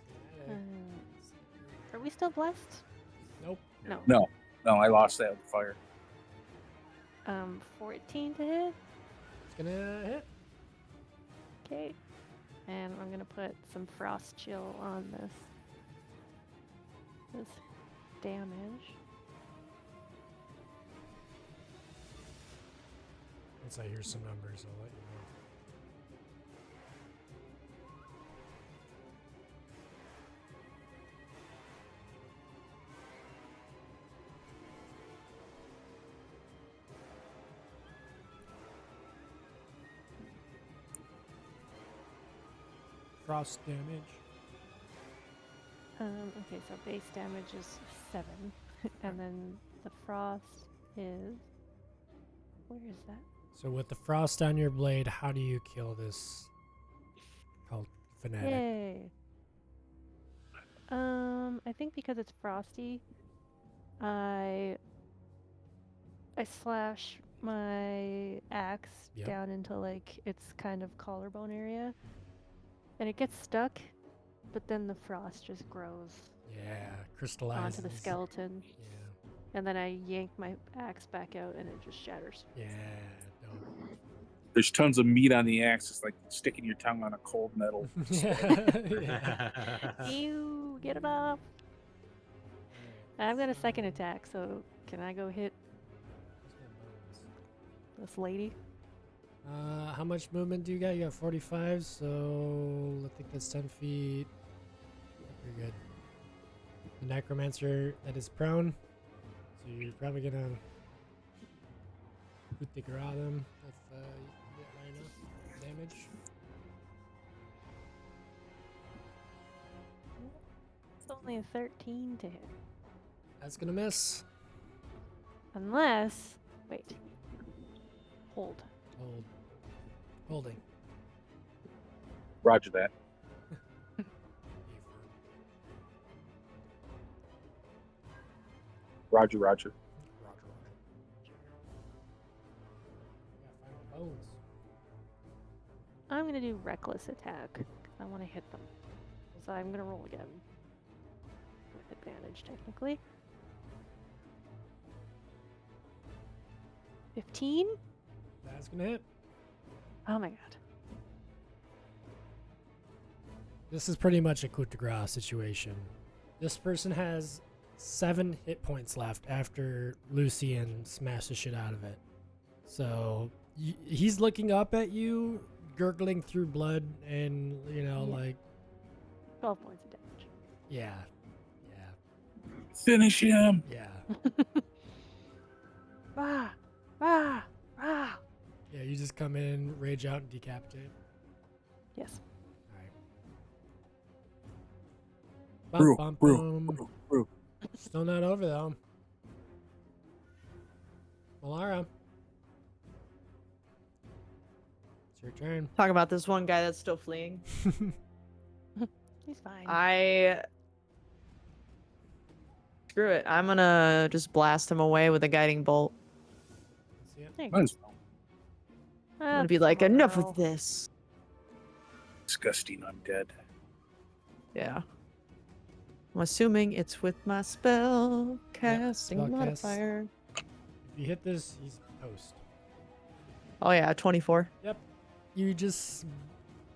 Are we still blessed? Nope. No. No, I lost that with fire. 14 to hit. It's gonna hit. Okay. And I'm gonna put some frost chill on this damage. Once I hear some numbers, I'll let you know. Frost damage. Okay, so base damage is 7, and then the frost is. Where is that? So with the frost on your blade, how do you kill this cult fanatic? Yay! I think because it's frosty, I slash my axe Yep. down into like its kind of collarbone area, and it gets stuck, but then the frost just grows Yeah, crystallizes. onto the skeleton, Yeah, and then I yank my axe back out, and it just shatters. yeah, dope. There's tons of meat on the axe. It's like sticking your tongue on a cold metal. yeah. Ew! Get it off! I've got a second attack, so can I go hit this lady? How much movement do you got? You got 45, so I think that's 10 feet. You're good. The necromancer that is prone, so you're probably gonna coup de grace them if you get high enough damage. It's only a 13 to hit. That's gonna miss. Unless. Wait. Hold. Hold. Holding. Roger that. Roger, Roger. Roger. Yeah, final bones. I'm gonna do reckless attack because I want to hit them. So I'm gonna roll again with advantage, technically. 15. That's gonna hit. Oh my god. This is pretty much a coup de grace situation. This person has 7 hit points left after Lucian smashed the shit out of it. So he's looking up at you, gurgling through blood, and Yeah. like 12 points of damage. yeah. Finish him. Yeah. Ah! Ah! Ah! Yeah, you just come in, rage out, and decapitate. Yes. Alright. Brew, brew, brew. Still not over though. Malara. It's your turn. Talk about this one guy that's still fleeing. He's fine. Screw it. I'm gonna just blast him away with a guiding bolt. Let's see it. There you Might as well. go. I'm gonna be That's like, enough tomorrow. of this. Disgusting undead. Yeah. I'm assuming it's with my spell casting spell cast. modifier. If you hit this, he's toast. Oh yeah, 24. You just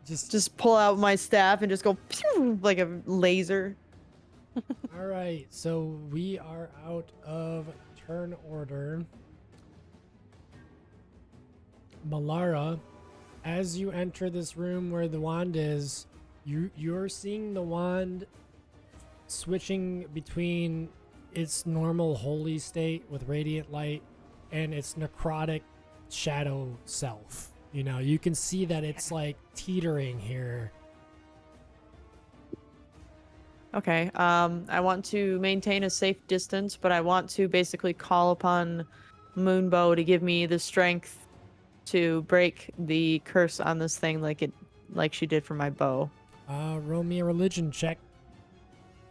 Just pull out my staff and just go pew, like a laser. all right. So we are out of turn order. Malara, as you enter this room where the wand is, you're seeing the wand switching between its normal holy state with radiant light and its necrotic shadow self. You can see that it's like teetering here. Okay. I want to maintain a safe distance, but I want to basically call upon Moonbow to give me the strength to break the curse on this thing like she did for my bow. Roll me a religion check.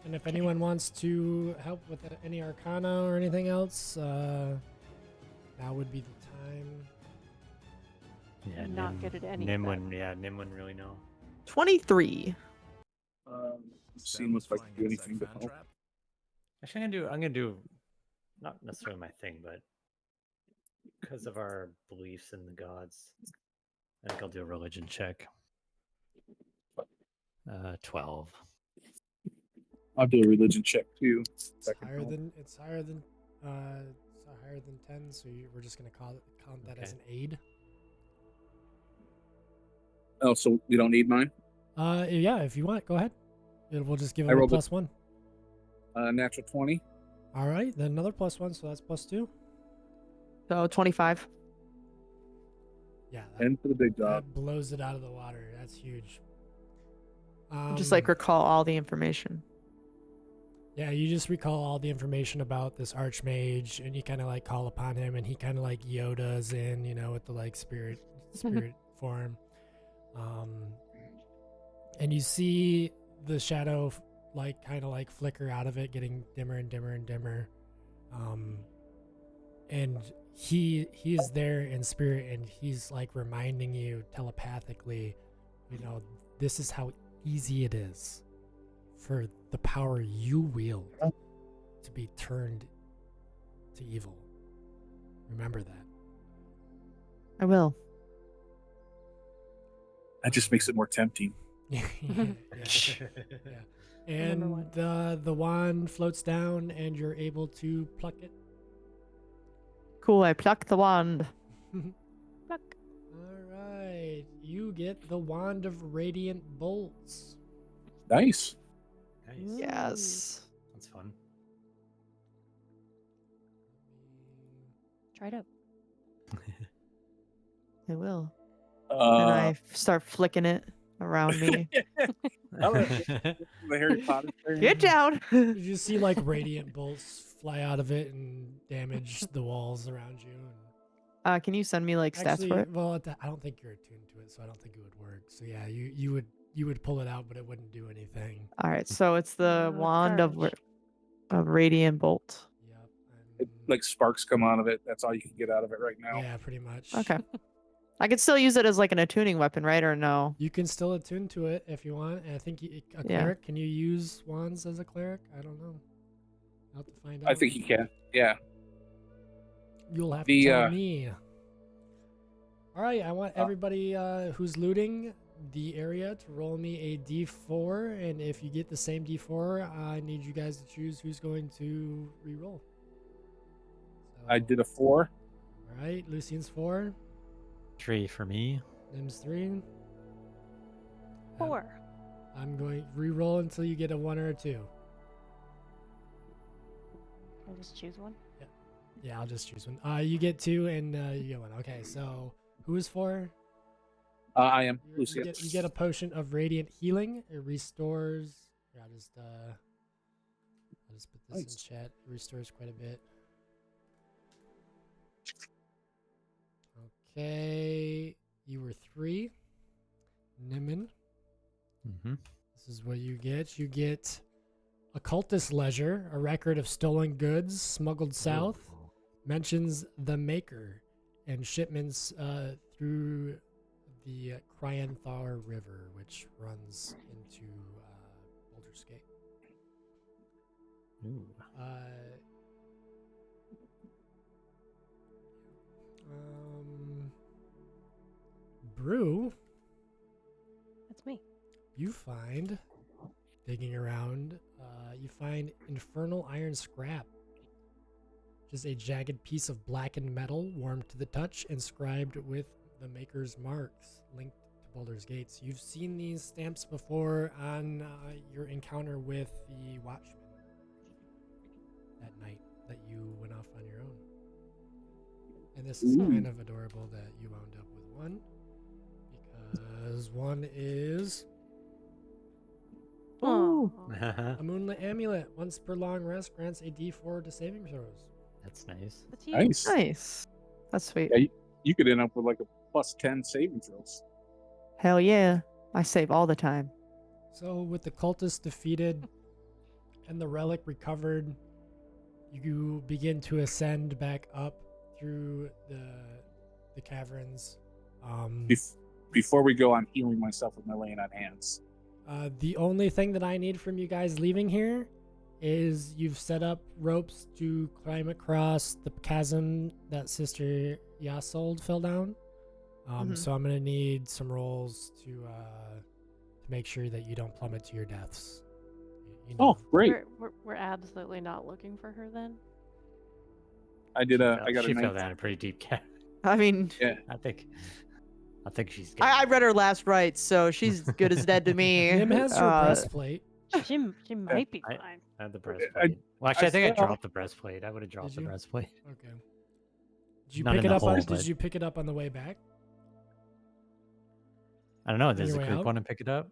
And if anyone wants to help with any arcana or anything else, now would be the time. Yeah, I'm not good at any of Nim that. wouldn't really know. 23. Seeing if I can do anything to help. Actually, I'm gonna do not necessarily my thing, but because of our beliefs in the gods, I think I'll do a religion check. 12. I'll do a religion check too. It's higher than 10, so we're just gonna count that as an aid. Oh, so we don't need mine? Yeah, if you want, go ahead. We'll just give I it a rolled a- +1. Natural 20. All right, then another +1, so that's +2. So 25. Yeah, And for the big dog. that blows it out of the water. That's huge. Just like recall all the information. Yeah, you just recall all the information about this archmage, and you kind of like call upon him, and he kind of like Yoda's in, with the like spirit form. And you see the shadow like kind of like flicker out of it, getting dimmer and dimmer and dimmer. And he is there in spirit, and he's like reminding you telepathically, this is how easy it is for the power you wield to be turned to evil. Remember that. I will. That just makes it more tempting. yeah. Remember And what? the wand floats down, and you're able to pluck it. Cool, I pluck the wand. Fuck. All right, you get the wand of radiant bolts. Nice. Nice. Yes. That's fun. Try it out. I will. And I Uh, start flicking it around me. the Harry Potter thing. Get down. You just see like radiant bolts fly out of it and damage the walls around you. And Can you send me like stats actually, for it? well, I don't think you're attuned to it, so I don't think it would work. So yeah, you would pull it out, but it wouldn't do anything. All right, so it's the wand of courage. radiant bolt. Yep. Like sparks come out of it. That's all you can get out of it right now. Yeah, pretty much. Okay. I could still use it as like an attuning weapon, right? Or no? You can still attune to it if you want. And I think a Yeah. cleric, can you use wands as a cleric? I don't know. I'll have to find out. I think you can. Yeah. You'll have The, to tell me. All right, I want everybody who's looting the area to roll me a d4, and if you get the same d4, I need you guys to choose who's going to re-roll. So, I did a 4. All right, Lucian's 4, 3 for me. Nim's 3. 4. I'm going re-roll until you get a 1 or a 2. Can I just choose one? Yeah, I'll just choose one. You get 2 and you get 1. Okay, so who is 4? I am You Lucian. get a potion of radiant healing. It restores. Here, I'll just put this Nice. in chat. It restores quite a bit. Okay, you were 3. Nimin, Mm-hmm. this is what you get. You get occultist ledger, a record of stolen goods smuggled south. Mentions the maker and shipments through the Cryanthar River, which runs into Baldur's Gate. Ooh. Brew, That's me. you find, digging around, you find infernal iron scrap. Just a jagged piece of blackened metal, warm to the touch, inscribed with the maker's marks, linked to Baldur's Gates. You've seen these stamps before on your encounter with the Watchman that night that you went off on your own. And this is kind of adorable that you wound up with one, because one is Ooh. Aw, a moonlit amulet. Once per long rest, grants a d4 to saving throws. That's nice. That's you. Nice. Nice. That's sweet. Yeah, you could end up with like a +10 saving throws. Hell yeah. I save all the time. So, with the cultists defeated and the relic recovered, you begin to ascend back up through the caverns. Before we go, I'm healing myself with my laying on hands. The only thing that I need from you guys leaving here is you've set up ropes to climb across the chasm that Sister Yasold fell down. So I'm gonna need some rolls to make sure that you don't plummet to your deaths. You know. Oh, great! We're absolutely not looking for her then. I did a. I got She a fell 19. down a pretty deep cat. I mean, I think she's. I read her last right, so she's good as dead to me. Nim has her breastplate. She might be I- fine. I had the breastplate. Well, actually, I think I saw- dropped the breastplate. I would have dropped Did the you? breastplate. Okay. Did you Not pick in it the up on? hole, Did but- you pick it up on the way back? I don't know. Does your the way group out? want to pick it up?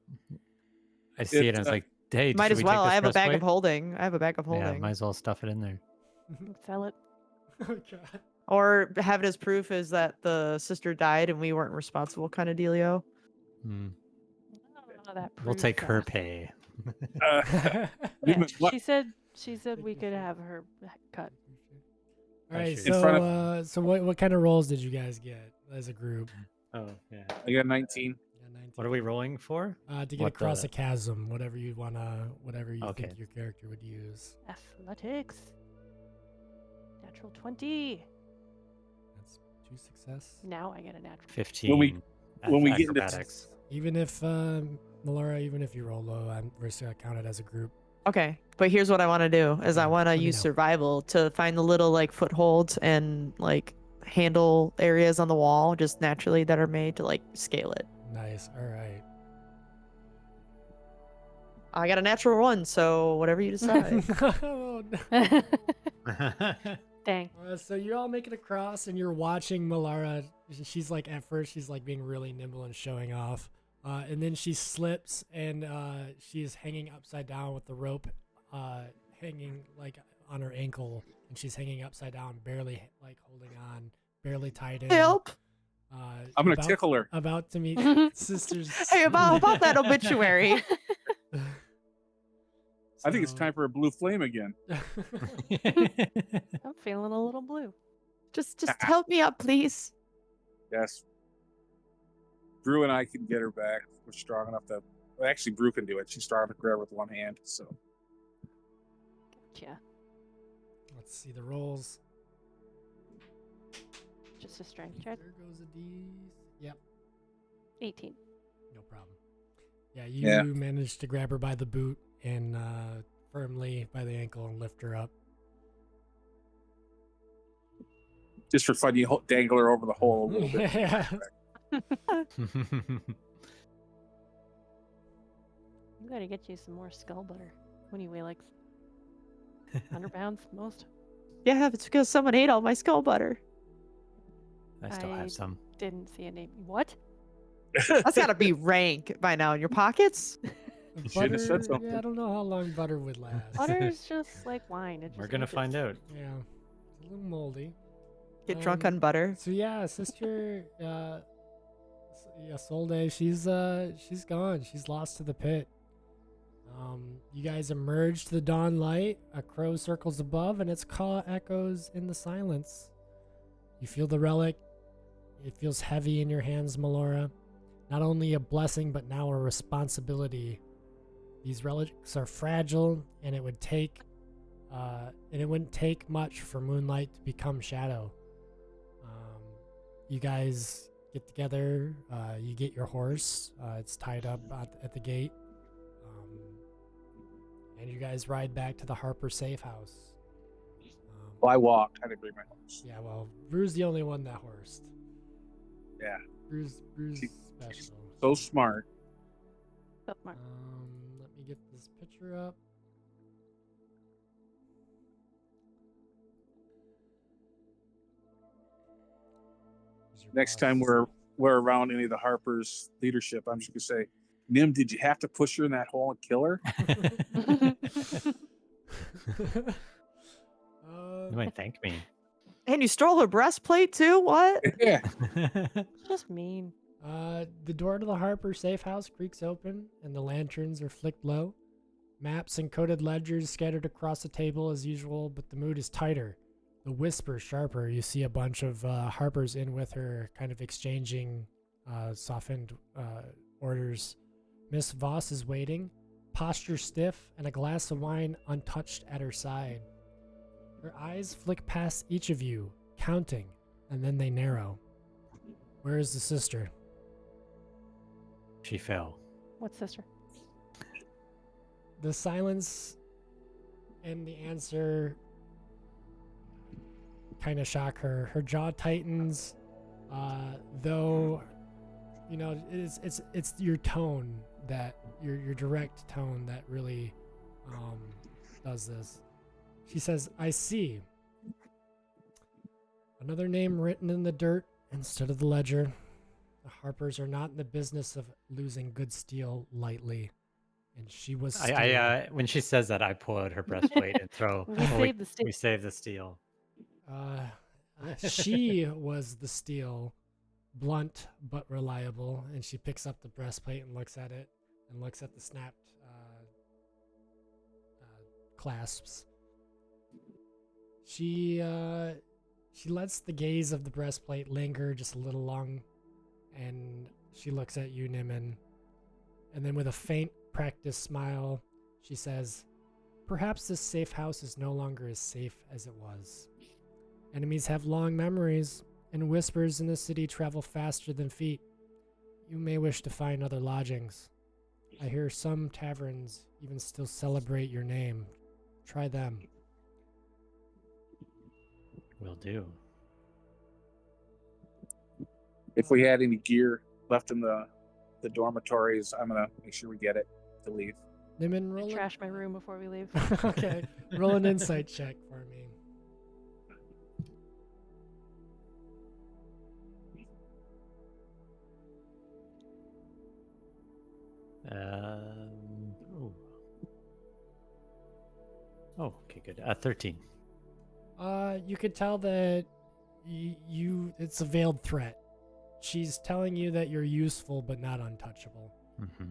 I see it and I was like, hey, Might should as we take well. this I have a bag of breastplate? holding. I have a bag of holding. Yeah, might as well stuff it in there. Sell it. Oh God. Or have it as proof is that the sister died and we weren't responsible kind of dealio. Hmm. I don't know that We'll proves take her that. pay. Yeah, What? she said we could have her cut. All right. should- In So, front so what kind of rolls did you guys get as a group? Oh, yeah. I got 19. Yeah, 19. What are we rolling for? To get what across the- a chasm, whatever you Okay. think your character would use. Athletics. Natural 20. That's 2 success. Now I get a natural. 15. when we get into acrobatics. Even if Melora, even if you roll low, we're still counted as a group. Okay, but here's what I want to do: is I Yeah, want to let me use know. survival to find the little like footholds and like handle areas on the wall just naturally that are made to like scale it. Nice. All right. I got a natural one, so whatever you decide. Oh, no. Dang. So you all make it across, and you're watching Malara. She's like, at first, she's like being really nimble and showing off. And then she slips, and she is hanging upside down with the rope hanging like on her ankle, and she's hanging upside down, barely like holding on, barely tied in. Help! I'm gonna tickle her. About to meet sisters. Hey, about that obituary. I think it's time for a blue flame again. I'm feeling a little blue. Just help me up, please. Yes. Brew and I can get her back. We're strong enough to. Well, actually, Brew can do it. She's strong enough to grab her with one hand. So. Yeah. Let's see the rolls. Just a strength check. There goes a D. Yep. 18. No problem. Yeah, you managed to grab her by the boot and firmly by the ankle and lift her up. Just for fun, you dangle her over the hole a little bit. Yeah. You gotta get you some more skull butter. What do you weigh, like 100 pounds most? Yeah, it's because someone ate all my skull butter. I still I- have some. Didn't see a name. What? That's gotta be rank by now in your pockets. You shouldn't have said Butter, something. yeah, I don't know how long butter would last. Butter's just like wine. It We're just gonna ages. find out. Yeah, it's a little moldy. Get drunk on butter. So yeah, sister, Solde, she's gone. She's lost to the pit. You guys emerge to the dawn light. A crow circles above, and its call echoes in the silence. You feel the relic. It feels heavy in your hands, Melora. Not only a blessing, but now a responsibility. These relics are fragile, and it wouldn't take much for Moonlight to become Shadow. You guys get together. You get your horse. It's tied up at the gate. And you guys ride back to the Harper safe house. Well, I walked. I didn't bring my horse. Yeah, well, Brew's the only one that horsed. Yeah. Brew's She- special. So smart. So smart. Let me get this picture up. There's your Next boss. time we're around any of the Harper's leadership, I'm just gonna say, Nim, did you have to push her in that hole and kill her? You might thank me. And you stole her breastplate too? What? Yeah. Just mean. The door to the Harper safe house creaks open, and the lanterns are flicked low. Maps and coded ledgers scattered across the table as usual, but the mood is tighter. The whisper sharper. You see a bunch of Harpers in with her, kind of exchanging softened orders. Miss Voss is waiting, posture stiff, and a glass of wine untouched at her side. Her eyes flick past each of you, counting, and then they narrow. Where is the sister? She fell. What sister? The silence and the answer kind of shock her. Her jaw tightens, though, you know, it's your tone that your direct tone that really does this. She says, "I see. Another name written in the dirt instead of the ledger. The Harpers are not in the business of losing good steel lightly." And she was I when she says that, I pull out her breastplate and throw. We oh, saved the steel. We saved the steel. She was the steel, blunt but reliable, and she picks up the breastplate and looks at it and looks at the snapped clasps. She lets the gaze of the breastplate linger just a little long, and she looks at you, Nimin, and then with a faint practiced smile, she says, "Perhaps this safe house is no longer as safe as it was. Enemies have long memories, and whispers in the city travel faster than feet. You may wish to find other lodgings. I hear some taverns even still celebrate your name. Try them." Will do. If we had any gear left in the dormitories, I'm gonna make sure we get it to leave. Nimin, roll Trash my room before we leave. Okay, roll an insight check for me. Ooh. Oh, okay, good. 13. You could tell that it's a veiled threat. She's telling you that you're useful but not untouchable. Mm-hmm.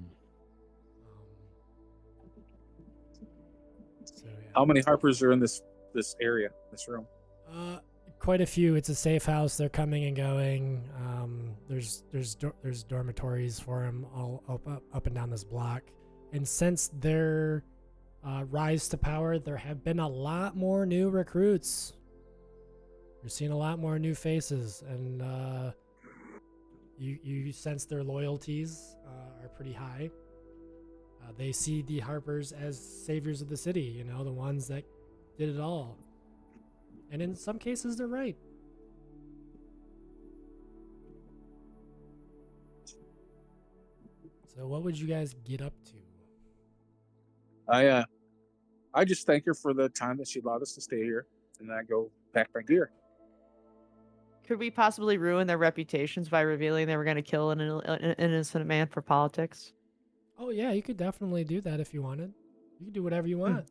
So yeah. How many Harpers are in this area, this room? Quite a few. It's a safe house. They're coming and going. There's dormitories for them all up and down this block. And since their rise to power, there have been a lot more new recruits. You're seeing a lot more new faces, and you sense their loyalties are pretty high. They see the Harpers as saviors of the city. You know, the ones that did it all. And in some cases, they're right. So what would you guys get up to? I just thank her for the time that she allowed us to stay here, and then I go pack my gear. Could we possibly ruin their reputations by revealing they were going to kill an innocent man for politics? Oh, yeah, you could definitely do that if you wanted. You could do whatever you want.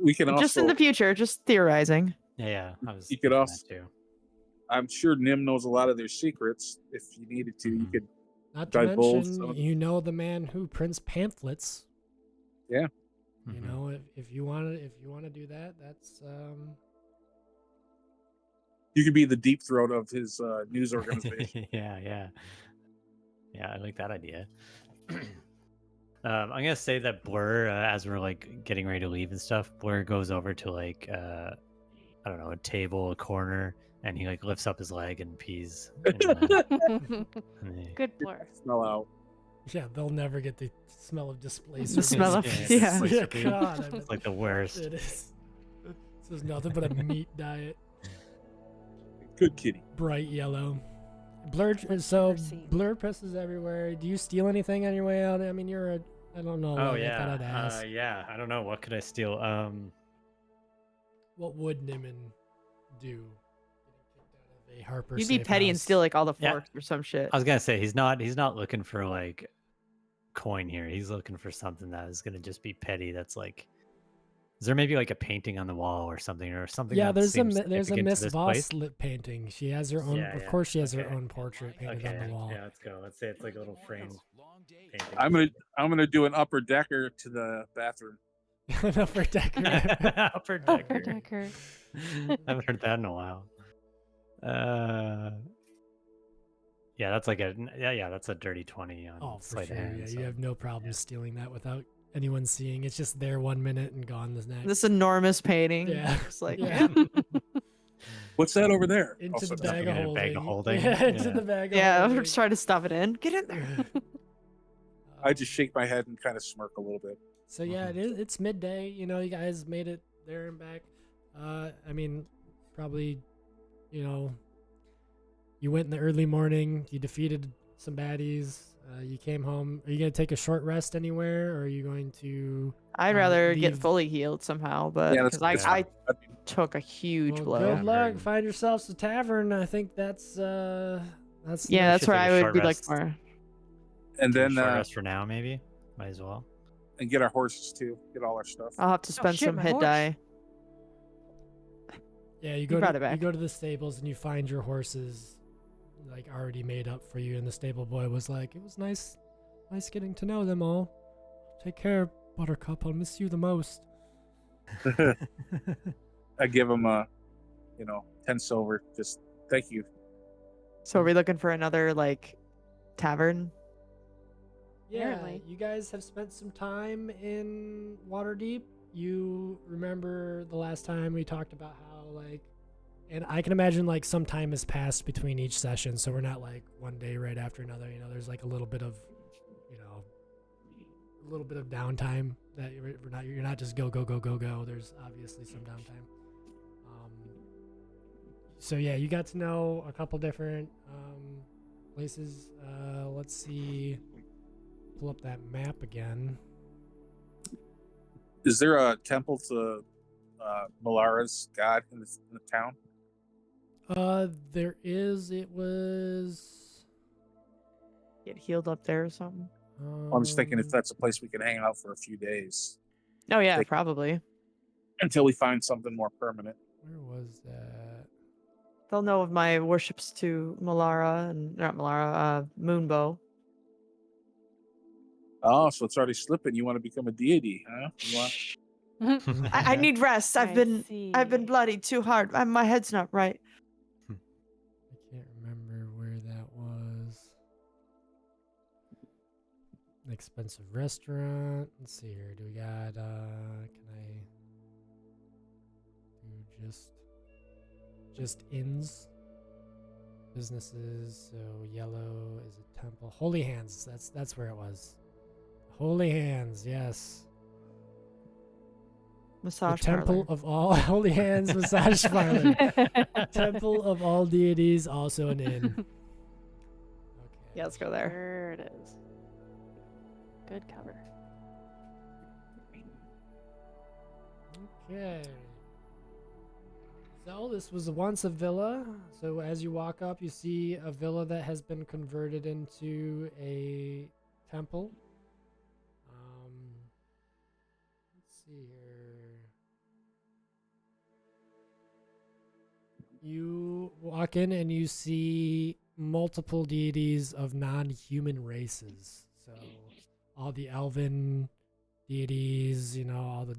We can also Just in the future, just theorizing. Yeah, I was. You could thinking also. that too. I'm sure Nim knows a lot of their secrets. If you needed to, you Mhm. could. Not to Divulge mention, some of you know the man who prints pamphlets. Yeah. You Mhm. know, if you want to do that, that's You could be the deep throat of his news organization. yeah. I like that idea. I'm gonna say that Blur, as we're like getting ready to leave and stuff, Blur goes over to like I don't know, a table, a corner, and he like lifts up his leg and pees. And Good blur. Smell out. yeah, they'll never get the smell of displaced. The smell of Yeah, yeah, it's God, I it's like the worst. it is. This is nothing but a meat diet. Good kitty. Bright yellow. Blur. So Never seen. blur pisses everywhere. Do you steal anything on your way out? I mean, I don't know. Oh like, I thought I'd yeah, ask. yeah. I don't know. What could I steal? What would Nimon do? Getting kicked out of a Harper You'd be safe petty and house? steal like all the Yeah. forks or some shit. I was gonna say he's not looking for like coin here. He's looking for something that is gonna just be petty. That's like, is there maybe like a painting on the wall or something Yeah, that there's a seems there's a significant to Miss this Voss place? lit painting. She has her own. Yeah, Of yeah. course, she has her Okay. own portrait painted on the wall. Yeah, let's go. Let's say it's like a little framed painting. I'm gonna do an upper decker to the bathroom. Upper decker. Upper Upper decker. decker. I haven't heard that in a while. Yeah, that's like that's a dirty 20 on Oh, for sleight sure. of hand. Yeah, so- you have no problem stealing that without anyone seeing. It's just there 1 minute and gone the next. This enormous painting. Yeah. It's like, Yeah. What's that over there? Into Also, the bag of, in a bag of holding? Yeah, into Yeah. the bag of yeah, holding. we're trying to stuff it in. Get in there. I just shake my head and kind of smirk a little bit. So yeah, it's midday. You know, you guys made it there and back. I mean, probably, you know, you went in the early morning. You defeated some baddies. You came home. Are you gonna take a short rest anywhere, or are you going to? I'd rather get leave- fully healed somehow, but Yeah, because that's I took a huge Well, blow. good luck. Tavern. Find yourselves a tavern. I think that's Yeah, nice. that's should where take I a would short be like rest. more. And Take a then short rest for now, maybe. Might as well. and get our horses too. Get all our stuff. I'll have to spend shit, some my hit horse. die. Yeah, you go brought to it back. you go to the stables and you find your horses like already made up for you. And the stable boy was like, "It was nice getting to know them all. Take care, Buttercup. I'll miss you the most." I give him 10 silver. Just thank you. So are we looking for another like tavern? Yeah, Apparently. you guys have spent some time in Waterdeep. You remember the last time we talked about how like, and I can imagine like some time has passed between each session, so we're not like one day right after another. You know, there's like a little bit of, a little bit of downtime that you're not just go. There's obviously some downtime. So yeah, you got to know a couple different places. Let's see. Pull up that map again. Is there a temple to Malara's god in the town? There is. It was. Get healed up there or something? I'm just thinking if Um, that's a place we can hang out for a few days Oh yeah, They- probably. until we find something more permanent. where was that? They'll know of my worships to Malara and not Malara, Moonbow. Oh, so it's already slipping. You want to become a deity, huh? You want? Shh. I need rest. I've I been see. bloodied too hard. My head's not right. I can't remember where that was. An expensive restaurant. Let's see here. Do we got can I do just inns? Businesses. So yellow is a temple. Holy Hands. That's where it was. Holy Hands, yes. Massage The temple parlor. of all Holy Hands massage parlor. Temple of all deities, also an inn. Okay. Yeah, let's go there. There it is. Good cover. Okay. So this was once a villa. So as you walk up, you see a villa that has been converted into a temple. Let's see here. You walk in and you see multiple deities of non-human races. So all the elven deities,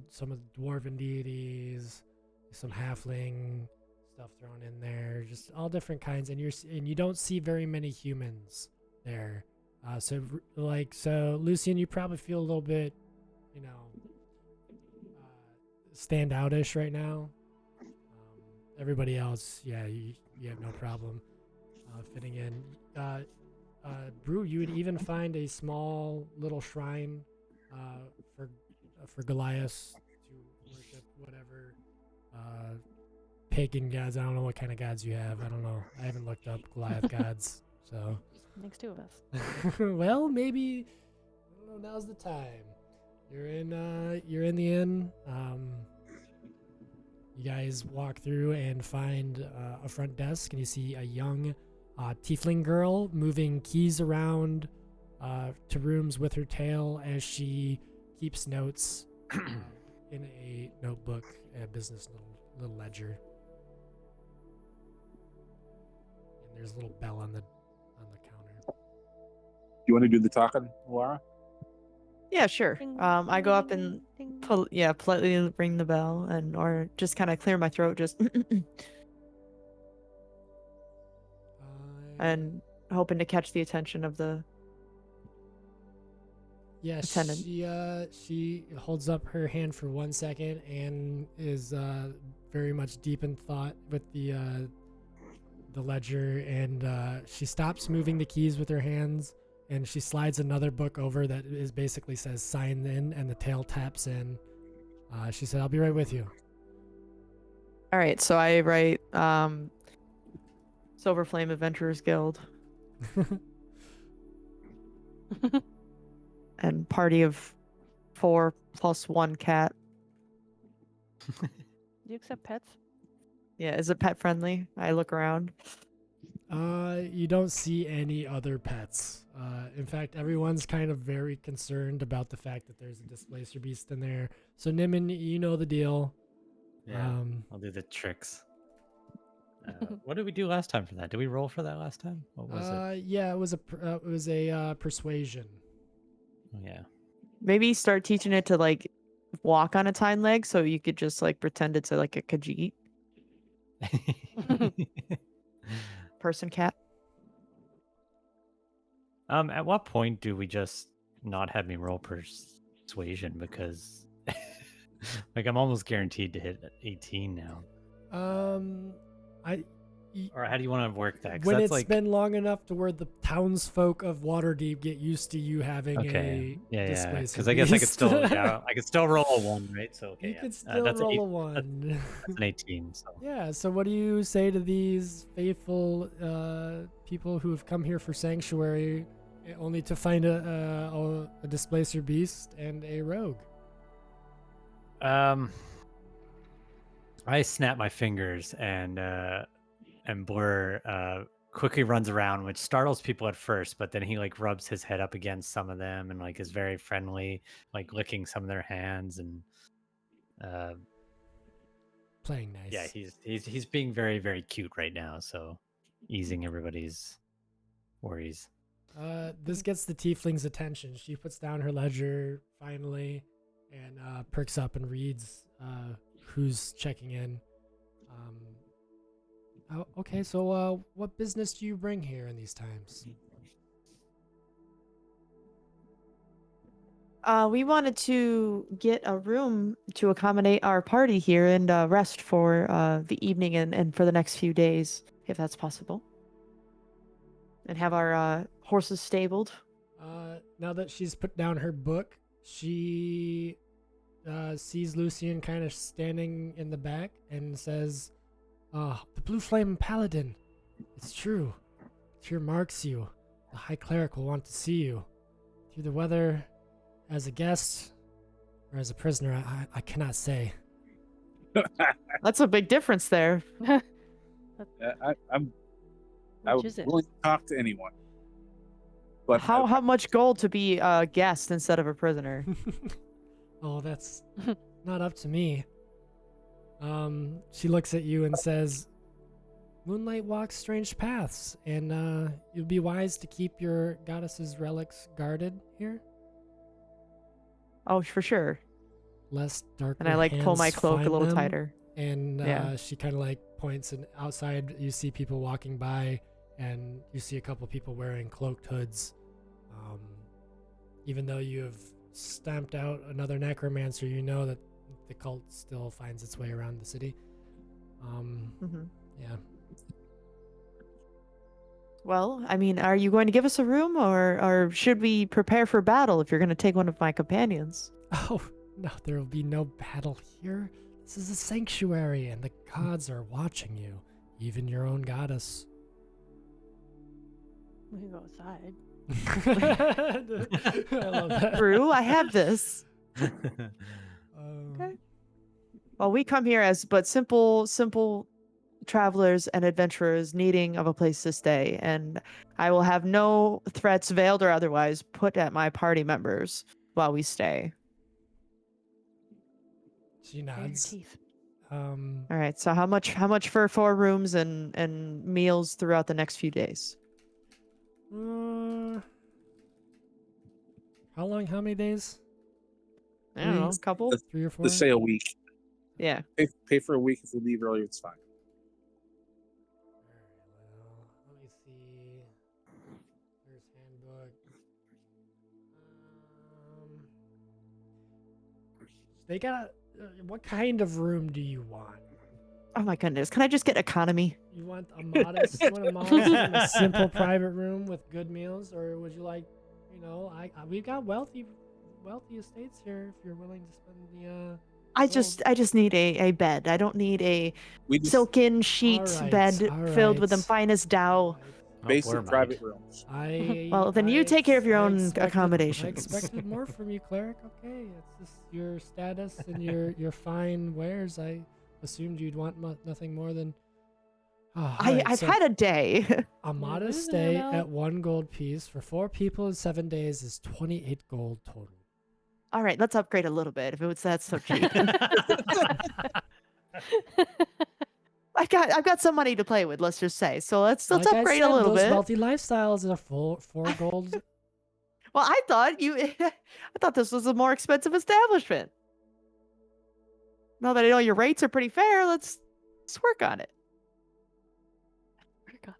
some of the dwarven deities, some halfling stuff thrown in there, just all different kinds. And you don't see very many humans there. So Lucian, you probably feel a little bit, stand outish right now. Everybody else, yeah, you have no problem fitting in. Brew, you would even find a small little shrine for Goliath to worship whatever pagan gods. I don't know what kind of gods you have. I don't know. I haven't looked up Goliath gods, so. Makes two of us. Well, maybe. I don't know. Now's the time. You're in the inn. You guys walk through and find a front desk, and you see a young tiefling girl moving keys around to rooms with her tail as she keeps notes in a notebook, a business little ledger. And there's a little bell on the counter. You want to do the talking, Laura? Yeah, sure. Ding, I go up ding, and ding, ding. politely ring the bell or just kind of clear my throat, just and hoping to catch the attention of the yeah, attendant. she holds up her hand for 1 second and is very much deep in thought with the ledger, and she stops moving the keys with her hands, and she slides another book over that basically says sign in, and the tail taps in. She said, "I'll be right with you." All right, so I write Silver Flame Adventurers Guild and party of 4 plus 1 cat. Do you accept pets? Yeah, is it pet friendly? I look around. You don't see any other pets. In fact, everyone's kind of very concerned about the fact that there's a displacer beast in there. So Nimin, you know the deal. Yeah, I'll do the tricks. What did we do last time for that? Did we roll for that last time? What was it? Yeah, it was a persuasion. Oh, yeah. Maybe start teaching it to like walk on its hind legs so you could just like pretend it's like a Khajiit person cat. At what point do we just not have me roll persuasion? Because like I'm almost guaranteed to hit 18 now. Or how do you want to work that? 'Cause When that's it's like been long enough to where the townsfolk of Waterdeep get used to you having yeah, displacer because I guess I could beast. still I could still roll a 1, right? So okay, You yeah. could still that's roll eight, a 1. That's an 18. So Yeah, so what do you say to these faithful people who have come here for sanctuary only to find a displacer beast and a rogue? I snap my fingers and Blur quickly runs around, which startles people at first, but then he like rubs his head up against some of them and like is very friendly, like licking some of their hands and uh Playing nice. yeah, he's being very, very cute right now, so easing everybody's worries. This gets the tiefling's attention. She puts down her ledger finally and perks up and reads who's checking in. Oh, okay, so what business do you bring here in these times? We wanted to get a room to accommodate our party here and rest for the evening and for the next few days, if that's possible. And have our horses stabled. Now that she's put down her book, she sees Lucian kind of standing in the back and says, the Blue Flame Paladin. It's true. It here marks you. The High Cleric will want to see you. Through the weather, as a guest, or as a prisoner, I cannot say. That's a big difference there. I'm Which is it? willing to talk to anyone. But How much gold to be a guest instead of a prisoner? Oh, that's not up to me. She looks at you and says, Moonlight walks strange paths, and you'd be wise to keep your goddess's relics guarded here. Oh, for sure. Lest darker And I like pull my hands cloak a find little them. tighter. And Yeah. she kind of like points, and outside you see people walking by, and you see a couple people wearing cloaked hoods. Even though you have stamped out another necromancer, you know that the cult still finds its way around the city. Mhm. Yeah. Well, I mean, are you going to give us a room, or should we prepare for battle if you're going to take one of my companions? Oh, no, there will be no battle here. This is a sanctuary, and the gods are watching you, even your own goddess. We can go outside. I love that. Brew, I have this. Okay. Well, we come here as but simple travelers and adventurers needing of a place to stay, and I will have no threats, veiled or otherwise, put at my party members while we stay. She Bare your nods. teeth. All right. So how much for 4 rooms and meals throughout the next few days? How long? How many days? I don't know, a couple. 3 or 4? let's say a week. Yeah. Pay for a week. If we leave early, it's fine. Let me see. There's handbook. They got. What kind of room do you want? Oh my goodness. Can I just get economy? You want a modest, you want a modest, and a simple private room with good meals, or would you like, we've got wealthy estates here. If you're willing to spend the. I just need a bed. I don't need a We just silken sheet Alright, bed filled with the alright. finest dough. basic private rooms. Well, then you take care of your own I accommodations. expected more from you, cleric. Okay, it's just your status and your fine wares. I assumed you'd want nothing more than. I've had a day. a modest losing stay them out. at 1 gold piece for 4 people in 7 days is 28 gold total. All right, let's upgrade a little bit if it was that so cheap. I've got some money to play with, let's just say. So let's Like I upgrade said, a little those bit. wealthy lifestyles are 4 gold. Well, I thought this was a more expensive establishment. Now that I know your rates are pretty fair, let's work on it. Work on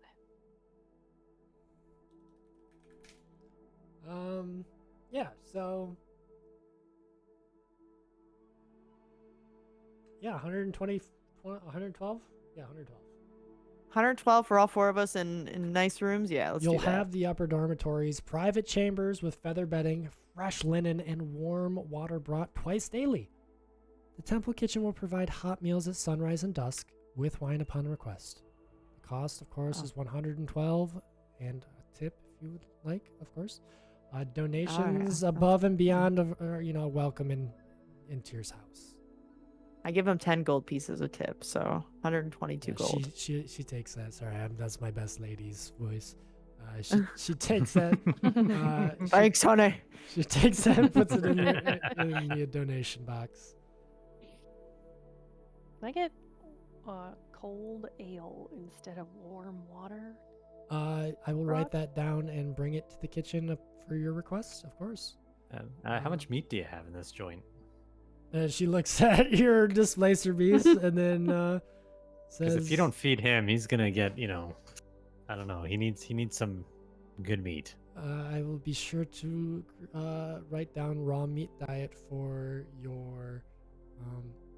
it. Yeah, so. Yeah, 120, 112? Yeah, 112. 112 for all 4 of us in nice rooms. Yeah, let's You'll do that. have the upper dormitories, private chambers with feather bedding, fresh linen, and warm water brought twice daily. The temple kitchen will provide hot meals at sunrise and dusk, with wine upon request. The cost, of course, is 112, and a tip if you would like, of course. Donations above and beyond, welcome into your house. I give him 10 gold pieces a tip, so 122 Yeah, gold. she takes that. Sorry, that's my best lady's voice. She takes that. Thanks, honey. She takes that and puts it in the donation box. Can I get cold ale instead of warm water? I will write that down and bring it to the kitchen for your request, of course. How much meat do you have in this joint? She looks at your displacer beast and then says, Because if you don't feed him, he's gonna get, I don't know. He needs some good meat. I will be sure to write down raw meat diet for your.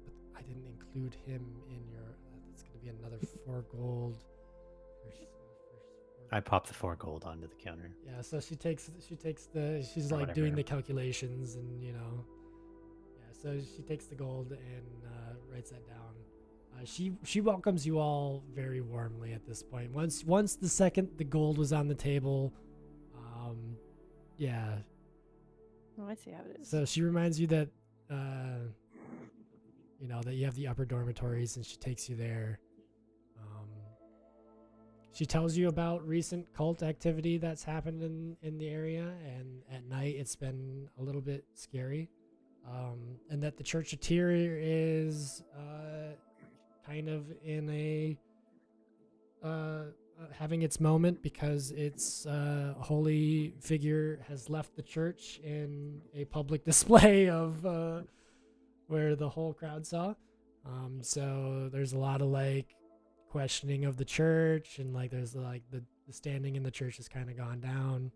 But I didn't include him in your. That's going to be another 4 gold. I pop the 4 gold onto the counter. Yeah, so she's Or like whatever. doing the calculations and Yeah, so she takes the gold and writes that down. She welcomes you all very warmly at this point. Once the second the gold was on the table, yeah. Oh, I see how it is. So she reminds you that that you have the upper dormitories, and she takes you there. She tells you about recent cult activity that's happened in the area, and at night it's been a little bit scary. And that the Church of Tyr is kind of in a having its moment because its holy figure has left the church in a public display of where the whole crowd saw. So there's a lot of like questioning of the church, and like there's like the standing in the church has kind of gone down.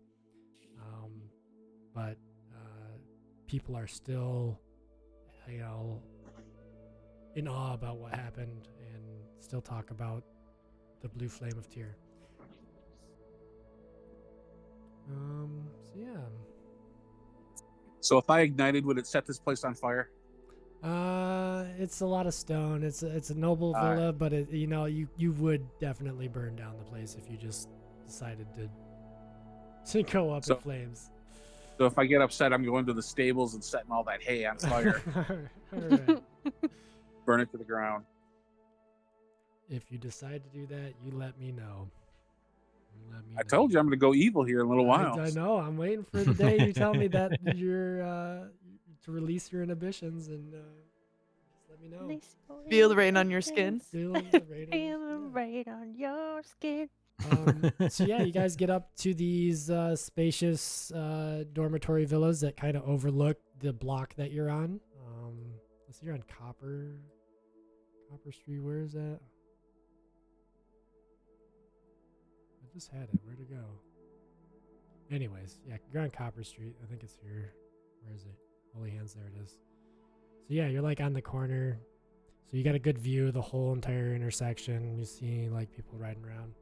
But people are still, in awe about what happened and still talk about the blue flame of Tyr. So yeah. So if I ignited, would it set this place on fire? It's a lot of stone. It's a noble All villa, but you would definitely burn down the place if you just decided to go up So- in flames. So if I get upset, I'm going to the stables and setting all that hay on fire, All right. burn it to the ground. If you decide to do that, you let me know. I told you I'm going to go evil here in a little while. I know. I'm waiting for the day you tell me that you're to release your inhibitions, and just let me know. Feel the rain on your skin. Feel the rain on your Feel the skin. rain on your skin. So yeah, you guys get up to these spacious dormitory villas that kind of overlook the block that you're on. Let's see, you're on Copper Street. Where is that? I just had it. Where'd it go? Anyways, yeah, you're on Copper Street. I think it's here. Where is it? Holy Hands, there it is. So yeah, you're like on the corner. So you got a good view of the whole entire intersection. You see like people riding around.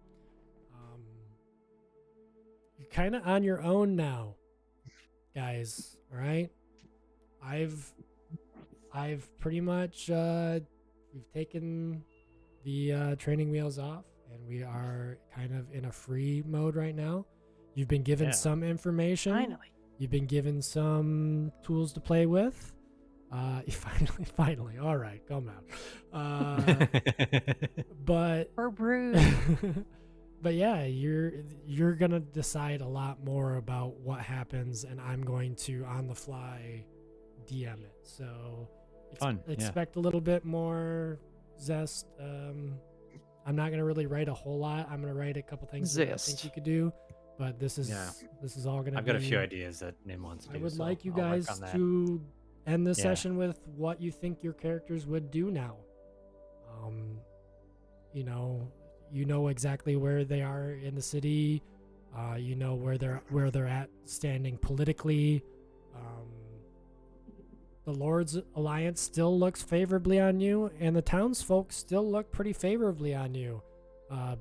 You're kind of on your own now, guys. All right. I've pretty much we've taken the training wheels off, and we are kind of in a free mode right now. You've been given some information. Finally. You've been given some tools to play with. Finally. All right, calm down. But We're bruised. but yeah, you're gonna decide a lot more about what happens, and I'm going to on the fly DM it. So Fun. expect a little bit more zest. I'm not gonna really write a whole lot. I'm gonna write a couple things that I think Zest. you could do, but this is all gonna. I've got a few ideas that Nim wants to do. I would so like you I'll work guys on that. to end the Yeah. session with what you think your characters would do now. You know exactly where they are in the city. You know where they're at standing politically. The Lord's Alliance still looks favorably on you, and the townsfolk still look pretty favorably on you.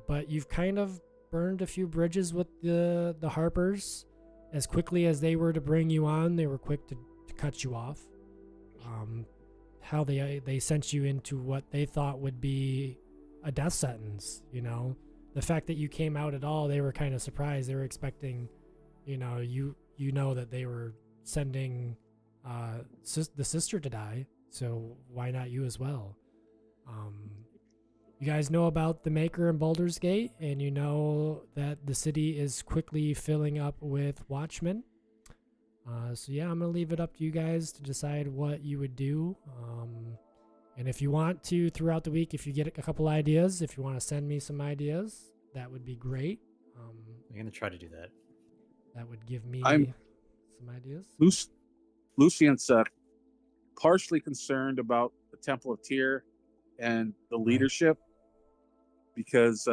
But you've kind of burned a few bridges with the Harpers. As quickly as they were to bring you on, they were quick to cut you off. How they sent you into what they thought would be a death sentence. The fact that you came out at all, they were kind of surprised. They were expecting, that they were sending the sister to die. So why not you as well? You guys know about the Maker and Baldur's Gate, and you know that the city is quickly filling up with watchmen. So yeah, I'm gonna leave it up to you guys to decide what you would do. And if you want to, throughout the week, if you get a couple ideas, if you want to send me some ideas, that would be great. I'm gonna try to do that. That would give me I'm- some ideas. Lucian's partially concerned about the Temple of Tyr and the leadership because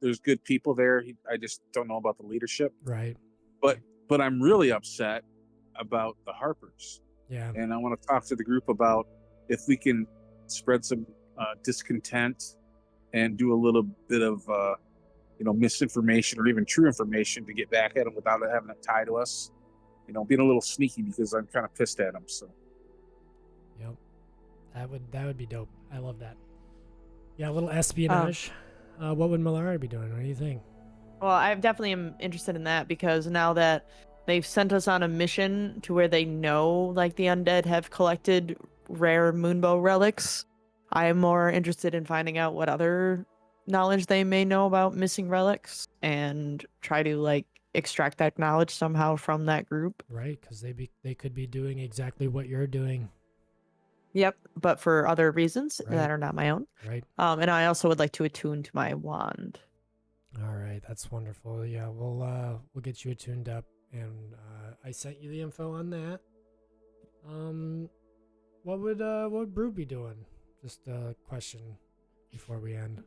there's good people there. I just don't know about the leadership. Right. But I'm really upset about the Harpers, Yeah. and I want to talk to the group about if we can spread some discontent and do a little bit of misinformation or even true information to get back at them without having it tie to us. Being a little sneaky because I'm kind of pissed at them. So. Yep. That would be dope. I love that. Yeah, a little espionage. What would Malara be doing? What do you think? Well, I definitely am interested in that because now that they've sent us on a mission to where they know like the undead have collected rare moonbow relics, I am more interested in finding out what other knowledge they may know about missing relics and try to like extract that knowledge somehow from that group. Right, because they could be doing exactly what you're doing. Yep, but for other reasons Right. that are not my own. Right. And I also would like to attune to my wand. All right, that's wonderful. Yeah, we'll get you attuned up, and I sent you the info on that. What would Brew be doing? Just a question before we end.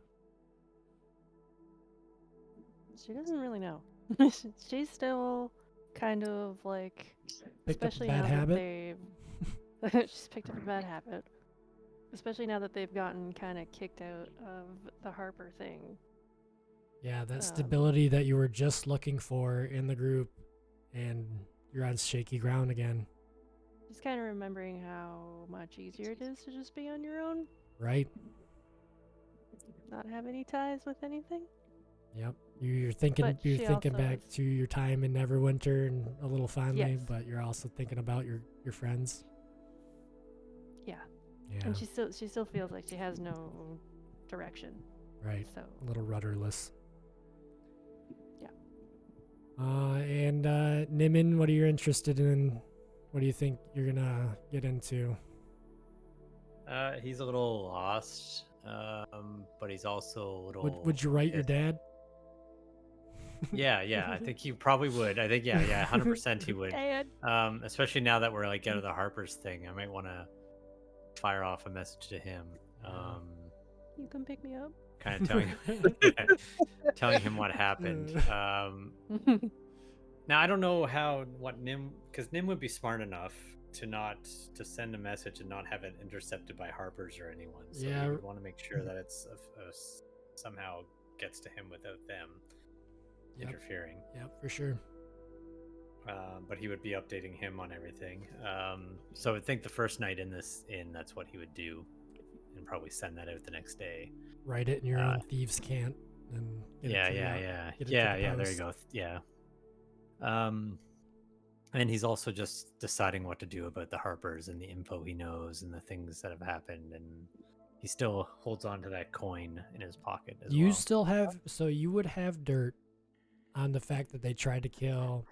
She doesn't really know. She's still kind of like, Picked up a especially bad now habit? that they've she's picked up a bad habit. Especially now that they've gotten kind of kicked out of the Harper thing. Yeah, that stability that you were just looking for in the group, and you're on shaky ground again. Just kind of remembering how much easier it is to just be on your own, Right? not have any ties with anything. Yep. You're thinking But you're she thinking also back is- to your time in Neverwinter and a little fondly, Yes. but you're also thinking about your friends. Yeah. Yeah. And she still feels like she has no direction. Right. So A little rudderless. Yeah. And Nimin, what are you interested in? What do you think you're gonna get into? He's a little lost, but he's also a little. Would you write your dad? Yeah. I think he probably would. I think, yeah, 100% he would. Dad. Especially now that we're like out of the Harper's thing, I might want to fire off a message to him. You can pick me up. Kind of telling him what happened. Now I don't know what Nim, because Nim would be smart enough to send a message and not have it intercepted by Harpers or anyone. So Yeah. we would want to make sure that it's somehow gets to him without them Yep. interfering. Yep, for sure. But he would be updating him on everything. So I think the first night in that's what he would do, and probably send that out the next day. Write it in your own thieves' cant and get it to the- Yeah. get it to the There you post. go. Yeah. And he's also just deciding what to do about the Harpers and the info he knows and the things that have happened, and he still holds on to that coin in his pocket as You well. still have, so you would have dirt on the fact that they tried to kill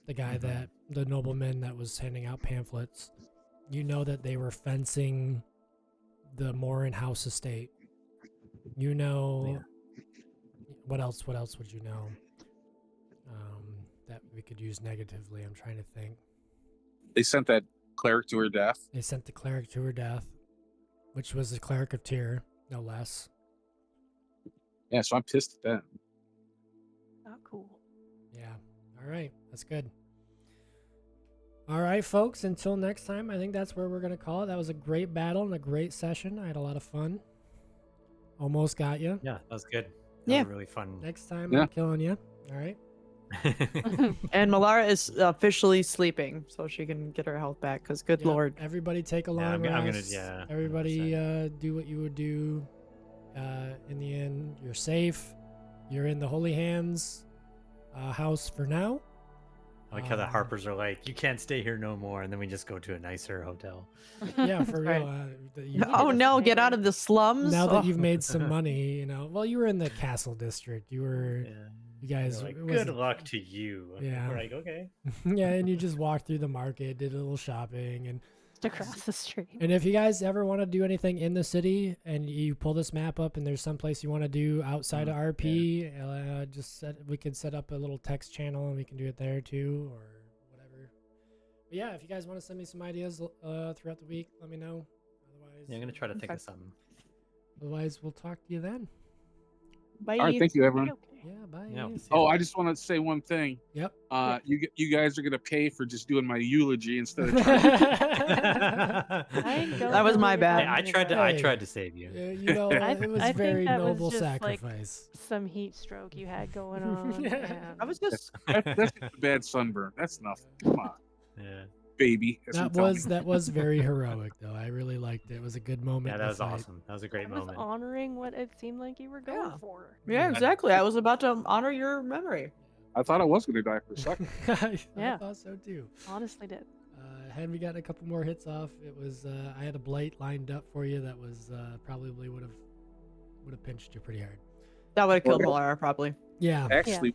the guy the nobleman that was handing out pamphlets. You know that they were fencing the Morin House estate. You know, what else would you know that we could use negatively? I'm trying to think. They sent that cleric to her death. They sent the cleric to her death, which was the cleric of Tyr, no less. Yeah, so I'm pissed at that. Not cool. Yeah. All right. That's good. All right, folks. Until next time, I think that's where we're going to call it. That was a great battle and a great session. I had a lot of fun. Almost got you. Yeah, that was good. Yeah. Was really fun. Next time, Yeah. I'm killing you. All right. And Malara is officially sleeping, so she can get her health back. Because good Yep, lord, Everybody take a long I'm gonna- rest. yeah, Everybody do what you would do. In the end, you're safe. You're in the Holy Hands house for now. I like how the Harpers are like, you can't stay here no more, and then we just go to a nicer hotel. Yeah, for Right. real. You Oh did a no, get out favor. of the slums. Now that Oh. you've made some money, you know. Well, you were in the castle district. You were, Yeah. you guys. They're like, it good wasn't- luck to you. Yeah. We're like, okay. Yeah, and you just walked through the market, did a little shopping, and Just across the street. And if you guys ever want to do anything in the city and you pull this map up and there's some place you want to do outside of RP, we could set up a little text channel and we can do it there too or whatever. But yeah, if you guys want to send me some ideas throughout the week, let me know. Otherwise, Yeah, I'm gonna try to think Okay. of something. Otherwise, we'll talk to you then. Bye. All right, thank you, everyone. Okay. Yeah, bye. Yeah, we'll see Oh, ya. I just want to say one thing. Yep. You guys are gonna pay for just doing my eulogy instead of trying. I ain't going That was over my your bad. Hey, I company, tried to. though. I Hey. tried to save you. You know, it was I a think very that was noble just, like, sacrifice. Some heat stroke you had going on. Yeah. and- I was just That's just a bad sunburn. That's nothing. Come on, Yeah. baby. as you tell me. That was very heroic though. I really liked it. It was a good moment. Yeah, in that the was fight. awesome. That was a great I was moment. honoring what it seemed like you were going Yeah. for. yeah, exactly. I was about to honor your memory. I thought I was gonna die for a second. I Yeah. thought so too. Honestly did. Had we gotten a couple more hits off, it was I had a blight lined up for you that was probably would have pinched you pretty hard. That would have killed Well, Malara probably. Yeah. Actually,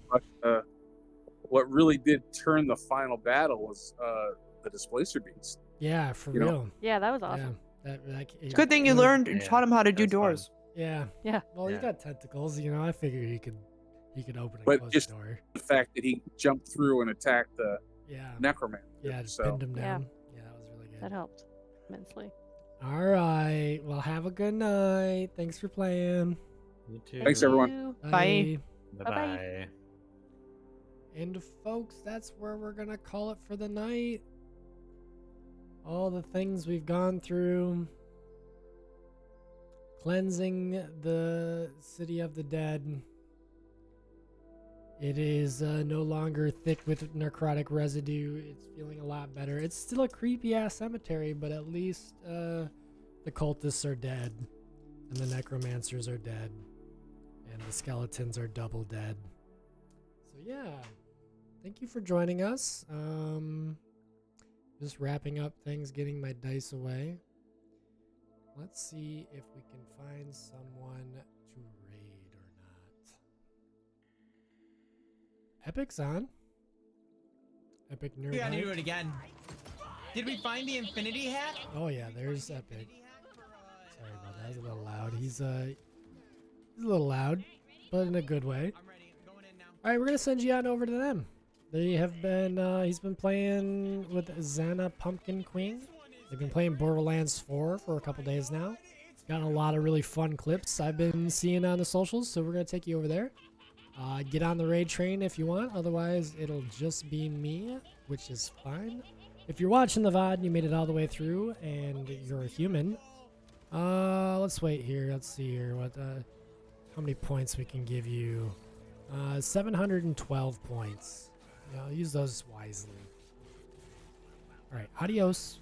what really did turn the final battle was the displacer beast. Yeah, for You know, real. Yeah, that was awesome. Yeah. It's a good thing you learned and Yeah, taught him how to that do was fun. doors. Yeah. Yeah. Well, he Yeah. got tentacles, you know. I figured he could open and But close just- the door. The fact that he jumped through and attacked the Yeah. necromancer. Yeah, just so pinned him Yeah. down. Yeah, that was really good. That helped immensely. All right. Well, have a good night. Thanks for playing. You too. Thanks, everyone. You. Bye. Bye Bye-bye. bye. And folks, that's where we're gonna call it for the night. All the things we've gone through. Cleansing the city of the dead. It is no longer thick with necrotic residue. It's feeling a lot better. It's still a creepy ass cemetery, but at least the cultists are dead. And the necromancers are dead. And the skeletons are double dead. So yeah. Thank you for joining us. Just wrapping up things, getting my dice away. Let's see if we can find someone to raid or not. Epic's on. Epic nerd. We gotta Hype. do it again. Did we find the infinity hat? Oh yeah, there's Epic. Sorry about that. That was a little loud. He's a little loud, but in a good way. I'm ready. I'm going in now. All right, we're gonna send you on over to them. They have been. He's been playing with Xana Pumpkin Queen. They've been playing Borderlands 4 for a couple days now. Gotten a lot of really fun clips I've been seeing on the socials, so we're gonna take you over there. Get on the raid train if you want. Otherwise, it'll just be me, which is fine. If you're watching the VOD and you made it all the way through and you're a human, let's wait here. Let's see here what how many points we can give you. 712 points. Yeah, I'll use those wisely. All right, adios.